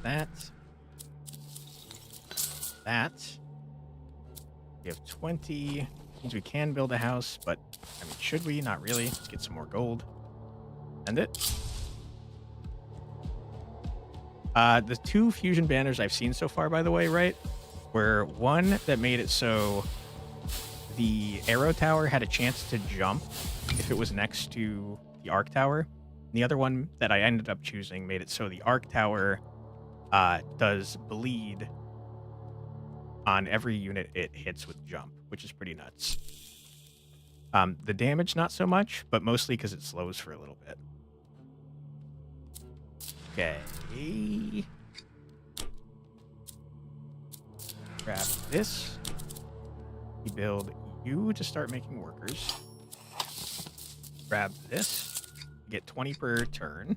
That. We have 20. Means we can build a house, but I mean, should we? Not really. Let's get some more gold. End it. The 2 fusion banners I've seen so far, by the way, right, were one that made it so the arrow tower had a chance to jump if it was next to the arc tower. And the other one that I ended up choosing made it so the arc tower does bleed on every unit it hits with jump, which is pretty nuts. The damage, not so much, but mostly because it slows for a little bit. Okay. Grab this. We build you to start making workers. Grab this. Get 20 per turn.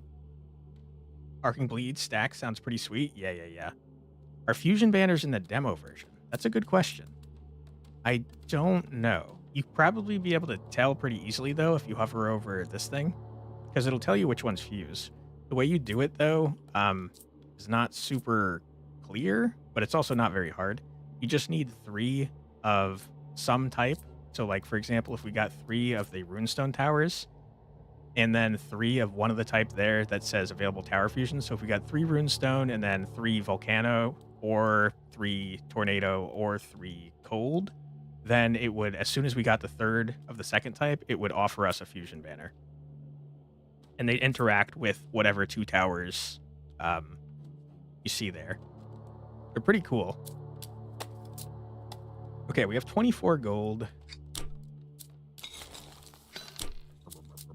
Arcing Bleed stack sounds pretty sweet. Yeah. Are fusion banners in the demo version? That's a good question. I don't know. You'd probably be able to tell pretty easily, though, if you hover over this thing, because it'll tell you which ones fuse. The way you do it, though, is not super clear, but it's also not very hard. You just need 3 of some type. So, like, for example, if we got 3 of the runestone towers, and then 3 of one of the type there that says available tower fusion. So if we got 3 runestone and then 3 volcano, or 3 tornado, or 3 cold, then it would, as soon as we got the 3rd of the second type, it would offer us a fusion banner. And they interact with whatever 2 towers you see there. They're pretty cool. Okay, we have 24 gold.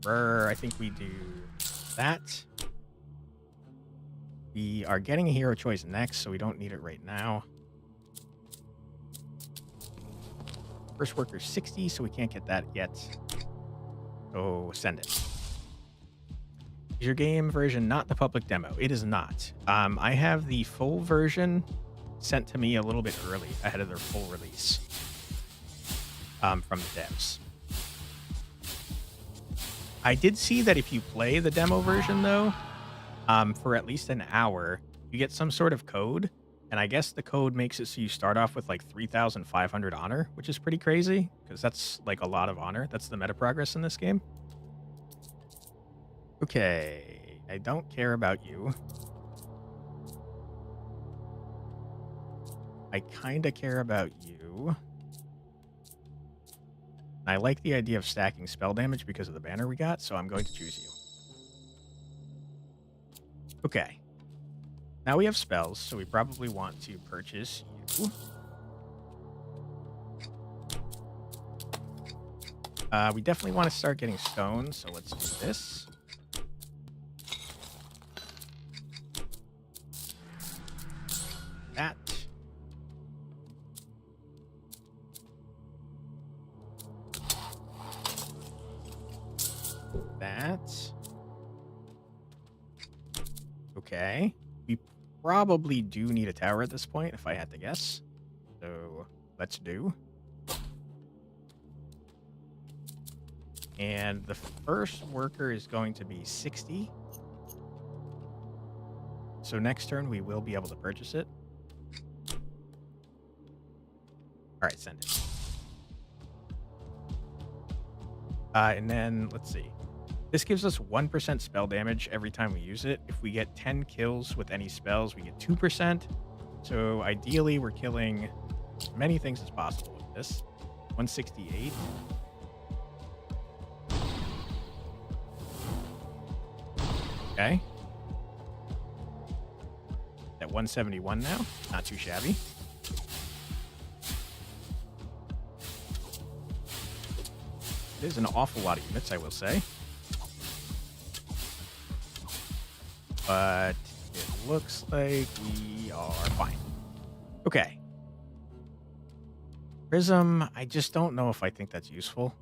I think we do that. We are getting a hero choice next, so we don't need it right now. First worker 60, so we can't get that yet. So send it. Is your game version not the public demo? It is not. I have the full version sent to me a little bit early, ahead of their full release from the devs. I did see that if you play the demo version, though, for at least an hour, you get some sort of code. And I guess the code makes it so you start off with like 3,500 honor, which is pretty crazy because that's like a lot of honor. That's the meta progress in this game. Okay, I don't care about you. I kind of care about you. I like the idea of stacking spell damage because of the banner we got, so I'm going to choose you. Okay. Now we have spells, so we probably want to purchase you. We definitely want to start getting stones, so let's do this. That. That. Okay. We probably do need a tower at this point, if I had to guess. So, let's do. And the first worker is going to be 60. So next turn, we will be able to purchase it. All right, send it. And then, let's see. This gives us 1% spell damage every time we use it. If we get 10 kills with any spells, we get 2%. So ideally, we're killing as many things as possible with this. 168. Okay. At 171 now. Not too shabby. It is an awful lot of units, I will say. But it looks like we are fine. Okay. Prism, I just don't know if I think that's useful.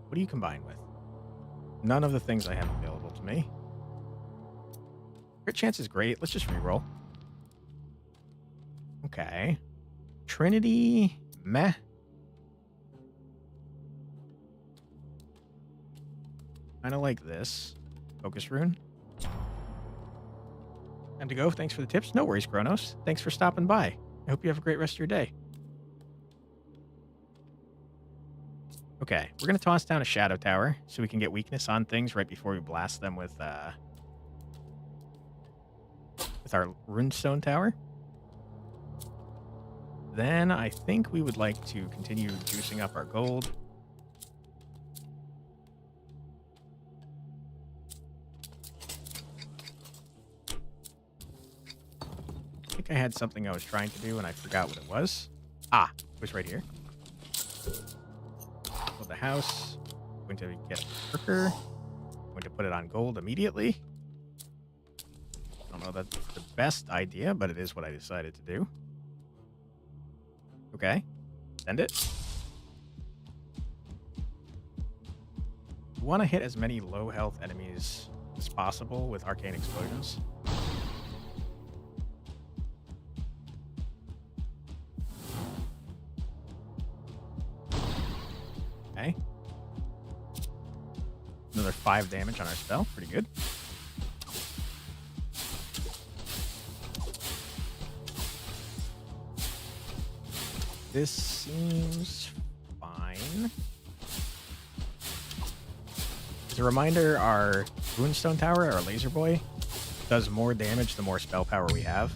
What do you combine with? None of the things I have available to me. Crit chance is great. Let's just reroll. Okay. Trinity, meh. Kind of like this. Focus rune. Time to go. Thanks for the tips. No worries, Kronos. Thanks for stopping by. I hope you have a great rest of your day. Okay, we're going to toss down a Shadow Tower so we can get weakness on things right before we blast them with our Runestone Tower. Then I think we would like to continue juicing up our gold. I think I had something I was trying to do and I forgot what it was. Ah, it was right here. Build the house. I'm going to get a worker. I'm going to put it on gold immediately. I don't know that's the best idea, but it is what I decided to do. Okay. Send it. We want to hit as many low health enemies as possible with arcane explosions. Okay. Another 5 damage on our spell. Pretty good. This seems fine. As a reminder, our Runestone Tower, our Laser Boy, does more damage the more spell power we have.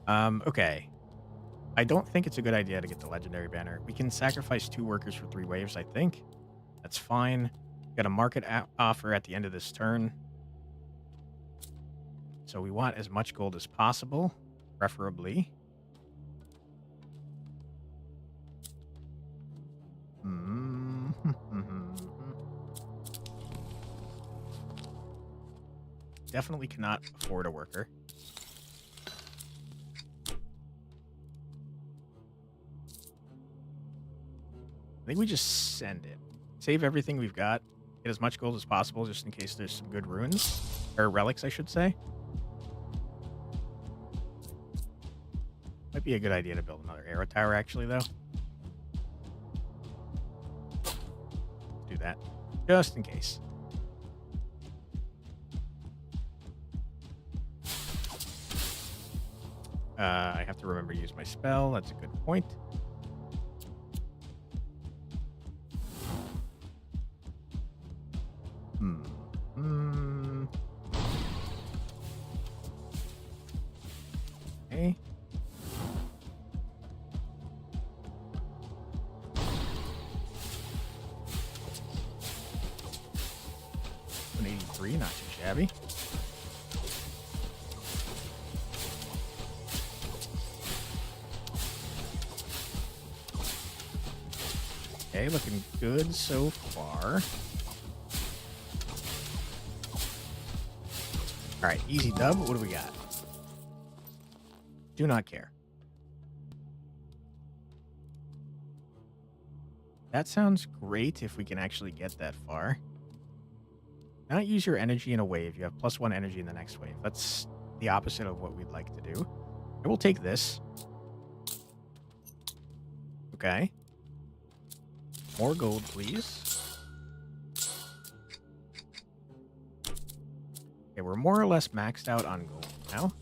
Okay. I don't think it's a good idea to get the Legendary Banner. We can sacrifice 2 workers for 3 waves, I think. That's fine. Got a market offer at the end of this turn. So we want as much gold as possible, preferably. Definitely cannot afford a worker. I think we just send it. Save everything we've got. Get as much gold as possible just in case there's some good runes. Or relics, I should say. Might be a good idea to build another arrow tower, actually, though. Do that. Just in case. I have to remember to use my spell. That's a good point. Okay. 183, not too shabby. Okay, looking good so far. All right, easy dub. What do we got? Do not care. That sounds great if we can actually get that far. Not use your energy in a wave. You have +1 energy in the next wave. That's the opposite of what we'd like to do. I will take this. Okay. More gold, please. Okay, we're more or less maxed out on gold now.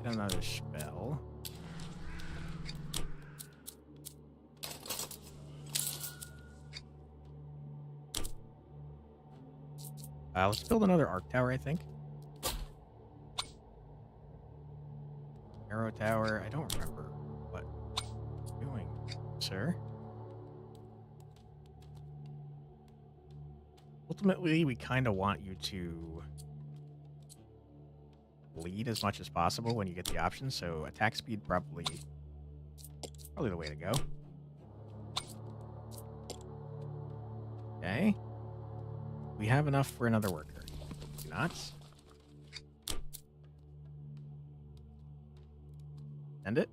Get another spell. Let's build another arc tower, I think. Arrow tower. I don't remember what I'm doing, sir. Ultimately, we kind of want you to bleed as much as possible when you get the option. So attack speed probably the way to go. Okay. We have enough for another worker. Do not. Send it.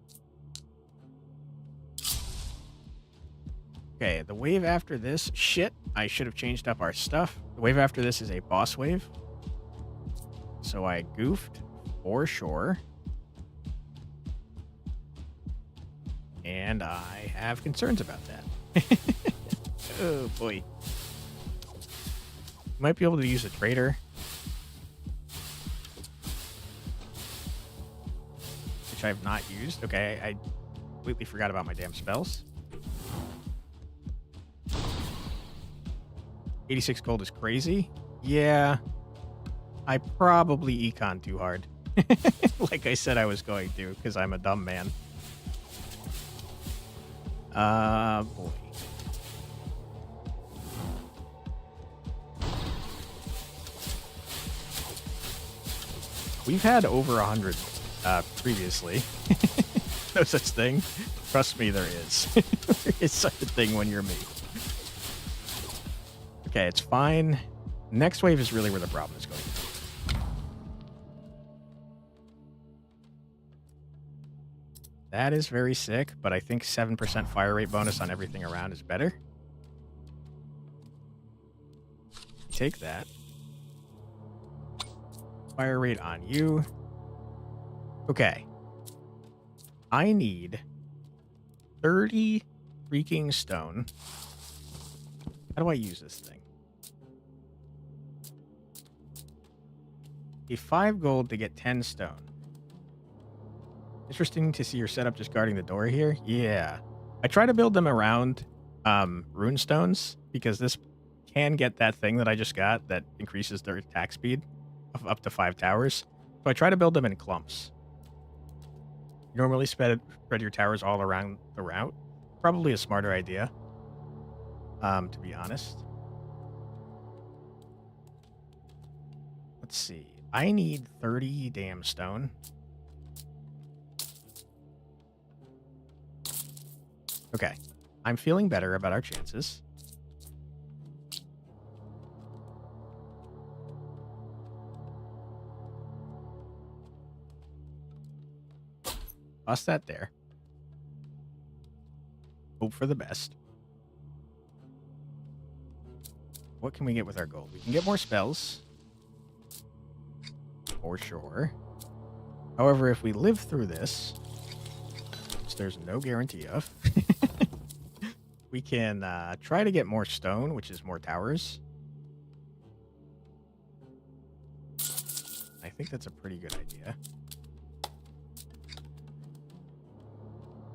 Okay, the wave after this... Shit, I should have changed up our stuff. The wave after this is a boss wave. So I goofed for sure. And I have concerns about that. Oh, boy. Might be able to use a trader. Which I have not used. Okay, I completely forgot about my damn spells. 86 gold is crazy. Yeah. I probably econ too hard. Like I said I was going to, because I'm a dumb man. Boy. We've had over 100 previously. No such thing. Trust me, there is. There is such a thing when you're me. Okay, it's fine. Next wave is really where the problem is going. That is very sick, but I think 7% fire rate bonus on everything around is better. Take that. Fire rate on you. Okay. I need 30 freaking stone. How do I use this thing? A 5 gold to get 10 stone. Interesting to see your setup just guarding the door here. Yeah. I try to build them around rune stones because this can get that thing that I just got that increases their attack speed of up to 5 towers. So I try to build them in clumps. You normally spread your towers all around the route. Probably a smarter idea, to be honest. Let's see. I need 30 damn stone. Okay. I'm feeling better about our chances. Toss that there. Hope for the best. What can we get with our gold? We can get more spells. For sure. However, if we live through this, which there's no guarantee of, we can try to get more stone, which is more towers. I think that's a pretty good idea.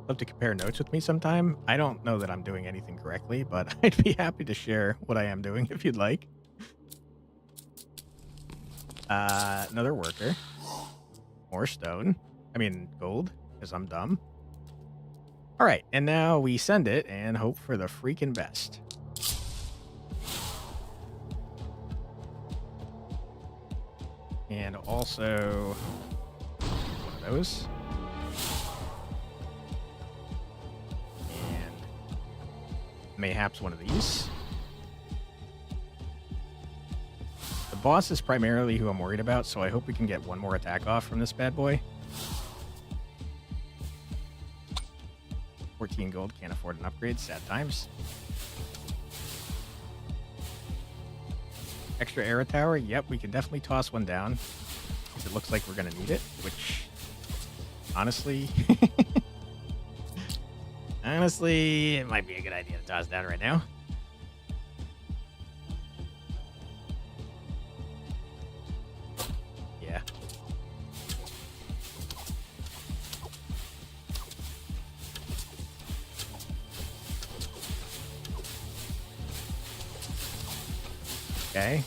Love to compare notes with me sometime. I don't know that I'm doing anything correctly, but I'd be happy to share what I am doing if you'd like. Another worker. More stone. I mean, gold, because I'm dumb. All right, and now we send it and hope for the freaking best. And also one of those. And mayhaps one of these. The boss is primarily who I'm worried about, so I hope we can get one more attack off from this bad boy. 14 gold, can't afford an upgrade, sad times. Extra arrow tower, yep, we can definitely toss one down. If it looks like we're gonna need it, which, honestly, honestly, it might be a good idea to toss down right now. Yeah. Okay.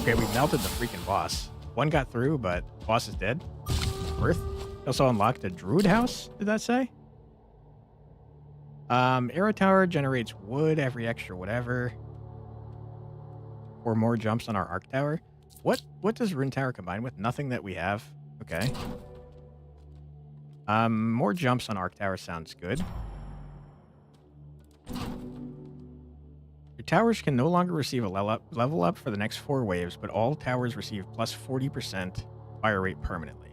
Okay, we melted the freaking boss. One got through, but boss is dead. Worth. Also unlocked a druid house, did that say? Arrow tower generates wood every extra whatever. Or more jumps on our arc tower. What does rune tower combine with? Nothing that we have. Okay. More jumps on arc tower sounds good. Your towers can no longer receive a level up for the next 4 waves, but all towers receive plus 40% fire rate permanently.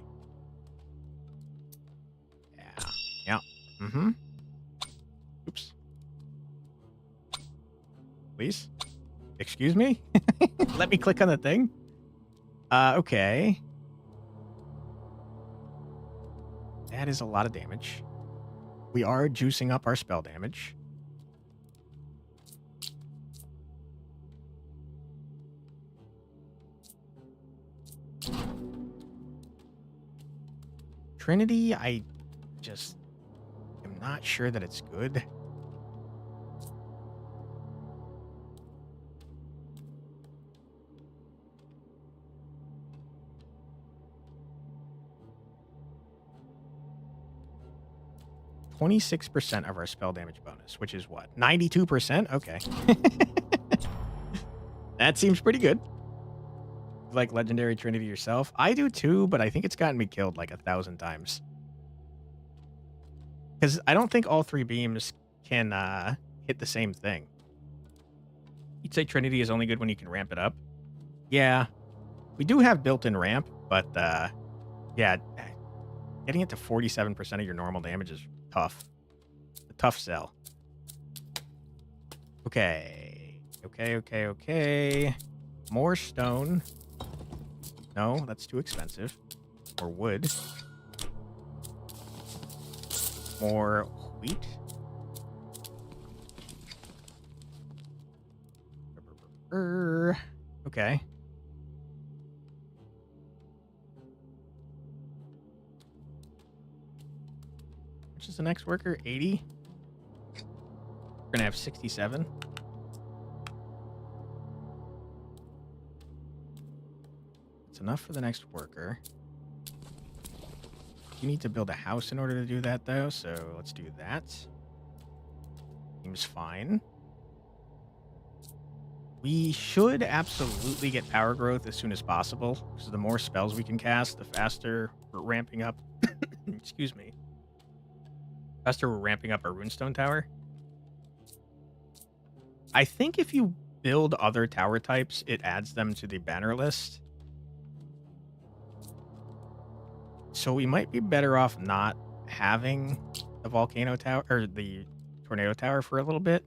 Yeah. Yeah. Mm-hmm. Oops. Please? Excuse me? Let me click on the thing? Okay. That is a lot of damage. We are juicing up our spell damage. Trinity, I just am not sure that it's good. %26% of our spell damage bonus, which is what? 92%? Okay. That seems pretty good. Like Legendary Trinity yourself? I do too, but I think it's gotten me killed like 1,000 times. Because I don't think all 3 beams can hit the same thing. You'd say Trinity is only good when you can ramp it up? Yeah. We do have built-in ramp, but yeah, getting it to 47% of your normal damage is tough. A tough sell. Okay. Okay. More stone. No, that's too expensive. More wood. More wheat. Okay. Which is the next worker? 80? We're gonna have 67. It's enough for the next worker. You need to build a house in order to do that, though, so let's do that. Seems fine. We should absolutely get power growth as soon as possible, because the more spells we can cast, the faster we're ramping up. Excuse me. Faster we're ramping up our runestone tower. I think if you build other tower types, it adds them to the banner list. So we might be better off not having the volcano tower or the tornado tower for a little bit.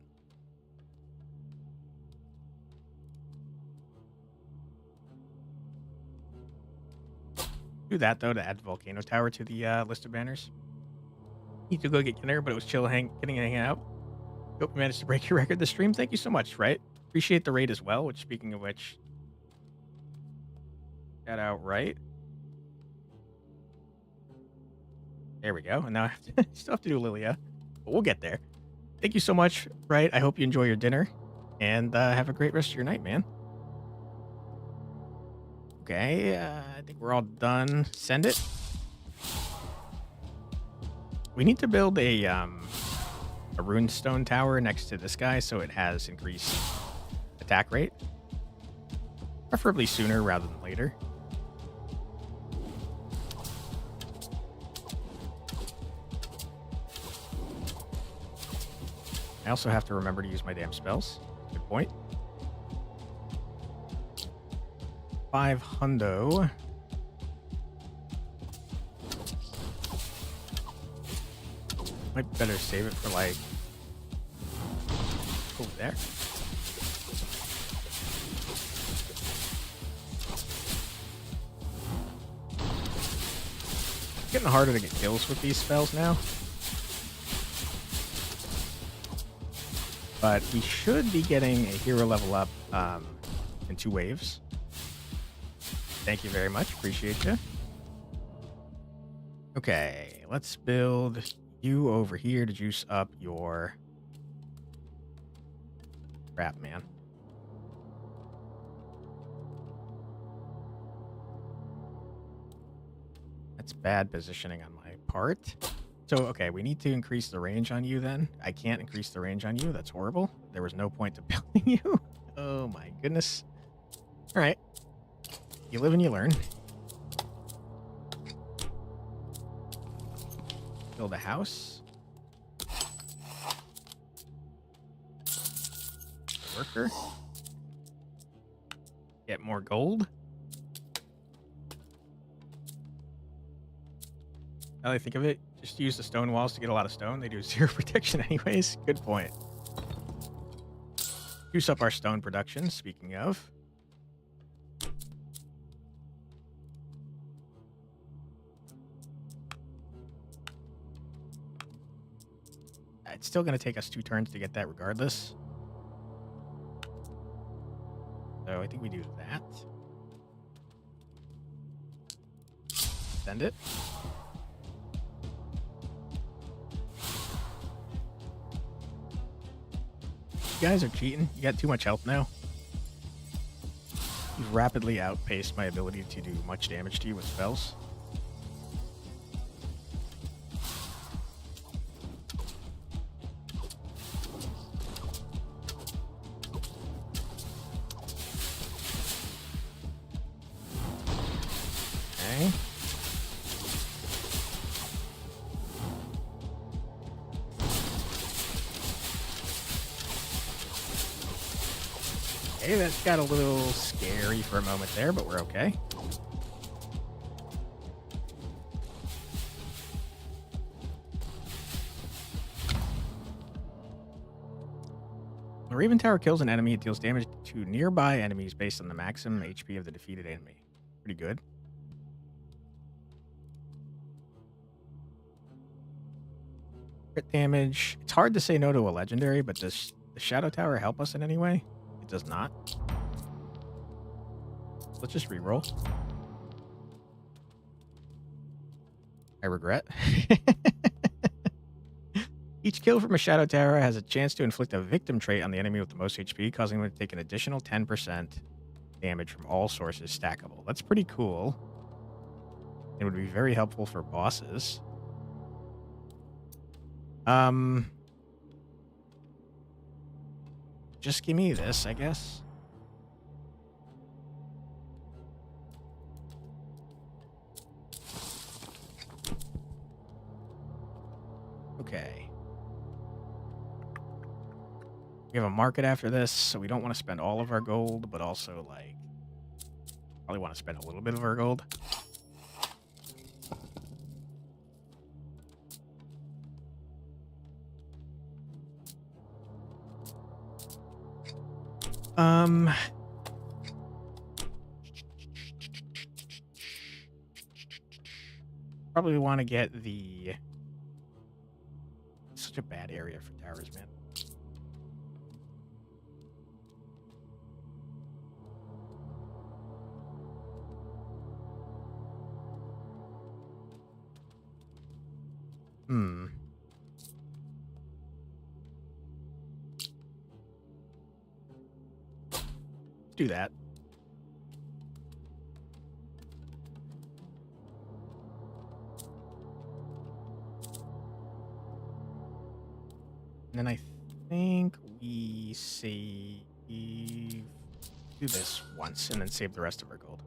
Do that though to add the volcano tower to the list of banners. Need to go get dinner, but it was chill getting hanging out. Hope you managed to break your record this stream. Thank you so much, right? Appreciate the raid as well, which speaking of which, shout out, right? There we go. And now I still have to do Lilia, but we'll get there. Thank you so much, right? I hope you enjoy your dinner and have a great rest of your night, man. Okay, I think we're all done. Send it. We need to build a runestone tower next to this guy so it has increased attack rate. Preferably sooner rather than later. I also have to remember to use my damn spells. Good point. 5 hundo. Might be better save it for like over there. It's getting harder to get kills with these spells now. But we should be getting a hero level up in 2 waves. Thank you very much. Appreciate you. Okay, let's build you over here to juice up your crap, man. That's bad positioning on my part. So, okay, we need to increase the range on you then. I can't increase the range on you. That's horrible. There was no point to building you. Oh my goodness. All right. You live and you learn. Build a house. worker. Get more gold. Now that I think of it, just use the stone walls to get a lot of stone. They do 0 protection anyways. Good point. Juice up our stone production, speaking of. It's still going to take us 2 turns to get that regardless. So I think we do that. Send it. You guys are cheating. You got too much health now. You've rapidly outpaced my ability to do much damage to you with spells. Okay. Okay, that got a little scary for a moment there, but we're okay. The Raven Tower kills an enemy. It deals damage to nearby enemies based on the maximum HP of the defeated enemy. Pretty good. Crit damage. It's hard to say no to a legendary, but does the Shadow Tower help us in any way? It does not. Let's just reroll. I regret. Each kill from a Shadow Tower has a chance to inflict a victim trait on the enemy with the most HP, causing them to take an additional 10% damage from all sources stackable. That's pretty cool. It would be very helpful for bosses. Just give me this, I guess. Okay. We have a market after this, so we don't want to spend all of our gold, but also, like, probably want to spend a little bit of our gold. Probably want to get the... Such a bad area for towers, man. Let's do that. And then I think we save... Do this once and then save the rest of our gold.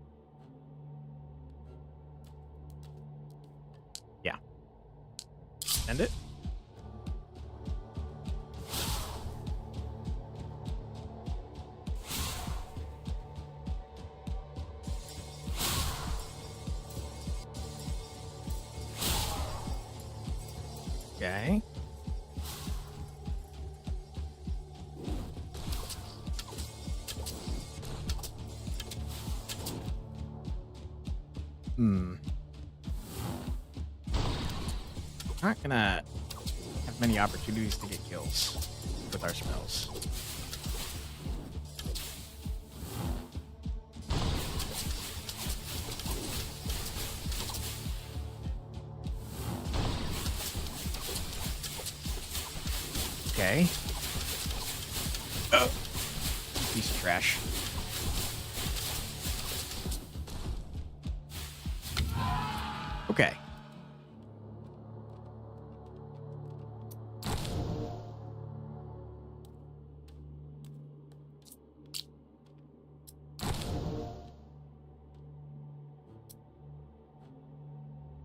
Yeah. End it. Okay. Not gonna have many opportunities to get kills with our spells. Okay. Oh. Piece of trash. Okay.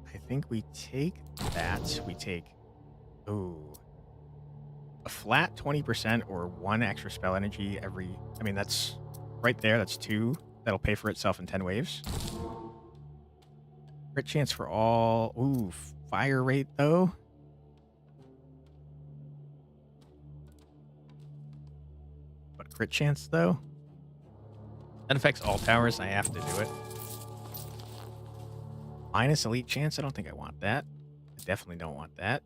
I think we take that. We take... Ooh. flat 20% or 1 extra spell energy every... I mean, that's right there. That's 2. That'll pay for itself in 10 waves. Crit chance for all... Ooh, fire rate, though. But crit chance, though? That affects all towers. I have to do it. Minus elite chance. I don't think I want that. I definitely don't want that.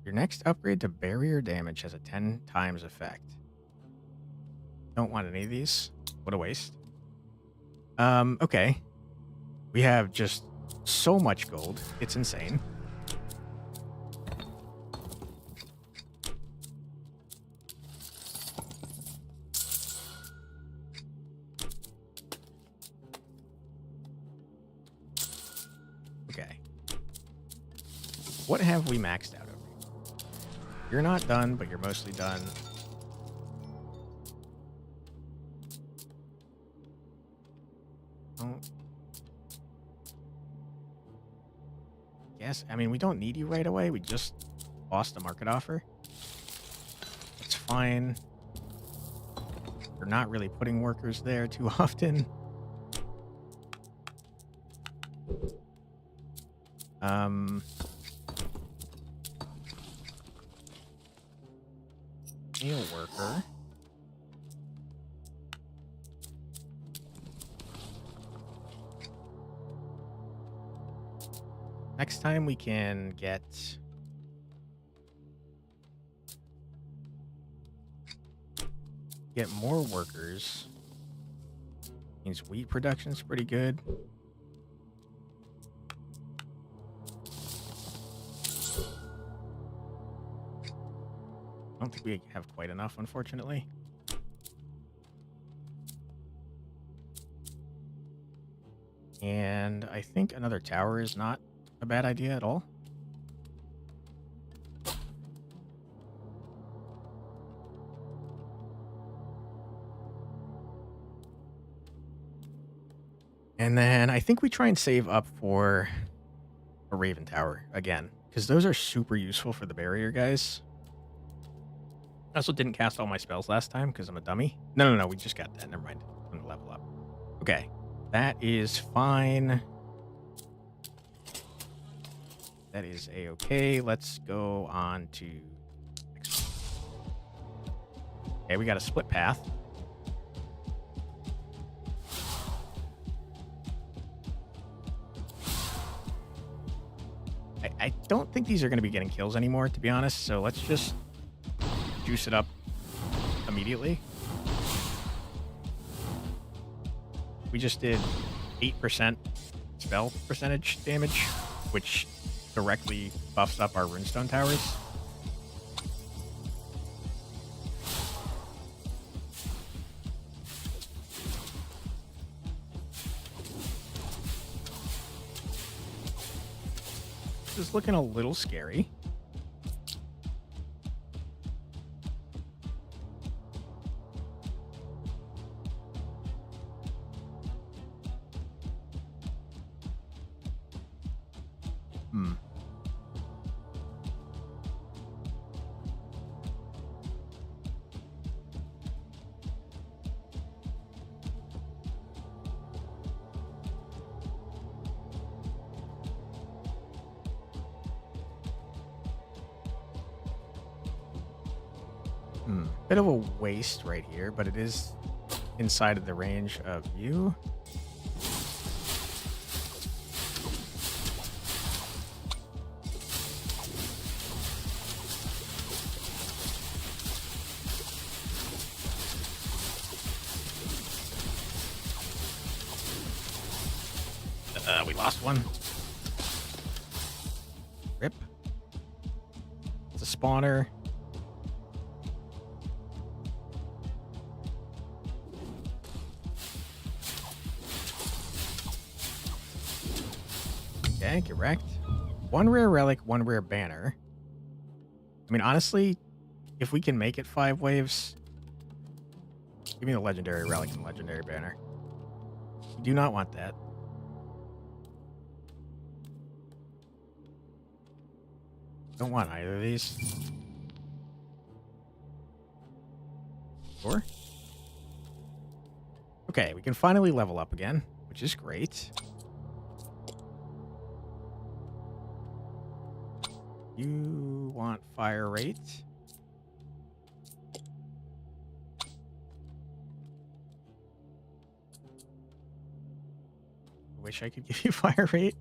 Your next upgrade to barrier damage has a 10 times effect. Don't want any of these. What a waste. Okay. We have just so much gold. It's insane. Okay. What have we maxed out over? You're not done, but you're mostly done. Oh. Yes, I mean, we don't need you right away. We just lost a market offer. It's fine. We're not really putting workers there too often. Meal worker. Next time we can get more workers. Means wheat production is pretty good. I don't think we have quite enough, unfortunately. And I think another tower is not a bad idea at all. And then I think we try and save up for a Raven Tower again, because those are super useful for the barrier guys. I also didn't cast all my spells last time because I'm a dummy. No, we just got that. Never mind. I'm going to level up. Okay. That is fine. That is a-okay. Let's go on to... Okay, we got a split path. I don't think these are going to be getting kills anymore, to be honest, so let's just juice it up immediately. We just did 8% spell percentage damage, which directly buffs up our runestone towers. This is looking a little scary. Bit of a waste right here, but it is inside of the range of you. We lost one. Rip. It's a spawner. Okay, get wrecked. One rare relic, one rare banner. I mean, honestly, if we can make it 5 waves, give me the legendary relic and legendary banner. We do not want that. Don't want either of these. Sure. Okay, we can finally level up again, which is great. You want fire rate? I wish I could give you fire rate.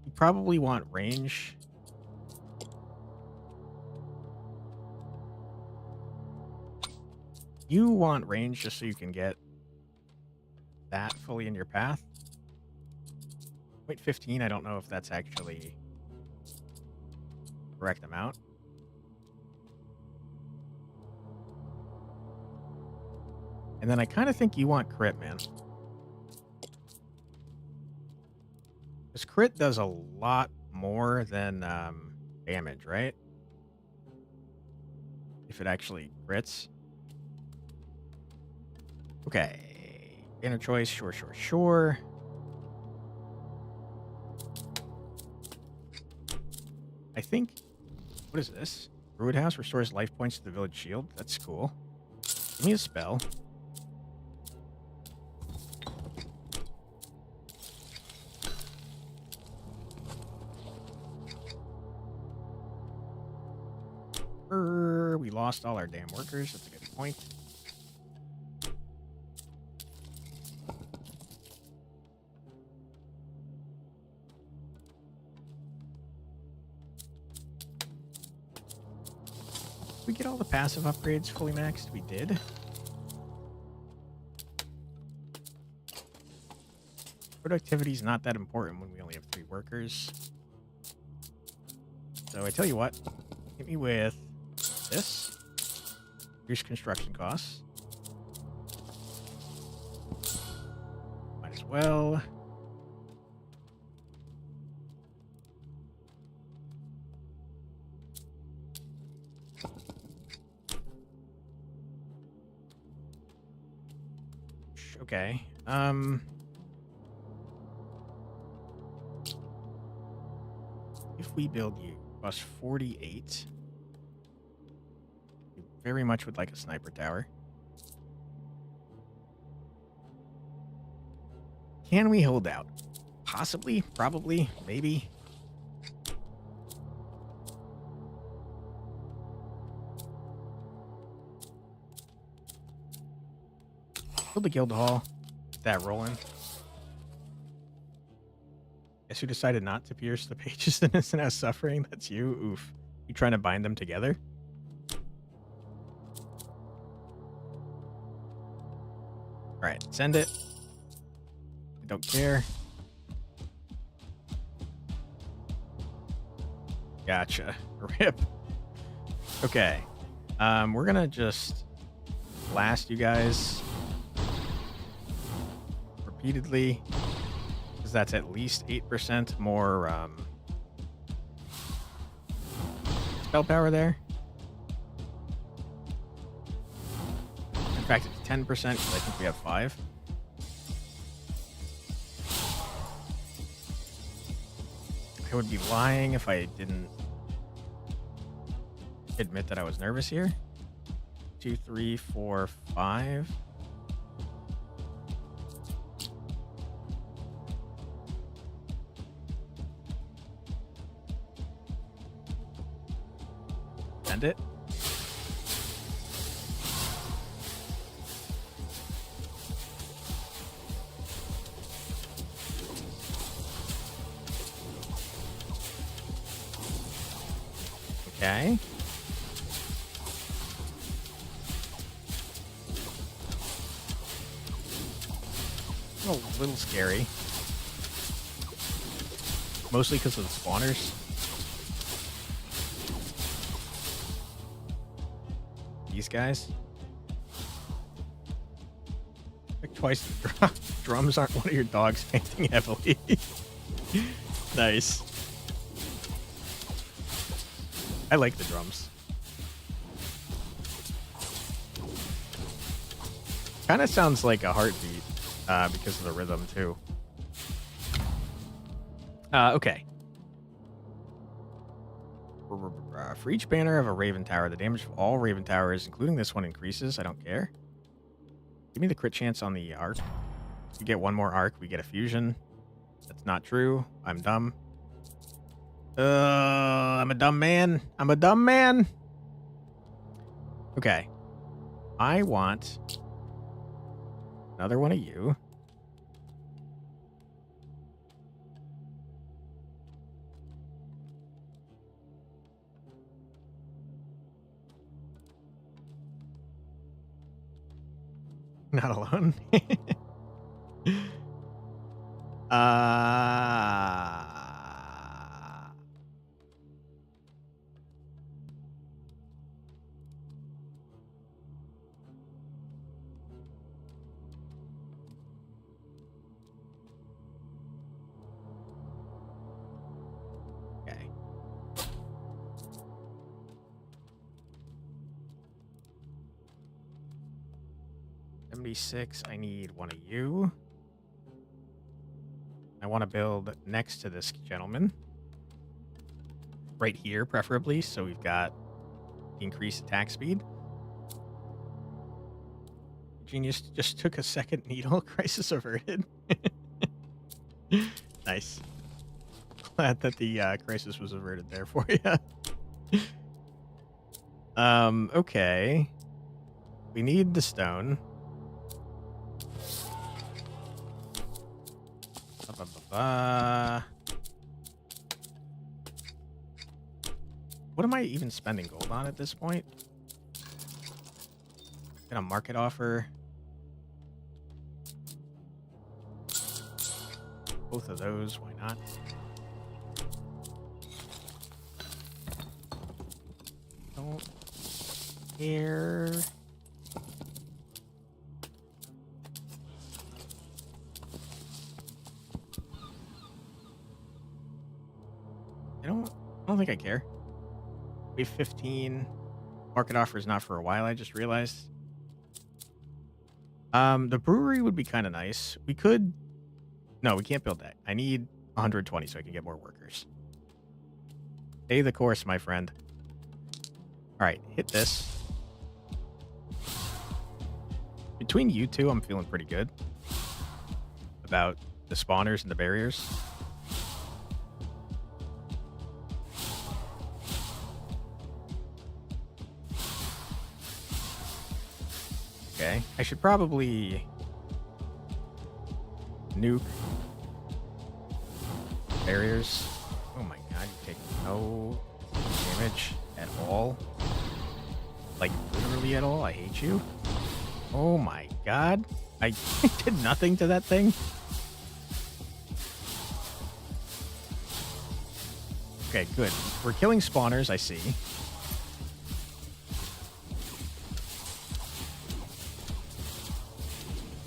You probably want range. You want range just so you can get that fully in your path. 0.15, I don't know if that's actually correct amount. And then I kind of think you want crit, man. Because crit does a lot more than damage, right? If it actually crits. Okay. Inner choice, sure, sure, sure. I think... What is this? Druid House restores life points to the village shield. That's cool. Give me a spell. We lost all our damn workers. That's a good point. Did we get all the passive upgrades fully maxed? We did. Productivity is not that important when we only have 3 workers. So I tell you what, hit me with this. Here's construction costs. Might as well. Okay. If we build you plus 48, you very much would like a sniper tower. Can we hold out? Possibly, probably, maybe. Build the guild hall. Get that rolling. Guess who decided not to pierce the pages in Innocent as Suffering? That's you? Oof. You trying to bind them together? Alright, send it. I don't care. Gotcha. Rip. Okay. We're gonna just blast you guys repeatedly. Because that's at least 8% more spell power there. In fact, it's 10% because I think we have 5. I would be lying if I didn't admit that I was nervous here. 2, 3, 4, 5. Send it. Okay. A little scary. Mostly because of the spawners. These guys. Like twice the drums aren't one of your dogs fainting heavily. Nice. I like the drums. Kind of sounds like a heartbeat because of the rhythm too. Okay. For each banner of a Raven Tower, the damage of all Raven Towers, including this one, increases. I don't care. Give me the crit chance on the arc. We get one more arc, we get a fusion. That's not true. I'm dumb. I'm a dumb man. I'm a dumb man. Okay. I want another one of you. Not alone. Okay. $76. I need one of you. I want to build next to this gentleman. Right here, preferably, so we've got increased attack speed. Genius just took a second needle. Crisis averted. Nice. Glad that the crisis was averted there for you. Okay. We need the stone. What am I even spending gold on at this point? Gonna market offer. Both of those, why not? Don't care. I don't think I care. We have 15. Market offer is not for a while, I just realized. The brewery would be kind of nice. We could... No, we can't build that. I need 120 so I can get more workers. Stay the course, my friend. Alright, hit this. Between you two, I'm feeling pretty good. About the spawners and the barriers. Okay, I should probably nuke barriers. Oh my god, you take no damage at all. Like, literally at all. I hate you. Oh my god. I did nothing to that thing. Okay, good. We're killing spawners, I see.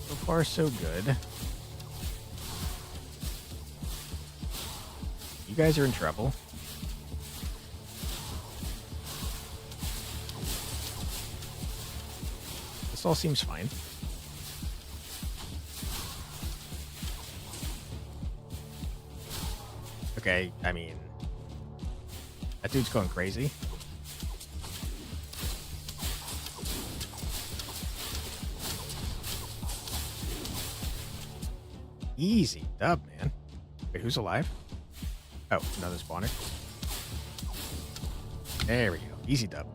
So far, so good. You guys are in trouble. This all seems fine. Okay, I mean... That dude's going crazy. Easy dub, man. Wait, who's alive? Oh, another spawner. There we go. Easy dub.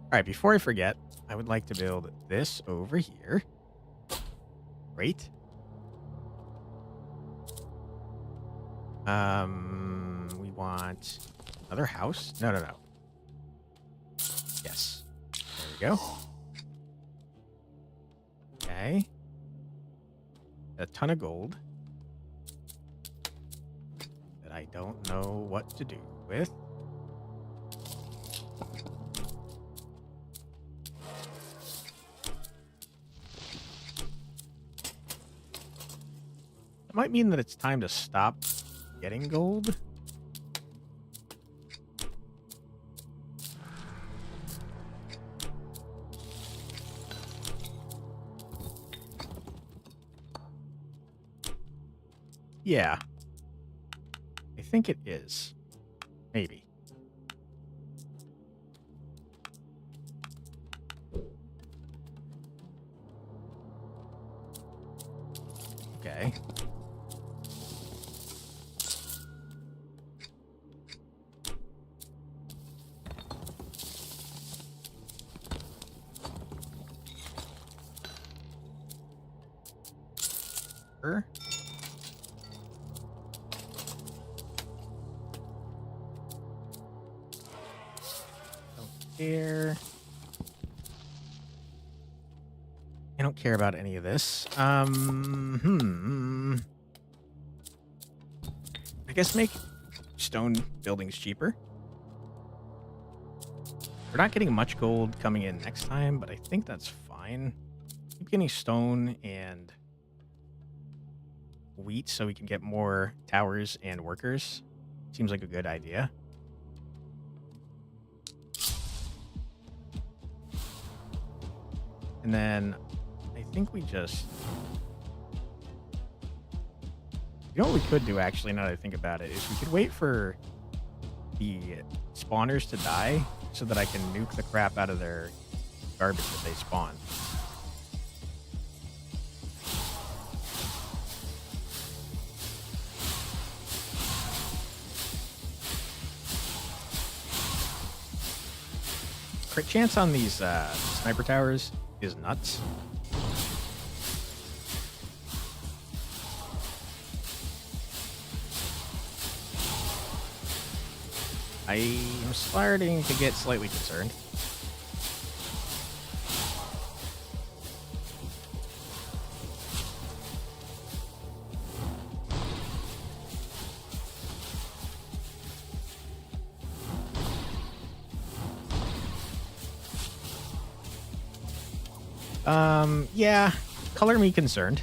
Alright, before I forget, I would like to build this over here. Great. We want another house. No. Yes. There we go. Okay. A ton of gold that I don't know what to do with. It might mean that it's time to stop getting gold. Yeah. I think it is. Maybe. Okay. Sure. Don't care. I don't care about any of this. I guess make stone buildings cheaper. We're not getting much gold coming in next time, but I think that's fine. Keep getting stone and wheat so we can get more towers and workers. Seems like a good idea. And then I think we just... You know what we could do, actually, now that I think about it, is we could wait for the spawners to die so that I can nuke the crap out of their garbage that they spawn. Crit chance on these sniper towers is nuts. I am starting to get slightly concerned. Yeah, color me concerned.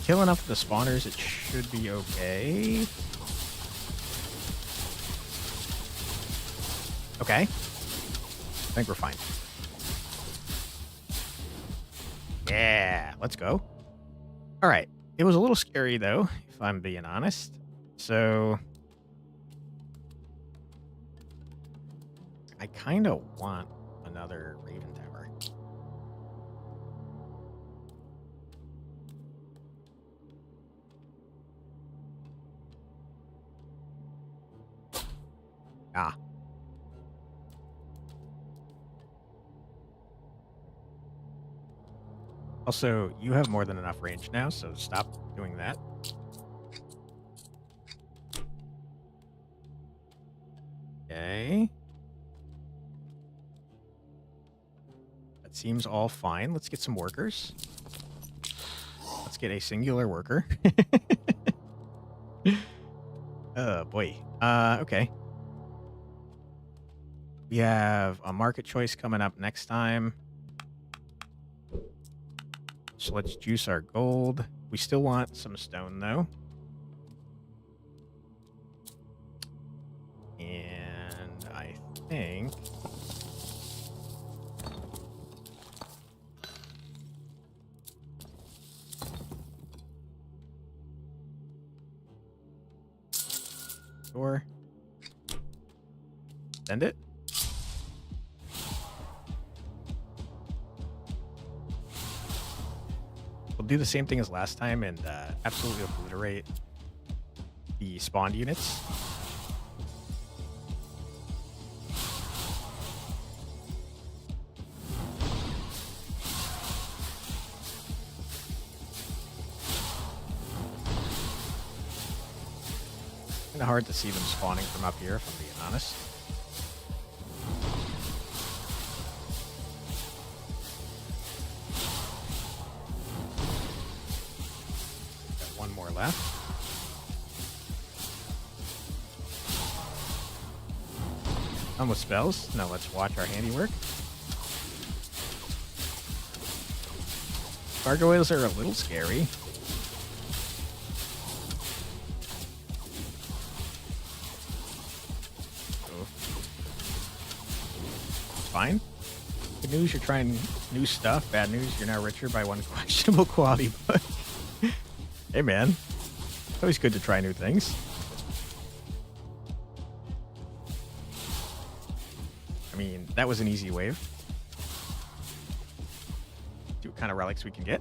Kill enough of the spawners, it should be okay. Okay. I think we're fine. Yeah, let's go. All right. It was a little scary, though, if I'm being honest. So I kind of want another Raven Tower. Ah. Also, you have more than enough range now, so stop doing that. Okay. That seems all fine. Let's get some workers. Let's get a singular worker. Oh, boy. Okay. We have a market choice coming up next time. So let's juice our gold. We still want some stone, though. And I think... Sure. Send it. We'll do the same thing as last time and absolutely obliterate the spawned units. Kind of hard to see them spawning from up here, if I'm being honest. Got one more left. Done with spells. Now let's watch our handiwork. Gargoyles are a little scary. Fine. Good news, you're trying new stuff. Bad news, you're now richer by one questionable quality book. Hey, man. It's always good to try new things. mean, that was an easy wave. See what kind of relics we can get.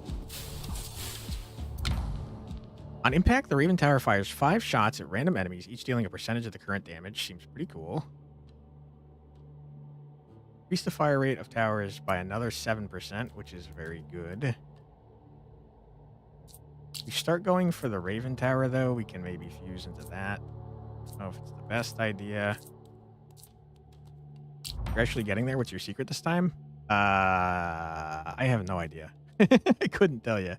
On impact, the Raven Tower fires 5 shots at random enemies, each dealing a percentage of the current damage. Seems pretty cool. Increase the fire rate of towers by another 7%, which is very good. We start going for the Raven Tower, though. We can maybe fuse into that. I don't know if it's the best idea. You're actually getting there? What's your secret this time? I have no idea. I couldn't tell you.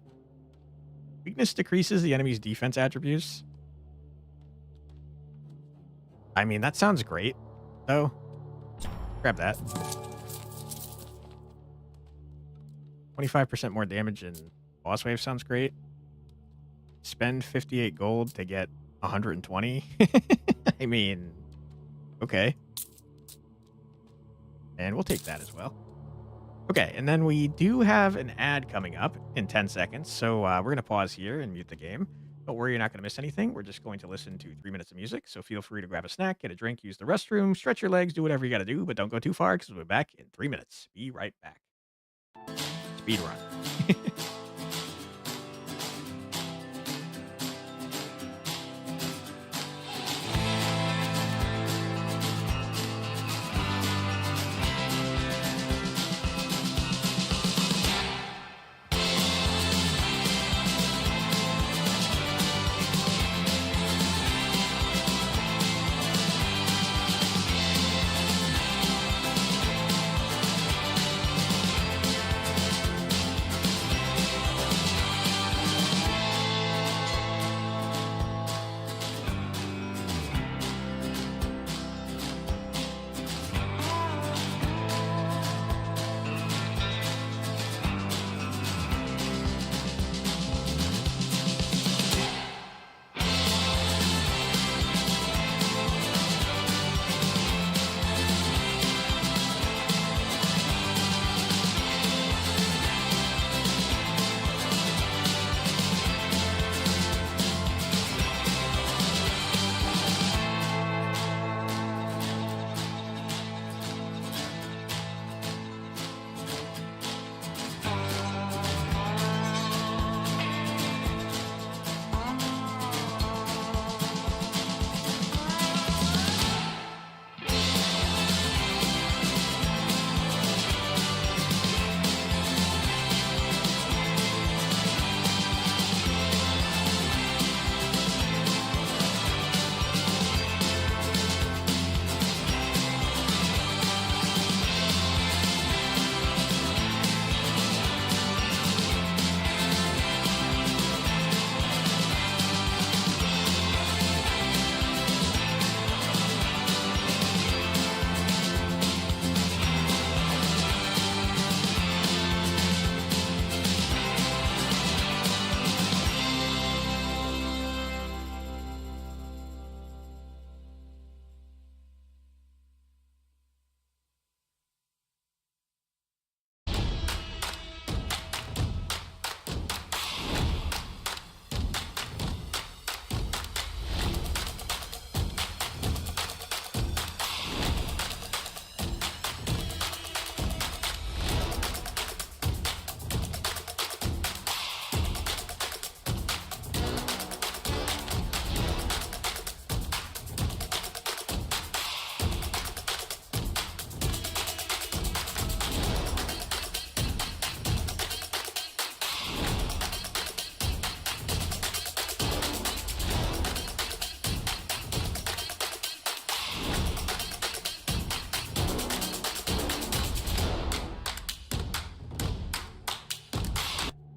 Weakness decreases the enemy's defense attributes. I mean, that sounds great, though. Grab that. 25% more damage in boss wave sounds great. Spend 58 gold to get 120. I mean, okay. And we'll take that as well. Okay, and then we do have an ad coming up in 10 seconds, so we're going to pause here and mute the game. Don't worry, you're not going to miss anything. We're just going to listen to 3 minutes of music, so feel free to grab a snack, get a drink, use the restroom, stretch your legs, do whatever you got to do, but don't go too far because we'll be back in 3 minutes. Be right back. Speed run.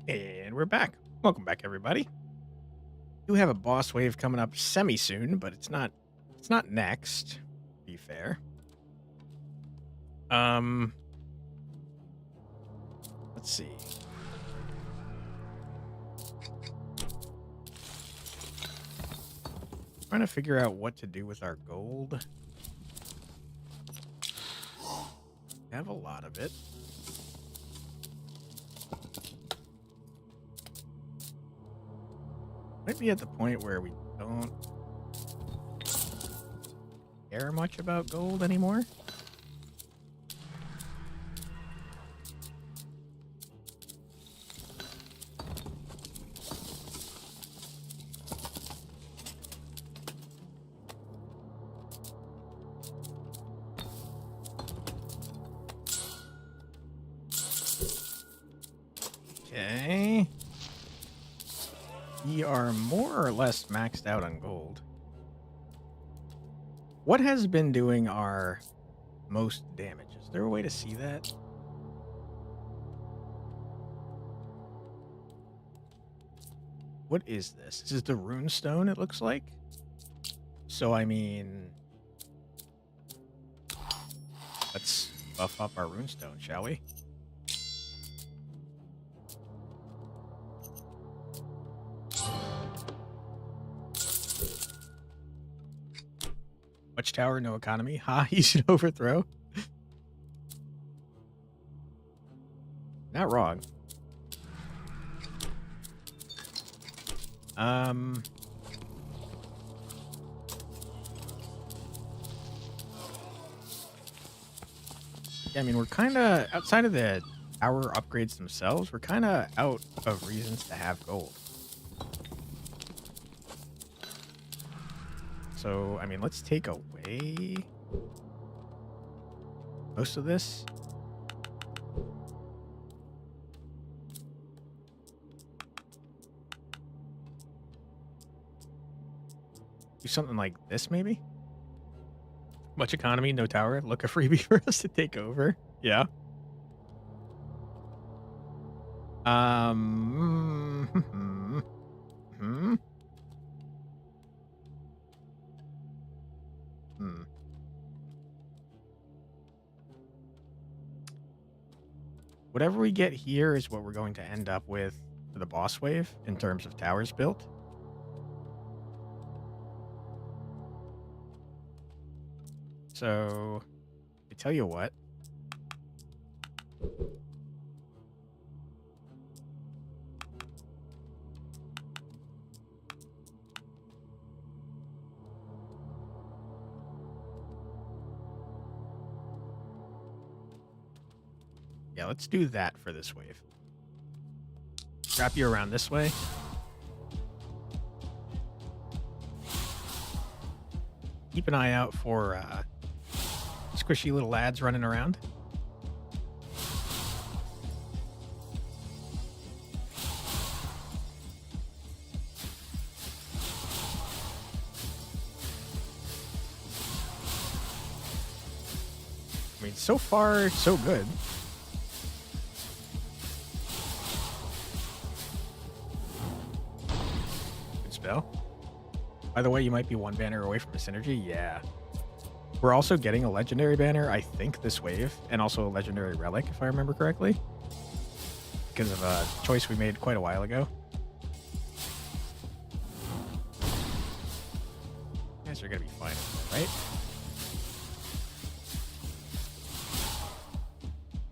And we're back. Welcome back, everybody. We do have a boss wave coming up semi-soon, but it's not next, to be fair. Let's see. Trying to figure out what to do with our gold. We have a lot of it. Might be at the point where we don't care much about gold anymore. Okay. We are more or less maxed out on gold. What has been doing our most damage? Is there a way to see that? What is this? This is the rune stone, it looks like. So, I mean, let's buff up our rune stone, shall we? Much tower, no economy. Ha, you should overthrow. Not wrong. Yeah, I mean, we're kind of outside of the tower upgrades themselves. We're kind of out of reasons to have gold. So, I mean, let's take away most of this. Do something like this, maybe? Much economy, no tower. Look, a freebie for us to take over. Yeah. Whatever we get here is what we're going to end up with for the boss wave in terms of towers built. So, I tell you what. Yeah, let's do that for this wave. Wrap you around this way. Keep an eye out for squishy little lads running around. I mean, so far, so good. Good spell. By the way, you might be one banner away from a synergy. Yeah. We're also getting a legendary banner, I think, this wave, and also a legendary relic, if I remember correctly, because of a choice we made quite a while ago. You guys are going to be fine, right?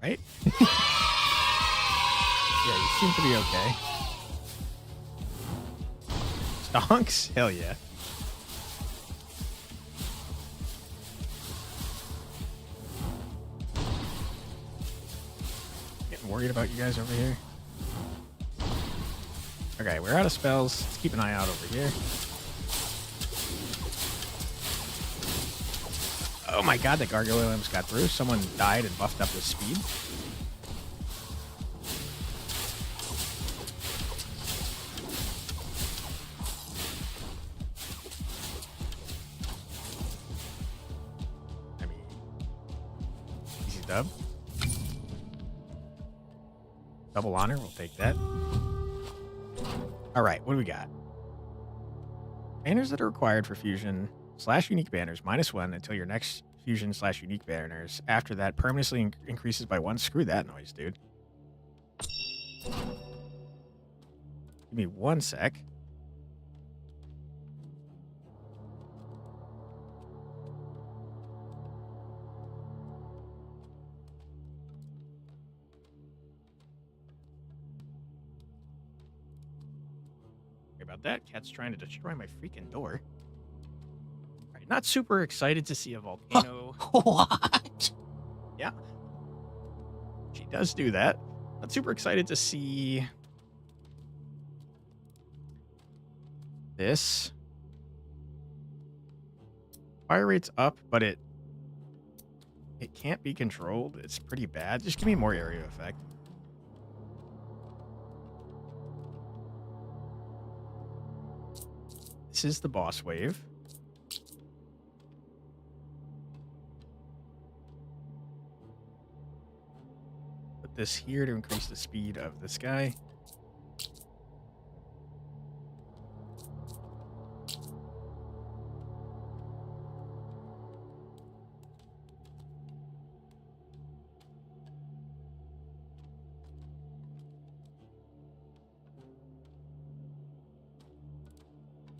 Right? Yeah, you seem to be okay. Stonks? Hell yeah. Getting worried about you guys over here. Okay, we're out of spells. Let's keep an eye out over here. Oh my god, that gargoyle almost got through. Someone died and buffed up his speed. I mean, easy dub. Double honor, we'll take that. Alright, what do we got? Banners that are required for fusion / unique banners -1 until your next fusion / unique banners. After that, permanently increases by 1. Screw that noise, dude. Give me 1 sec. Sorry about that. Cat's trying to destroy my freaking door. Not super excited to see a volcano. What? Yeah. She does do that. Not super excited to see this. Fire rate's up, but it can't be controlled. It's pretty bad. Just give me more area effect. this is the boss wave. Put this here to increase the speed of this guy.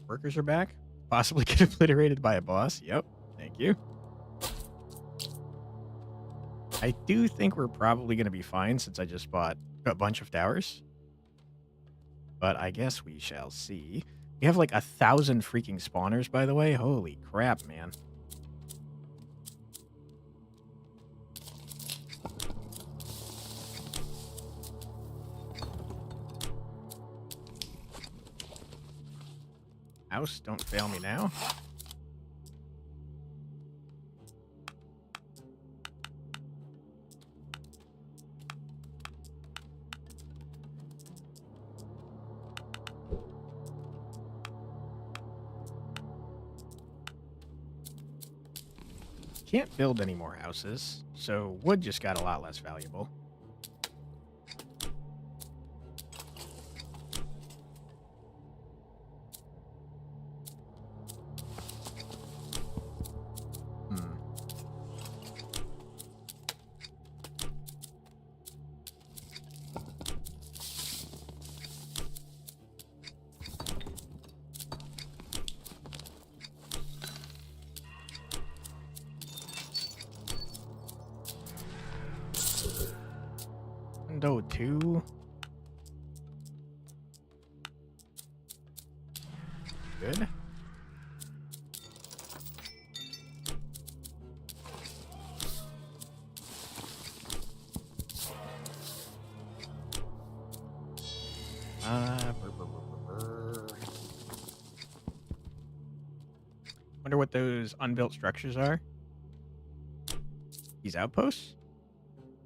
Workers are back. Possibly get obliterated by a boss. Yep. Thank you. I do think we're probably going to be fine since I just bought a bunch of towers. But I guess we shall see. We have like 1,000 freaking spawners, by the way. Holy crap, man. House, don't fail me now. Can't build any more houses, so wood just got a lot less valuable. Window 2. Good. Wonder what those unbuilt structures are. These outposts?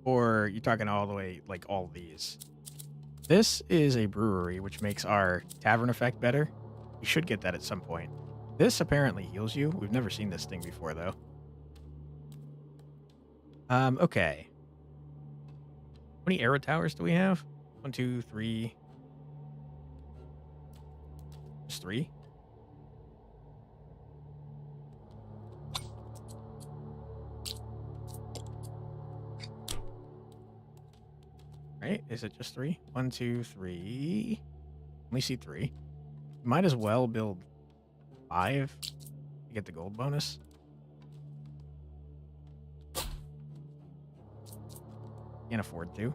Or you talking all the way, like all these? This is a brewery, which makes our tavern effect better. You should get that at some point. This apparently heals you. We've never seen this thing before, though. Okay. How many arrow towers do we have? 1, 2, 3. Just 3? Right? Is it just 3? 1, 2, 3. Only see 3. Might as well build 5 to get the gold bonus. Can't afford to.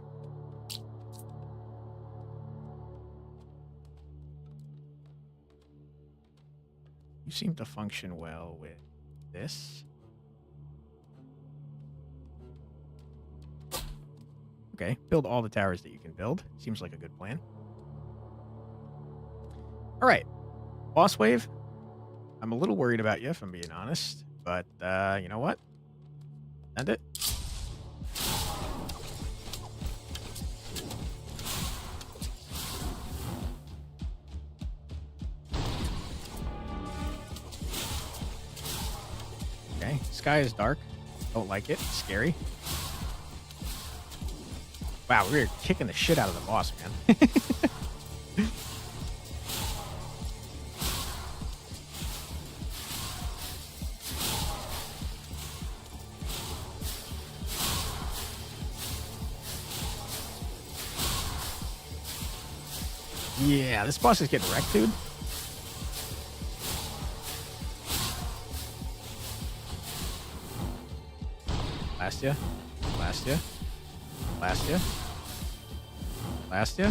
You seem to function well with this. Okay, build all the towers that you can build. Seems like a good plan. All right, boss wave. I'm a little worried about you, if I'm being honest. But, you know what? End it. Okay, sky is dark. Don't like it. It's scary. Wow, we were kicking the shit out of the boss, man. Yeah, this boss is getting wrecked, dude. Last ya. Last ya. Last ya. Last ya.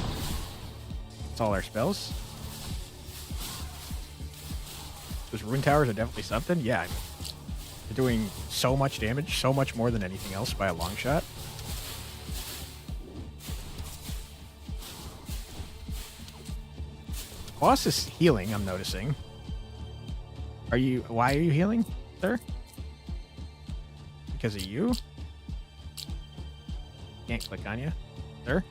That's all our spells. Those rune towers are definitely something. Yeah, they're doing so much damage, so much more than anything else by a long shot. Boss is healing, I'm noticing. Why are you healing, sir? Because of you? Can't click on you, sir.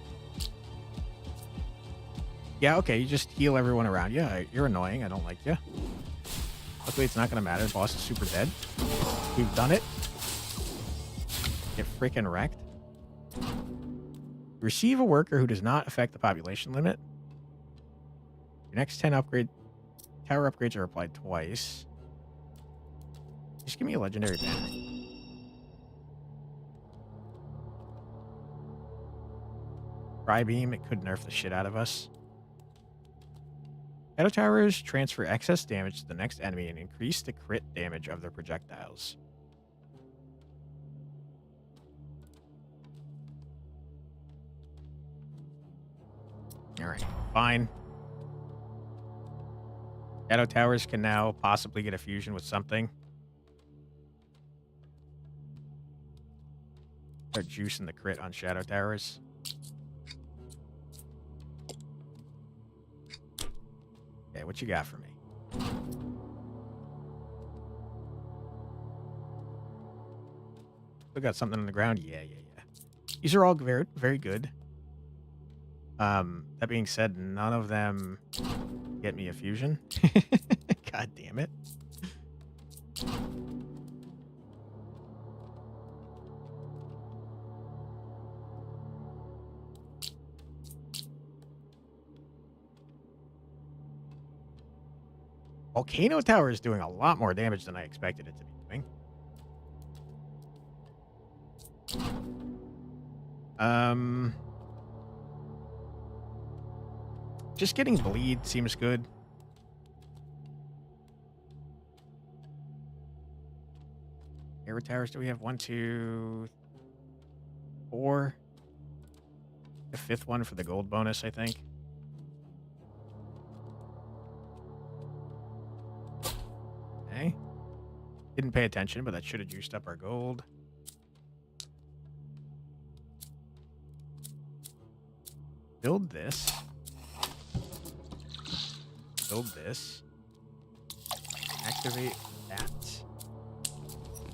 Yeah, okay, you just heal everyone around you. You're annoying, I don't like you. Luckily, it's not going to matter. The boss is super dead. We've done it. Get freaking wrecked. Receive a worker who does not affect the population limit. Your next 10 tower upgrades are applied twice. Just give me a legendary banner. Beam, it could nerf the shit out of us. Shadow towers transfer excess damage to the next enemy and increase the crit damage of their projectiles. Alright, fine. Shadow towers can now possibly get a fusion with something. Start juicing the crit on shadow towers. Okay, what you got for me? Still got something on the ground? Yeah. These are all very, very good. That being said, none of them get me a fusion. God damn it. Volcano Tower is doing a lot more damage than I expected it to be doing. Just getting bleed seems good. Air towers, do we have 1, 2, 4? The 5th one for the gold bonus, I think. Okay. Didn't pay attention, but that should have juiced up our gold. Build this. Build this. Activate that.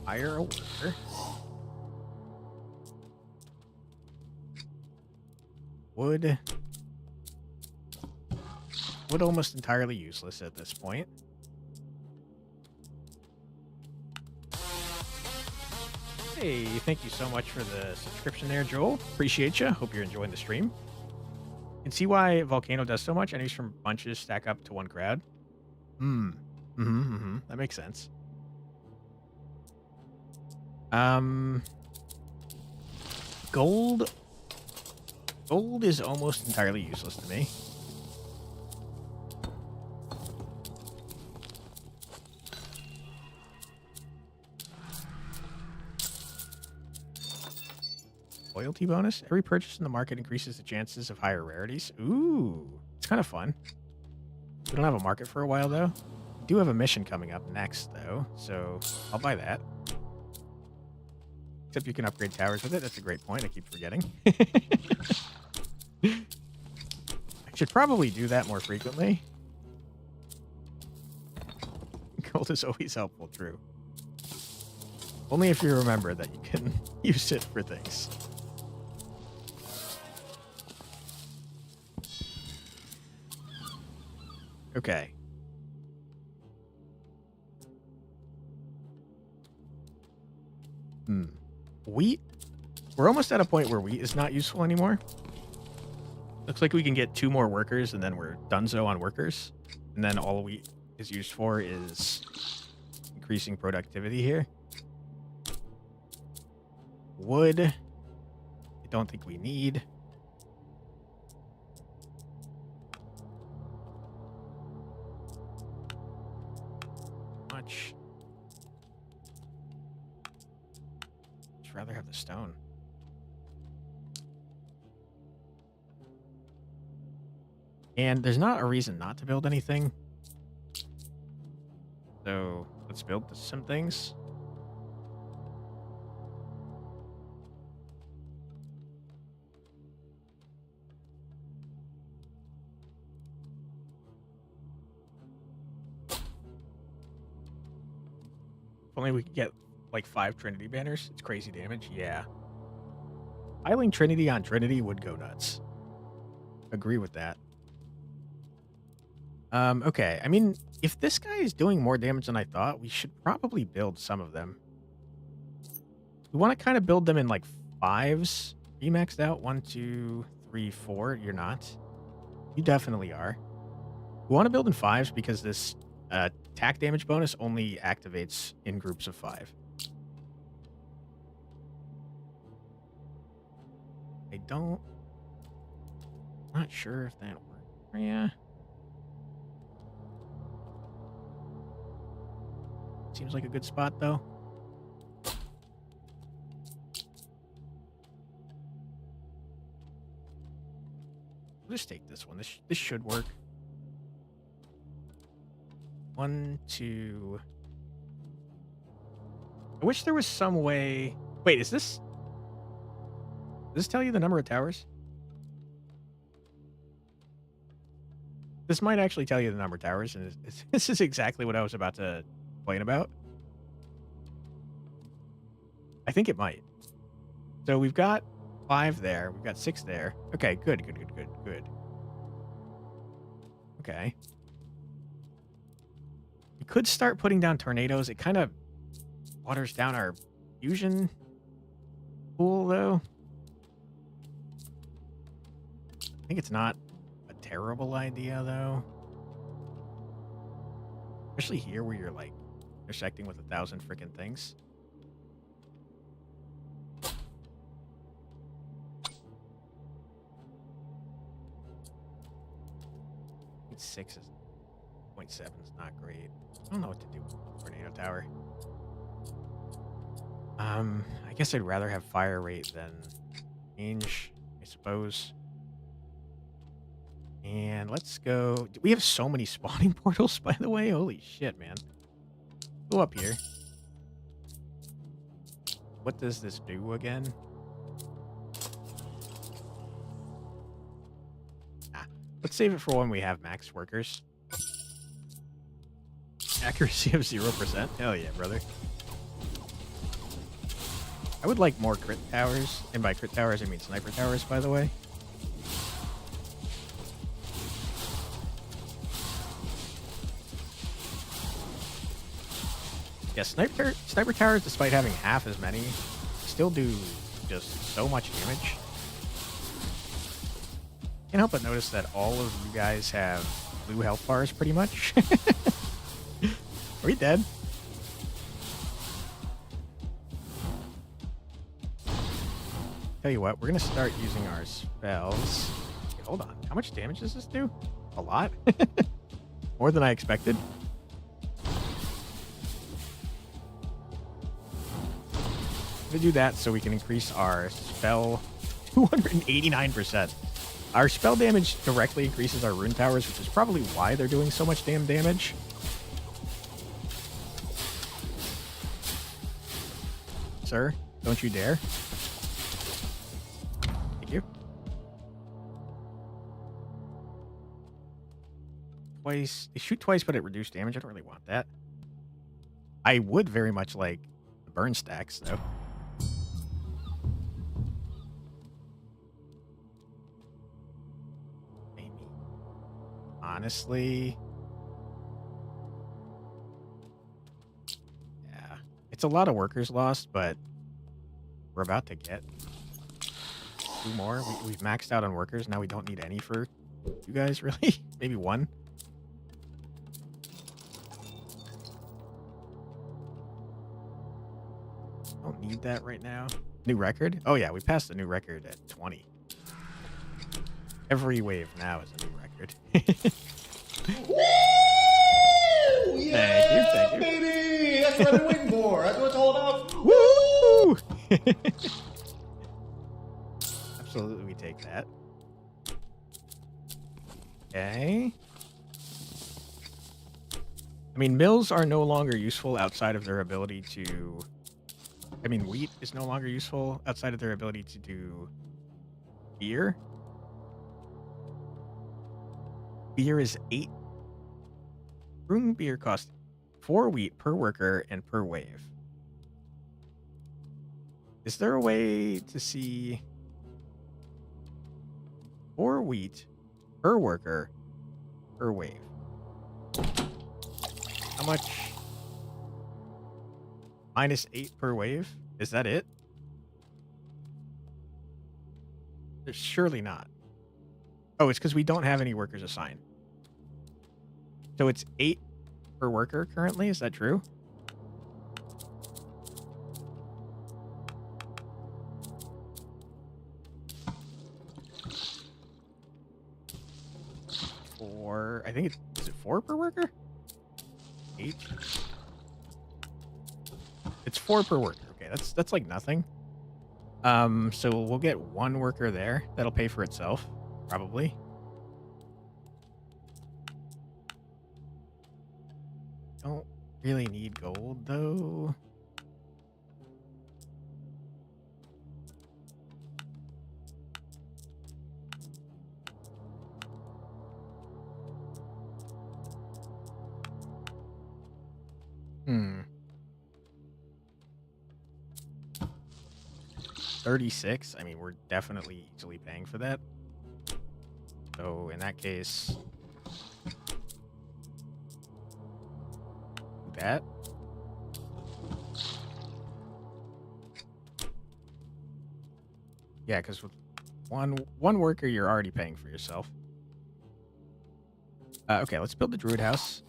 Hire a worker. Wood. Wood almost entirely useless at this point. Hey, thank you so much for the subscription there, Joel. Appreciate you. Hope you're enjoying the stream. You can see why Volcano does so much. Enemies from bunches stack up to one crowd. That makes sense. Gold. Gold is almost entirely useless to me. Loyalty bonus. Every purchase in the market increases the chances of higher rarities. Ooh, it's kind of fun. We don't have a market for a while, though. We do have a mission coming up next, though, so I'll buy that. Except you can upgrade towers with it. That's a great point. I keep forgetting. I should probably do that more frequently. Gold is always helpful, true. Only if you remember that you can use it for things. Okay. Wheat? We're almost at a point where wheat is not useful anymore. Looks like we can get 2 more workers and then we're donezo on workers. And then all wheat is used for is increasing productivity here. Wood. I don't think we need. Much. I'd rather have the stone. And there's not a reason not to build anything. So let's build some things. If only we could get like 5 Trinity banners. It's crazy damage. Yeah. Piling Trinity on Trinity would go nuts. Agree with that. Okay. I mean, if this guy is doing more damage than I thought, we should probably build some of them. We want to kind of build them in like fives. Are you maxed out? 1, 2, 3, 4. You're not. You definitely are. We want to build in fives because this attack damage bonus only activates in groups of 5. I'm not sure if that works. Yeah. Seems like a good spot, though. We'll just take this one. This should work. 1, 2. I wish there was some way. Wait, is this? Does this tell you the number of towers? This might actually tell you the number of towers, and this is exactly what I was about to complain about. I think it might. So we've got 5 there. We've got 6 there. Okay, good. Okay. We could start putting down tornadoes. It kind of waters down our fusion pool, though. I think it's not a terrible idea, though. Especially here where you're, like, intersecting with 1,000 freaking things. .6 is 0.7 is not great. I don't know what to do with tornado tower. I guess I'd rather have fire rate than range, I suppose. And let's go. We have so many spawning portals, by the way. Holy shit, man. Go up here. What does this do again? Let's save it for when we have max workers. Accuracy of 0%. Hell yeah, brother. I would like more crit towers. And by crit towers, I mean sniper towers, by the way. Yeah, sniper towers, despite having half as many, still do just so much damage. Can't help but notice that all of you guys have blue health bars, pretty much. Are we dead? Tell you what, we're gonna start using our spells. Okay, hold on, how much damage does this do? A lot? More than I expected. I'm gonna do that so we can increase our spell 289%. Our spell damage directly increases our rune towers, which is probably why they're doing so much damn damage. Sir, don't you dare. Thank you. Twice. They shoot twice, but it reduced damage. I don't really want that. I would very much like the burn stacks, though. Honestly, yeah, it's a lot of workers lost, but we're about to get 2 more. We've maxed out on workers. Now we don't need any for you guys, really. Maybe 1. Don't need that right now. New record? Oh yeah, we passed the new record at 20. Every wave now is a new record. Woo! Yeah, Thank you. baby! That's what I've been waiting for. That's what it's all about. Woo! Absolutely, we take that. Okay. I mean, mills are no longer useful outside of their ability to... I mean, wheat is no longer useful outside of their ability to do beer. Beer is 8. Brewing beer costs 4 wheat per worker and per wave. Is there a way to see 4 wheat per worker per wave? How much? -8 per wave? Is that it? There's surely not. Oh, it's because we don't have any workers assigned. So it's 8 per worker currently? Is that true? Four. I think is it 4 per worker? 8. It's 4 per worker. Okay, that's like nothing. So we'll get 1 worker there. That'll pay for itself, probably. Don't really need gold though. Hmm. 36. I mean, we're definitely easily paying for that. So in that case, do that. Yeah, because with one worker, you're already paying for yourself. Okay, let's build the Druid House.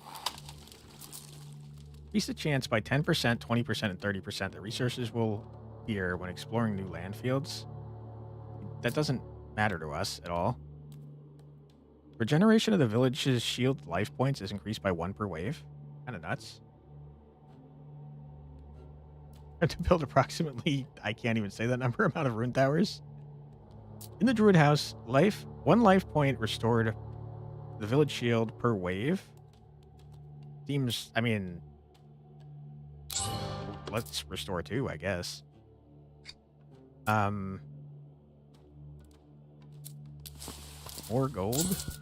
Increase the chance by 10%, 20%, and 30% that resources will appear when exploring new land fields. That doesn't matter to us at all. Regeneration of the village's shield life points is increased by 1 per wave. Kind of nuts. To build approximately, I can't even say that number, amount of rune towers. In the Druid House, 1 life point restored the village shield per wave. Seems, I mean, let's restore 2, I guess. More gold.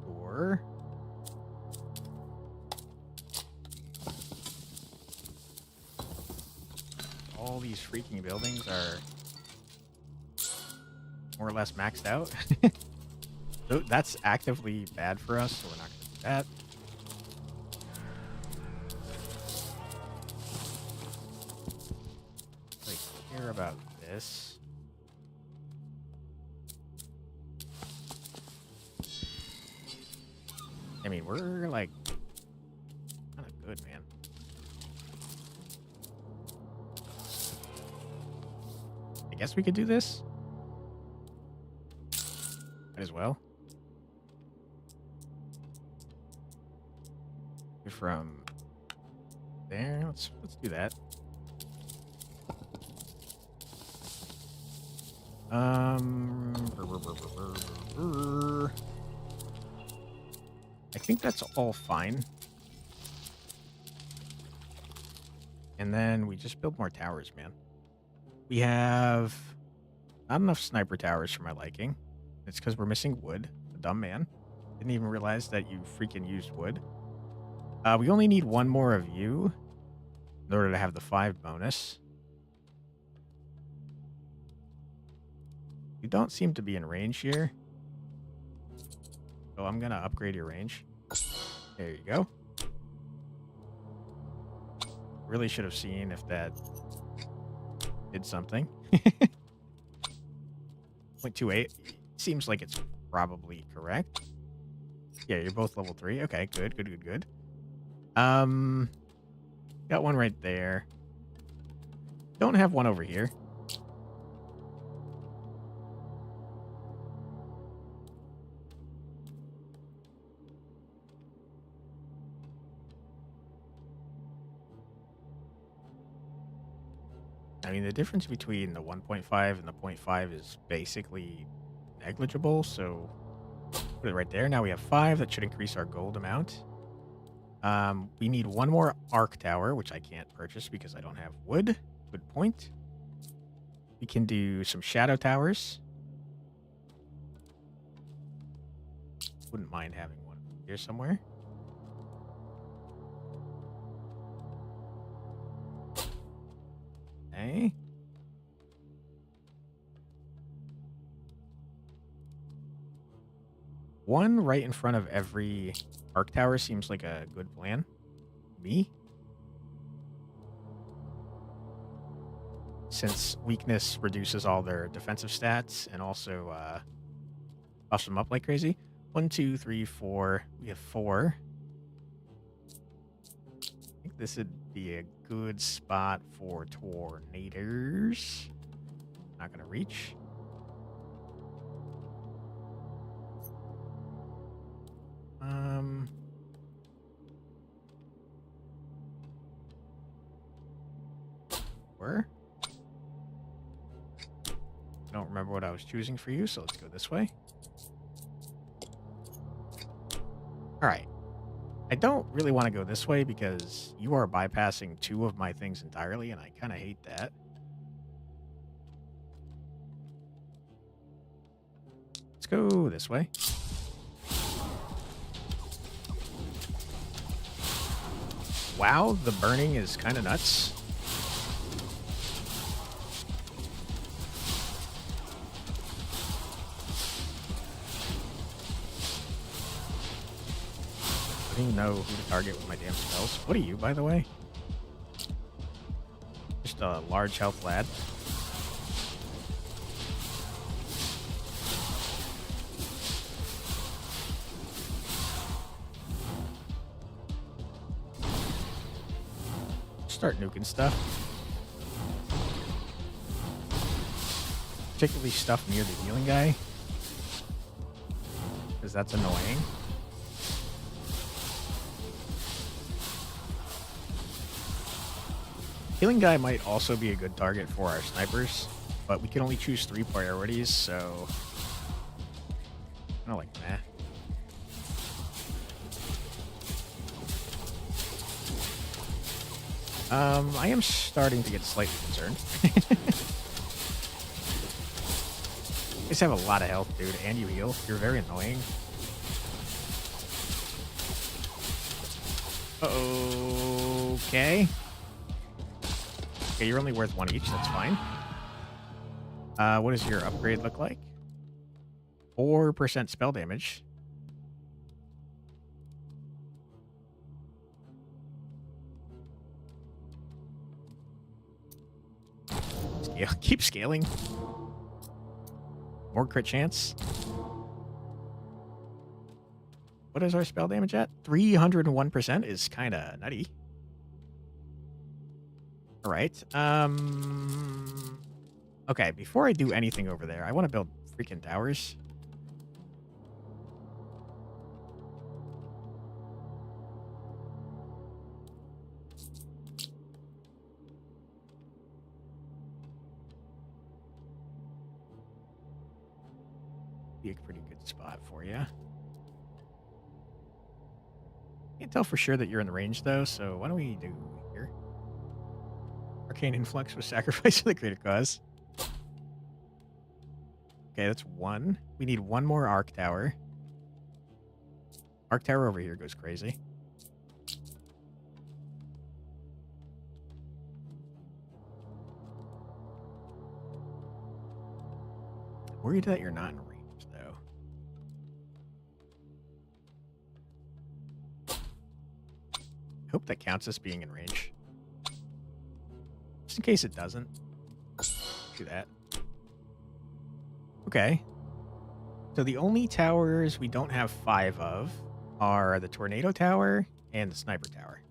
Or all these freaking buildings are more or less maxed out. So that's actively bad for us, so we're not going to do that. I care about this. I mean, we're like kind of good, man. I guess we could do this. Might as well. From there, let's do that. I think that's all fine. And then we just build more towers, man. We have not enough sniper towers for my liking. It's because we're missing wood. A dumb man. Didn't even realize that you freaking used wood. We only need 1 more of you in order to have the 5 bonus. You don't seem to be in range here. So I'm going to upgrade your range. There you go. Really should have seen if that did something. 0.28. Seems like it's probably correct. Yeah, you're both level 3. Okay, good. Got one right there. Don't have one over here. I mean, the difference between the 1.5 and the 0.5 is basically negligible, so put it right there. Now we have 5. That should increase our gold amount. We need 1 more arc tower, which I can't purchase because I don't have wood. Good point. We can do some shadow towers. Wouldn't mind having one here somewhere. Okay. One right in front of every arc tower seems like a good plan. Me? Since weakness reduces all their defensive stats and also buffs them up like crazy. 1, 2, 3, 4. We have 4. I think this would be a good spot for tornadoes. Not gonna reach. Where? I don't remember what I was choosing for you, so let's go this way. Alright. I don't really want to go this way because you are bypassing 2 of my things entirely, and I kind of hate that. Let's go this way. Wow, the burning is kind of nuts. I don't even know who to target with my damn spells. What are you, by the way? Just a large health lad. Start nuking stuff. Particularly stuff near the healing guy. Because that's annoying. Healing guy might also be a good target for our snipers, but we can only choose 3 priorities, so I don't like that. I am starting to get slightly concerned. You guys have a lot of health, dude, and you heal. You're very annoying. Okay. Okay, you're only worth 1 each. That's fine. What does your upgrade look like? 4% spell damage. Keep scaling. More crit chance. What is our spell damage at? 301% is kind of nutty. All right. Okay, before I do anything over there, I want to build freaking towers. Be a pretty good spot for you. Can't tell for sure that you're in the range, though, so why don't we do here? Arcane Influx was sacrificed for the greater cause. Okay, that's 1. We need 1 more Arc Tower. Arc Tower over here goes crazy. Worried that you're not in range, though. Hope that counts as being in range. Just in case it doesn't. Do that. Okay. So the only towers we don't have 5 of are the Tornado Tower and the Sniper Tower.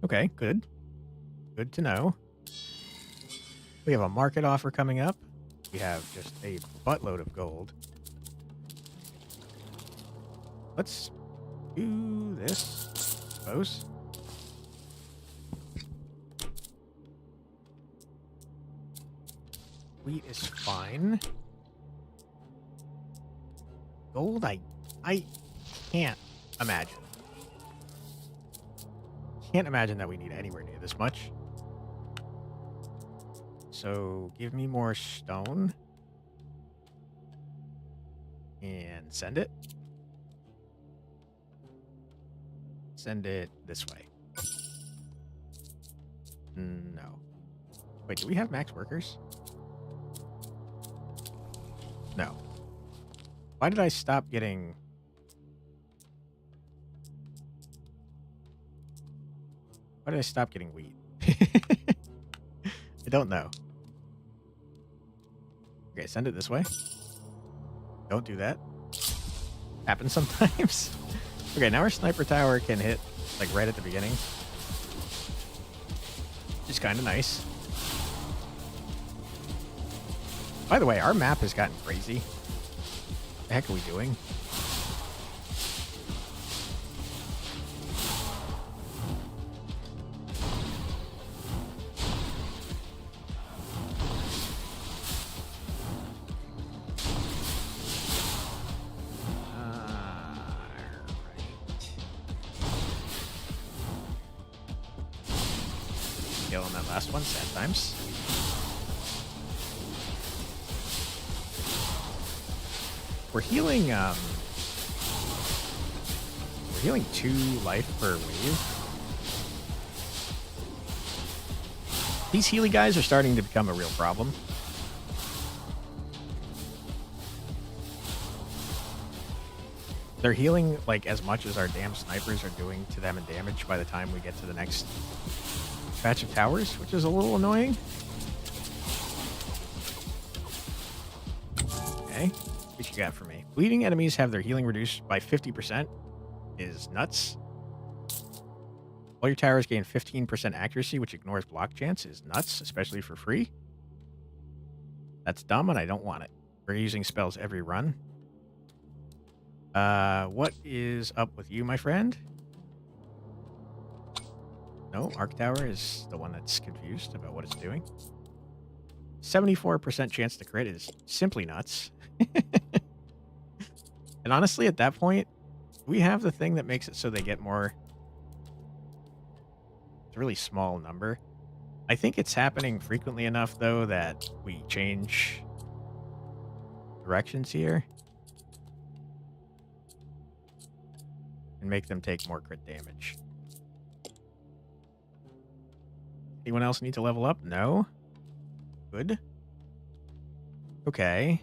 Okay, good. Good to know. We have a market offer coming up. We have just a buttload of gold. Let's do this, I suppose. Wheat is fine. Gold, I can't imagine. Can't imagine that we need anywhere near this much. So give me more stone. And send it. Send it this way. No. Wait, do we have max workers? No. Why did I stop getting... Why did I stop getting wheat? I don't know. Okay, send it this way. Don't do that. Happens sometimes. Okay, now our sniper tower can hit, like, right at the beginning. Which is kind of nice. By the way, our map has gotten crazy. What the heck are we doing? Kill on that last one, sad times. We're healing 2 life per wave. These Healy guys are starting to become a real problem. They're healing like as much as our damn snipers are doing to them in damage by the time we get to the next batch of towers, which is a little annoying. Okay, what you got for me? Bleeding enemies have their healing reduced by 50%. Is nuts. All your towers gain 15% accuracy, which ignores block chance. Is nuts, especially for free. That's dumb, and I don't want it. We're using spells every run. What is up with you, my friend? No, Arc Tower is the one that's confused about what it's doing. 74% chance to crit is simply nuts. And honestly, at that point, we have the thing that makes it so they get more. It's a really small number. I think it's happening frequently enough, though, that we change directions here and make them take more crit damage. Anyone else need to level up? No? Good. Okay.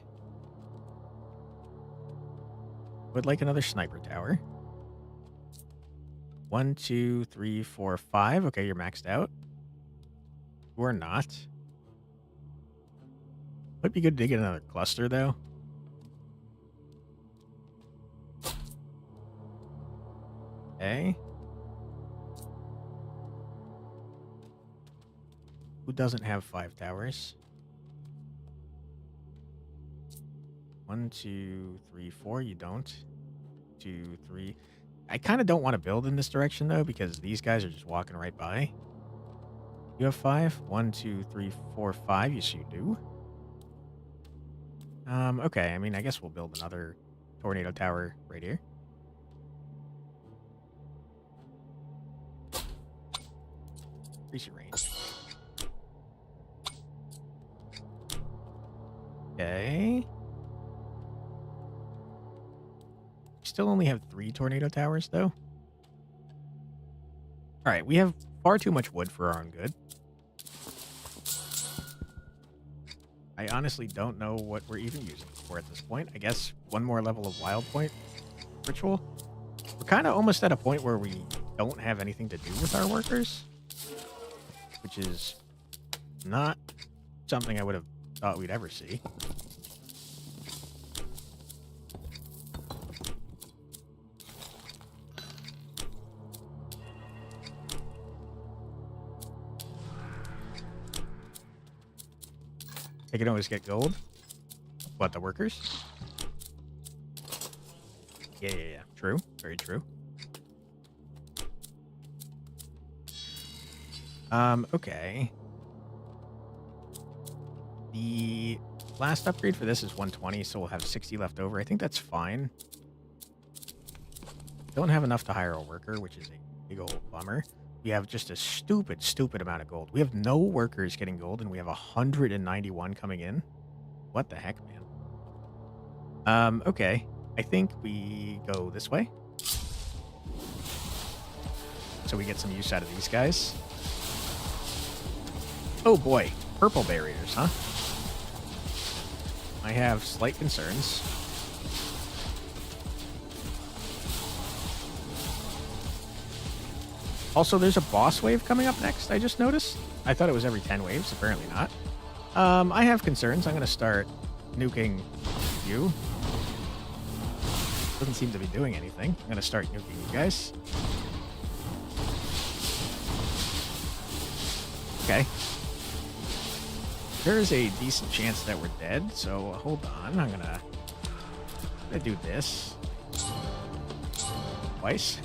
Would like another sniper tower. 1, 2, 3, 4, 5. Okay, you're maxed out. You are not. Might be good to get another cluster, though. Okay. Who doesn't have 5 towers? 1, 2, 3, 4. You don't. 2, 3. I kind of don't want to build in this direction, though, because these guys are just walking right by. You have 5? 1, 2, 3, 4, 5. Yes, you do. Okay. I mean, I guess we'll build another tornado tower right here. Increase your range. Okay. Still only have 3 tornado towers, though. Alright, we have far too much wood for our own good. I honestly don't know what we're even using for at this point. I guess one more level of Wild Point ritual. We're kind of almost at a point where we don't have anything to do with our workers, which is not something I would have thought we'd ever see. They can always get gold. What, the workers? Yeah. True. Very true. Okay. The last upgrade for this is 120, so we'll have 60 left over. I think that's fine. Don't have enough to hire a worker, which is a big old bummer. We have just a stupid amount of gold. We have no workers getting gold, and we have 191 coming in. What the heck, man? Okay. I think we go this way. So we get some use out of these guys. Oh boy. Purple barriers, huh? I have slight concerns. Also, there's a boss wave coming up next, I just noticed. I thought it was every 10 waves, apparently not. I have concerns. I'm going to start nuking you. Doesn't seem to be doing anything. I'm going to start nuking you guys. Okay. There is a decent chance that we're dead, so hold on. I'm gonna do this. Twice.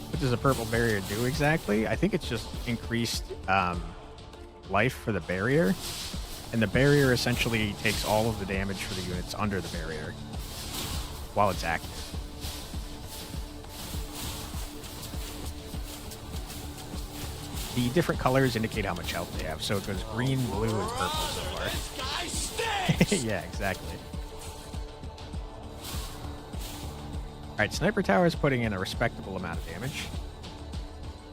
What does a purple barrier do exactly? I think it's just increased life for the barrier. And the barrier essentially takes all of the damage for the units under the barrier while it's active. The different colors indicate how much health they have. So it goes green, blue, and purple so far. This guy stinks! Yeah, exactly. Alright, Sniper Tower is putting in a respectable amount of damage.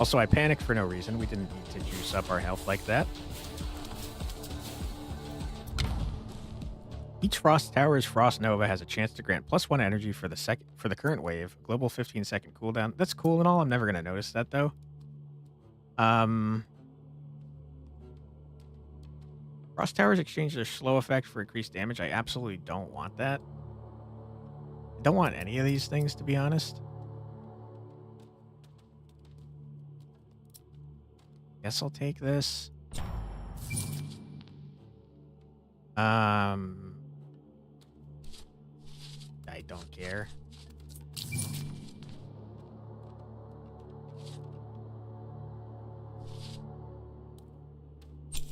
Also, I panicked for no reason. We didn't need to juice up our health like that. Each Frost Tower's Frost Nova has a chance to grant +1 energy for the current wave. Global 15-second cooldown. That's cool and all. I'm never gonna notice that though. Frost Towers exchange their slow effect for increased damage. I absolutely don't want that. I don't want any of these things, to be honest. Guess I'll take this. I don't care.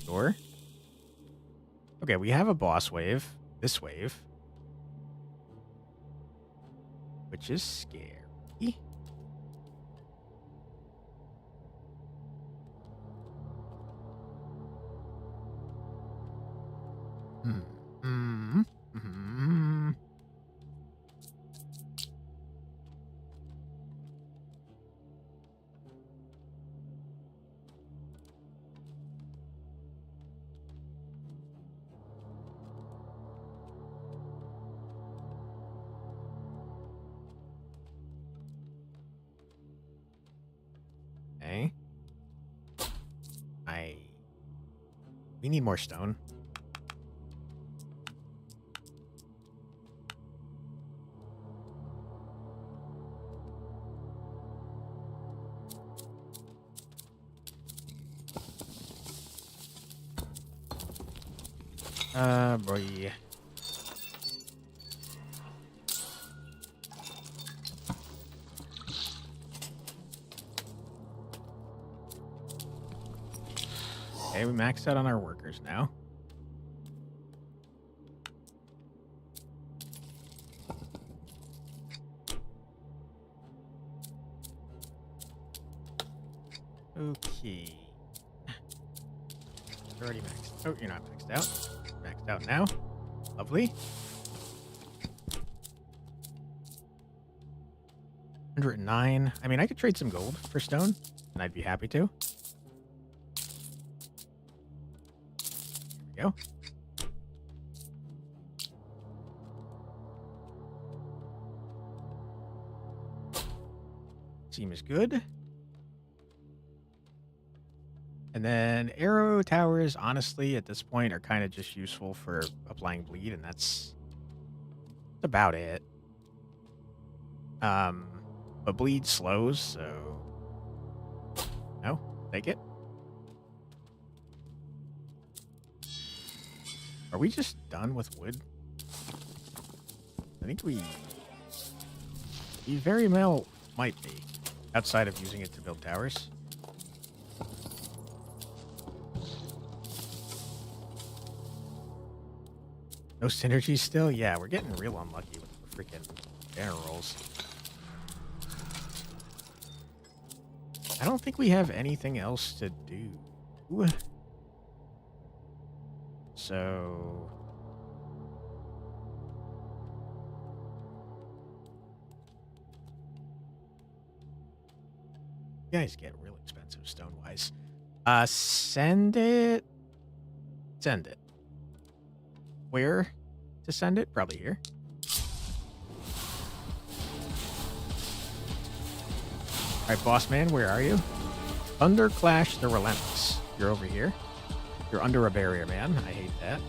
Sure. Okay, we have a boss wave. This wave. Which is scary. Okay. We need more stone. Boy. Okay, we maxed out on our workers now. Okay. You're already maxed. Oh, you're not maxed out. Maxed out now. Lovely. 109. I mean, I could trade some gold for stone, and I'd be happy to. There we go. Seems good. And then arrow towers, honestly, at this point, are kind of just useful for applying bleed, and that's about it. But bleed slows, so no, take it. Are we just done with wood? I think we very well might be, outside of using it to build towers. No synergy still? Yeah, we're getting real unlucky with the freaking generals. I don't think we have anything else to do. So... You guys get real expensive stone-wise. Send it. Send it. where to send it. Probably here. All right, boss man, where are you? Thunderclash the Relentless. You're over here. You're under a barrier, man. I hate that.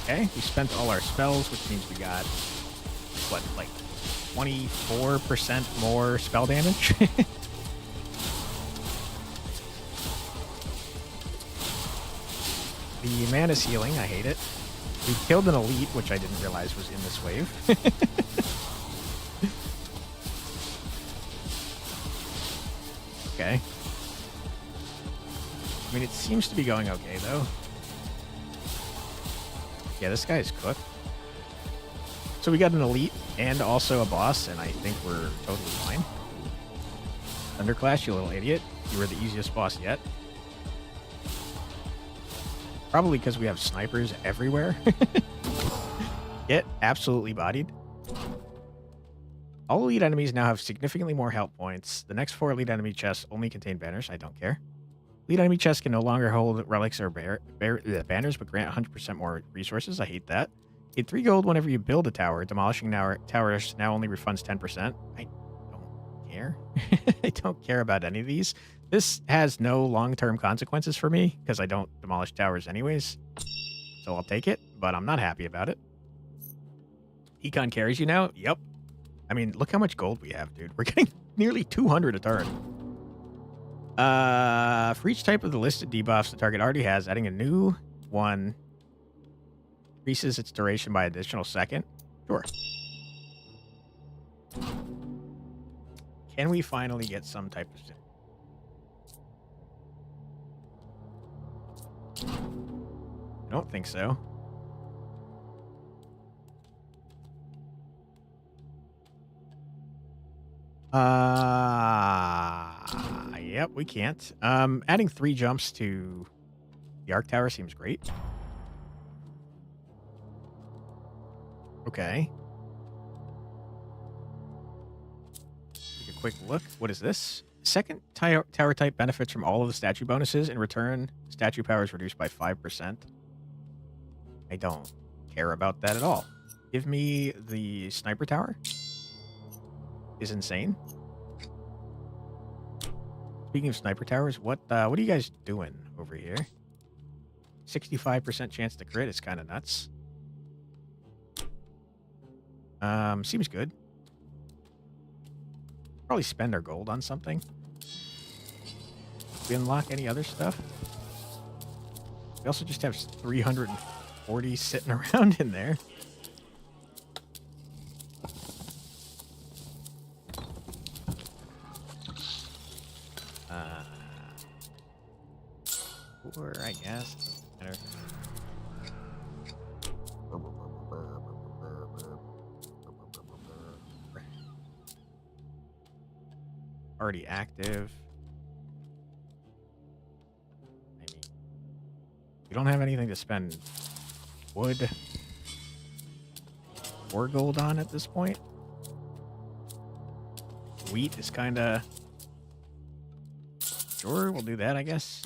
Okay, we spent all our spells, which means we got, what, like 24% more spell damage? The mana's healing, I hate it. We killed an elite, which I didn't realize was in this wave. Okay. I mean, it seems to be going okay, though. Yeah, this guy is cooked. So we got an elite and also a boss, and I think we're totally fine. Thunderclash, you little idiot. You were the easiest boss yet. Probably because we have snipers everywhere. Get absolutely bodied. All elite enemies now have significantly more health points. The next 4 elite enemy chests only contain banners. I don't care. Elite enemy chests can no longer hold relics or banners, but grant 100% more resources. I hate that. Get 3 gold whenever you build a tower. Demolishing towers now only refunds 10%. I don't care. I don't care about any of these. This has no long-term consequences for me because I don't demolish towers anyways. So I'll take it, but I'm not happy about it. Econ carries you now? Yep. I mean, look how much gold we have, dude. We're getting nearly 200 a turn. For each type of the listed debuffs the target already has, adding a new one increases its duration by an additional second. Sure. Can we finally get some type of... I don't think so. Yep, we can't. Adding 3 jumps to the Arc Tower seems great. Okay. Take a quick look. What is this? Second tower type benefits from all of the statue bonuses. In return, statue power is reduced by 5%. I don't care about that at all. Give me the sniper tower. Is insane. Speaking of sniper towers, what are you guys doing over here? 65% chance to crit is kind of nuts. Seems good. Probably spend our gold on something. We unlock any other stuff. We also just have 340 sitting around in there. Or I guess doesn't matter. Already active. I mean, we don't have anything to spend wood or gold on at this point. Wheat is kind of... Sure, we'll do that, I guess.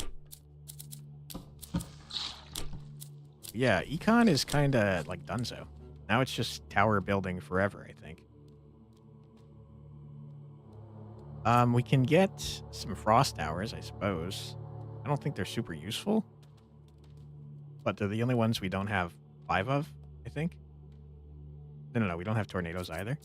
Yeah, Econ is kind of like donezo. Now it's just tower building forever, I think. We can get some frost towers, I suppose. I don't think they're super useful. But they're the only ones we don't have 5 of, I think. No, we don't have tornadoes either.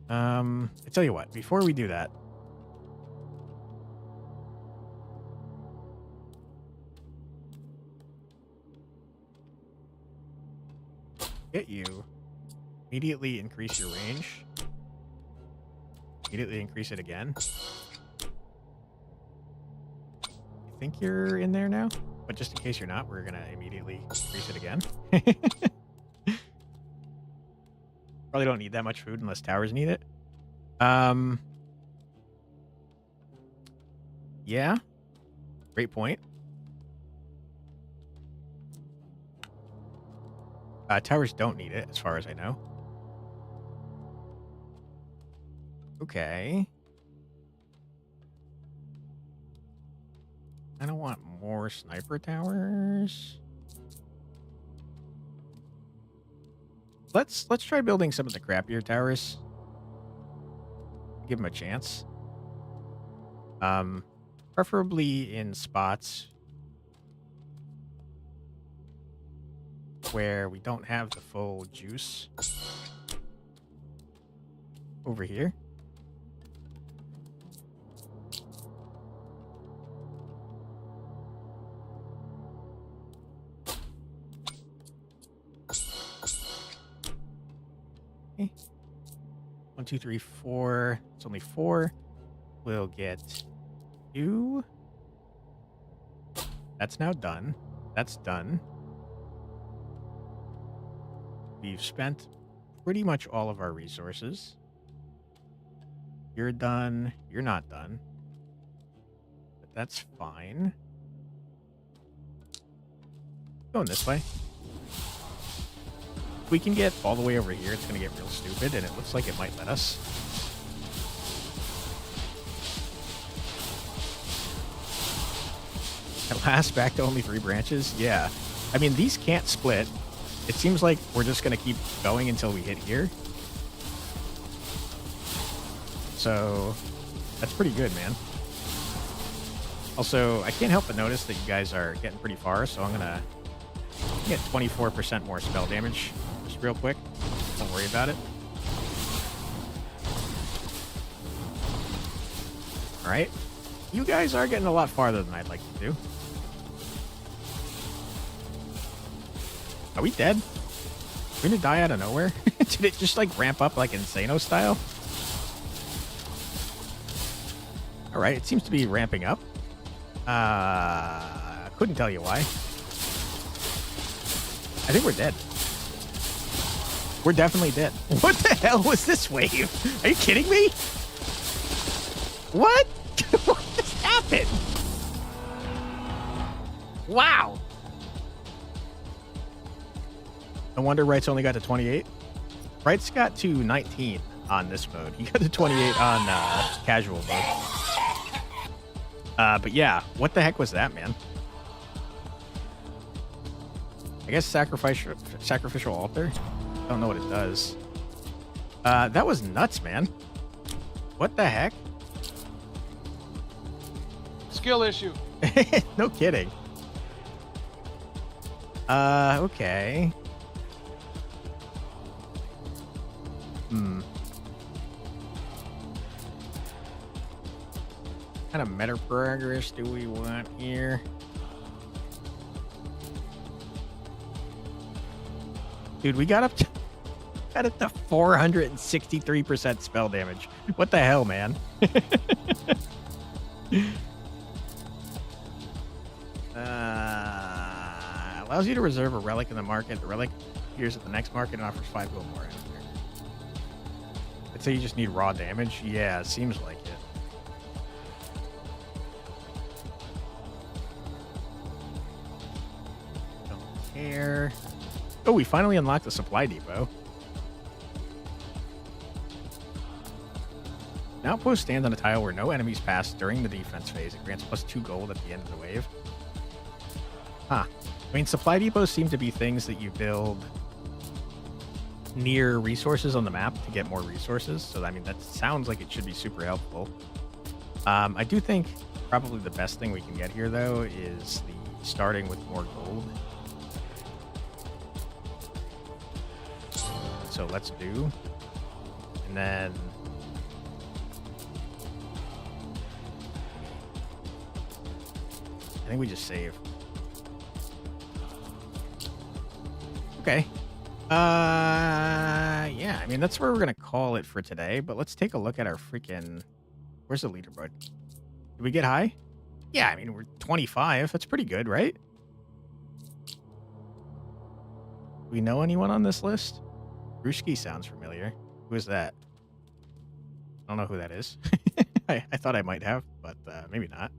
I tell you what, before we do that, get you, immediately increase your range, immediately increase it again. I think you're in there now, but just in case you're not, we're gonna immediately increase it again. Probably don't need that much food unless towers need it. Yeah. Great point. Towers don't need it, as far as I know. Okay. I don't want more sniper towers. Let's try building some of the crappier towers. Give them a chance. Preferably in spots where we don't have the full juice. Over here. Okay. 1, 2, 3, 4. It's only 4. We'll get 2. That's now done. That's done. We've spent pretty much all of our resources. You're done. You're not done. But that's fine. Going this way. If we can get all the way over here, it's going to get real stupid, and it looks like it might let us. At last, back to only 3 branches? Yeah. I mean, these can't split. It seems like we're just going to keep going until we hit here. So, that's pretty good, man. Also, I can't help but notice that you guys are getting pretty far, so I'm going to get 24% more spell damage just real quick. Don't worry about it. Alright. You guys are getting a lot farther than I'd like to do. Are we dead? We're gonna die out of nowhere? Did it just like ramp up like Insano style? Alright, it seems to be ramping up. Couldn't tell you why. I think we're dead. We're definitely dead. What the hell was this wave? Are you kidding me? What? What just happened? Wow. No wonder Wright's only got to 28. Wright's got to 19 on this mode. He got to 28 on casual mode. But yeah, what the heck was that, man? I guess sacrificial altar? I don't know what it does. That was nuts, man. What the heck? Skill issue. No kidding. Okay. What kind of meta progress do we want here? Dude, we got up to 463% spell damage. What the hell, man? Allows you to reserve a relic in the market. The relic appears at the next market and offers 5 gold more. I'd say you just need raw damage. Yeah, it seems like it. Don't care. Oh, we finally unlocked the supply depot. An outpost stands on a tile where no enemies pass during the defense phase. It grants +2 gold at the end of the wave. Huh. I mean, supply depots seem to be things that you build near resources on the map to get more resources. So, I mean, that sounds like it should be super helpful. I do think probably the best thing we can get here, though, is the starting with more gold. So let's do. And then I think we just save. Okay. Yeah, I mean, that's where we're going to call it for today, but let's take a look at our freaking... Where's the leaderboard? Did we get high? Yeah, I mean, we're 25. That's pretty good, right? Do we know anyone on this list? Brewski sounds familiar. Who is that? I don't know who that is. I thought I might have, but maybe not.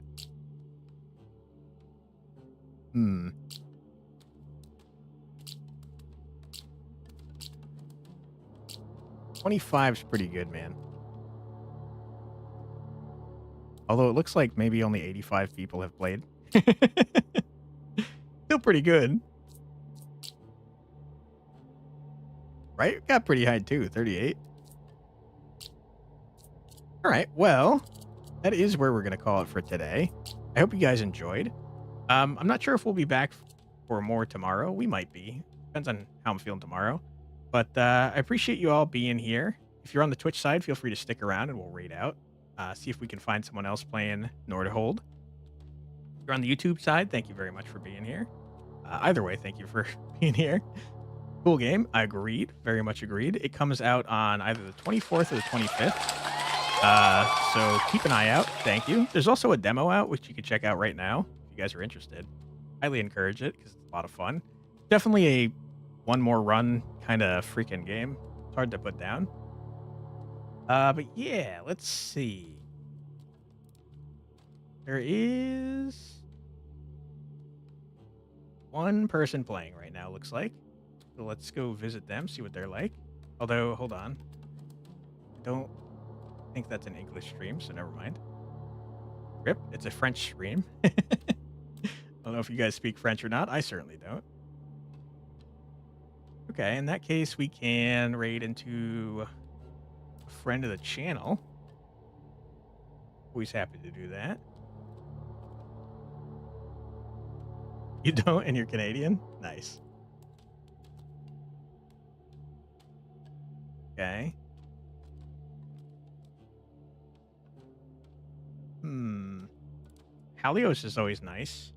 25's pretty good, man. Although it looks like maybe only 85 people have played. Still pretty good. Right? Got pretty high too, 38. All right, well, that is where we're going to call it for today. I hope you guys enjoyed. I'm not sure if we'll be back for more tomorrow. We might be. Depends on how I'm feeling tomorrow. But I appreciate you all being here. If you're on the Twitch side, feel free to stick around and we'll raid out. See if we can find someone else playing Nordhold. If you're on the YouTube side, thank you very much for being here. Either way, thank you for being here. Cool game. I agreed. Very much agreed. It comes out on either the 24th or the 25th. So keep an eye out. Thank you. There's also a demo out, which you can check out right now if you guys are interested. Highly encourage it because it's a lot of fun. Definitely a one more run kind of freaking game. It's hard to put down. But yeah, let's see. There is one person playing right now, looks like. So let's go visit them, see what they're like. Although, hold on. I don't think that's an English stream, so never mind. Rip, it's a French stream. I don't know if you guys speak French or not. I certainly don't. Okay, in that case, we can raid into a friend of the channel. Always happy to do that. You don't, and you're Canadian? Nice. Okay. Halios is always nice.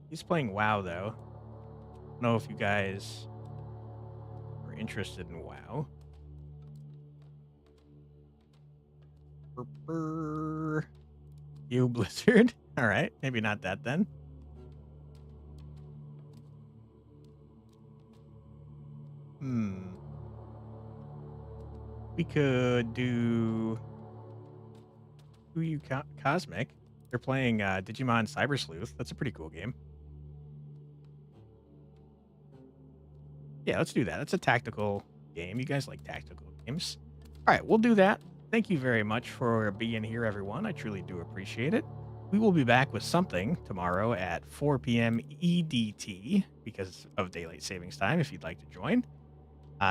He's playing WoW, though. I don't know if you guys are interested in WoW. You Blizzard? All right, maybe not that then. We could do Cosmic. They're playing Digimon Cyber Sleuth. That's a pretty cool game. Yeah, let's do that. It's a tactical game. You guys like tactical games. All right, we'll do that. Thank you very much for being here, everyone. I truly do appreciate it. We will be back with something tomorrow at 4 p.m. EDT because of daylight savings time if you'd like to join.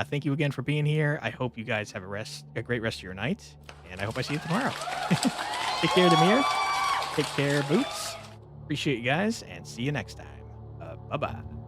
Thank you again for being here. I hope you guys have a great rest of your night, and I hope I see you tomorrow. Take care, Demir. Take care, Boots. Appreciate you guys, and see you next time. Bye-bye.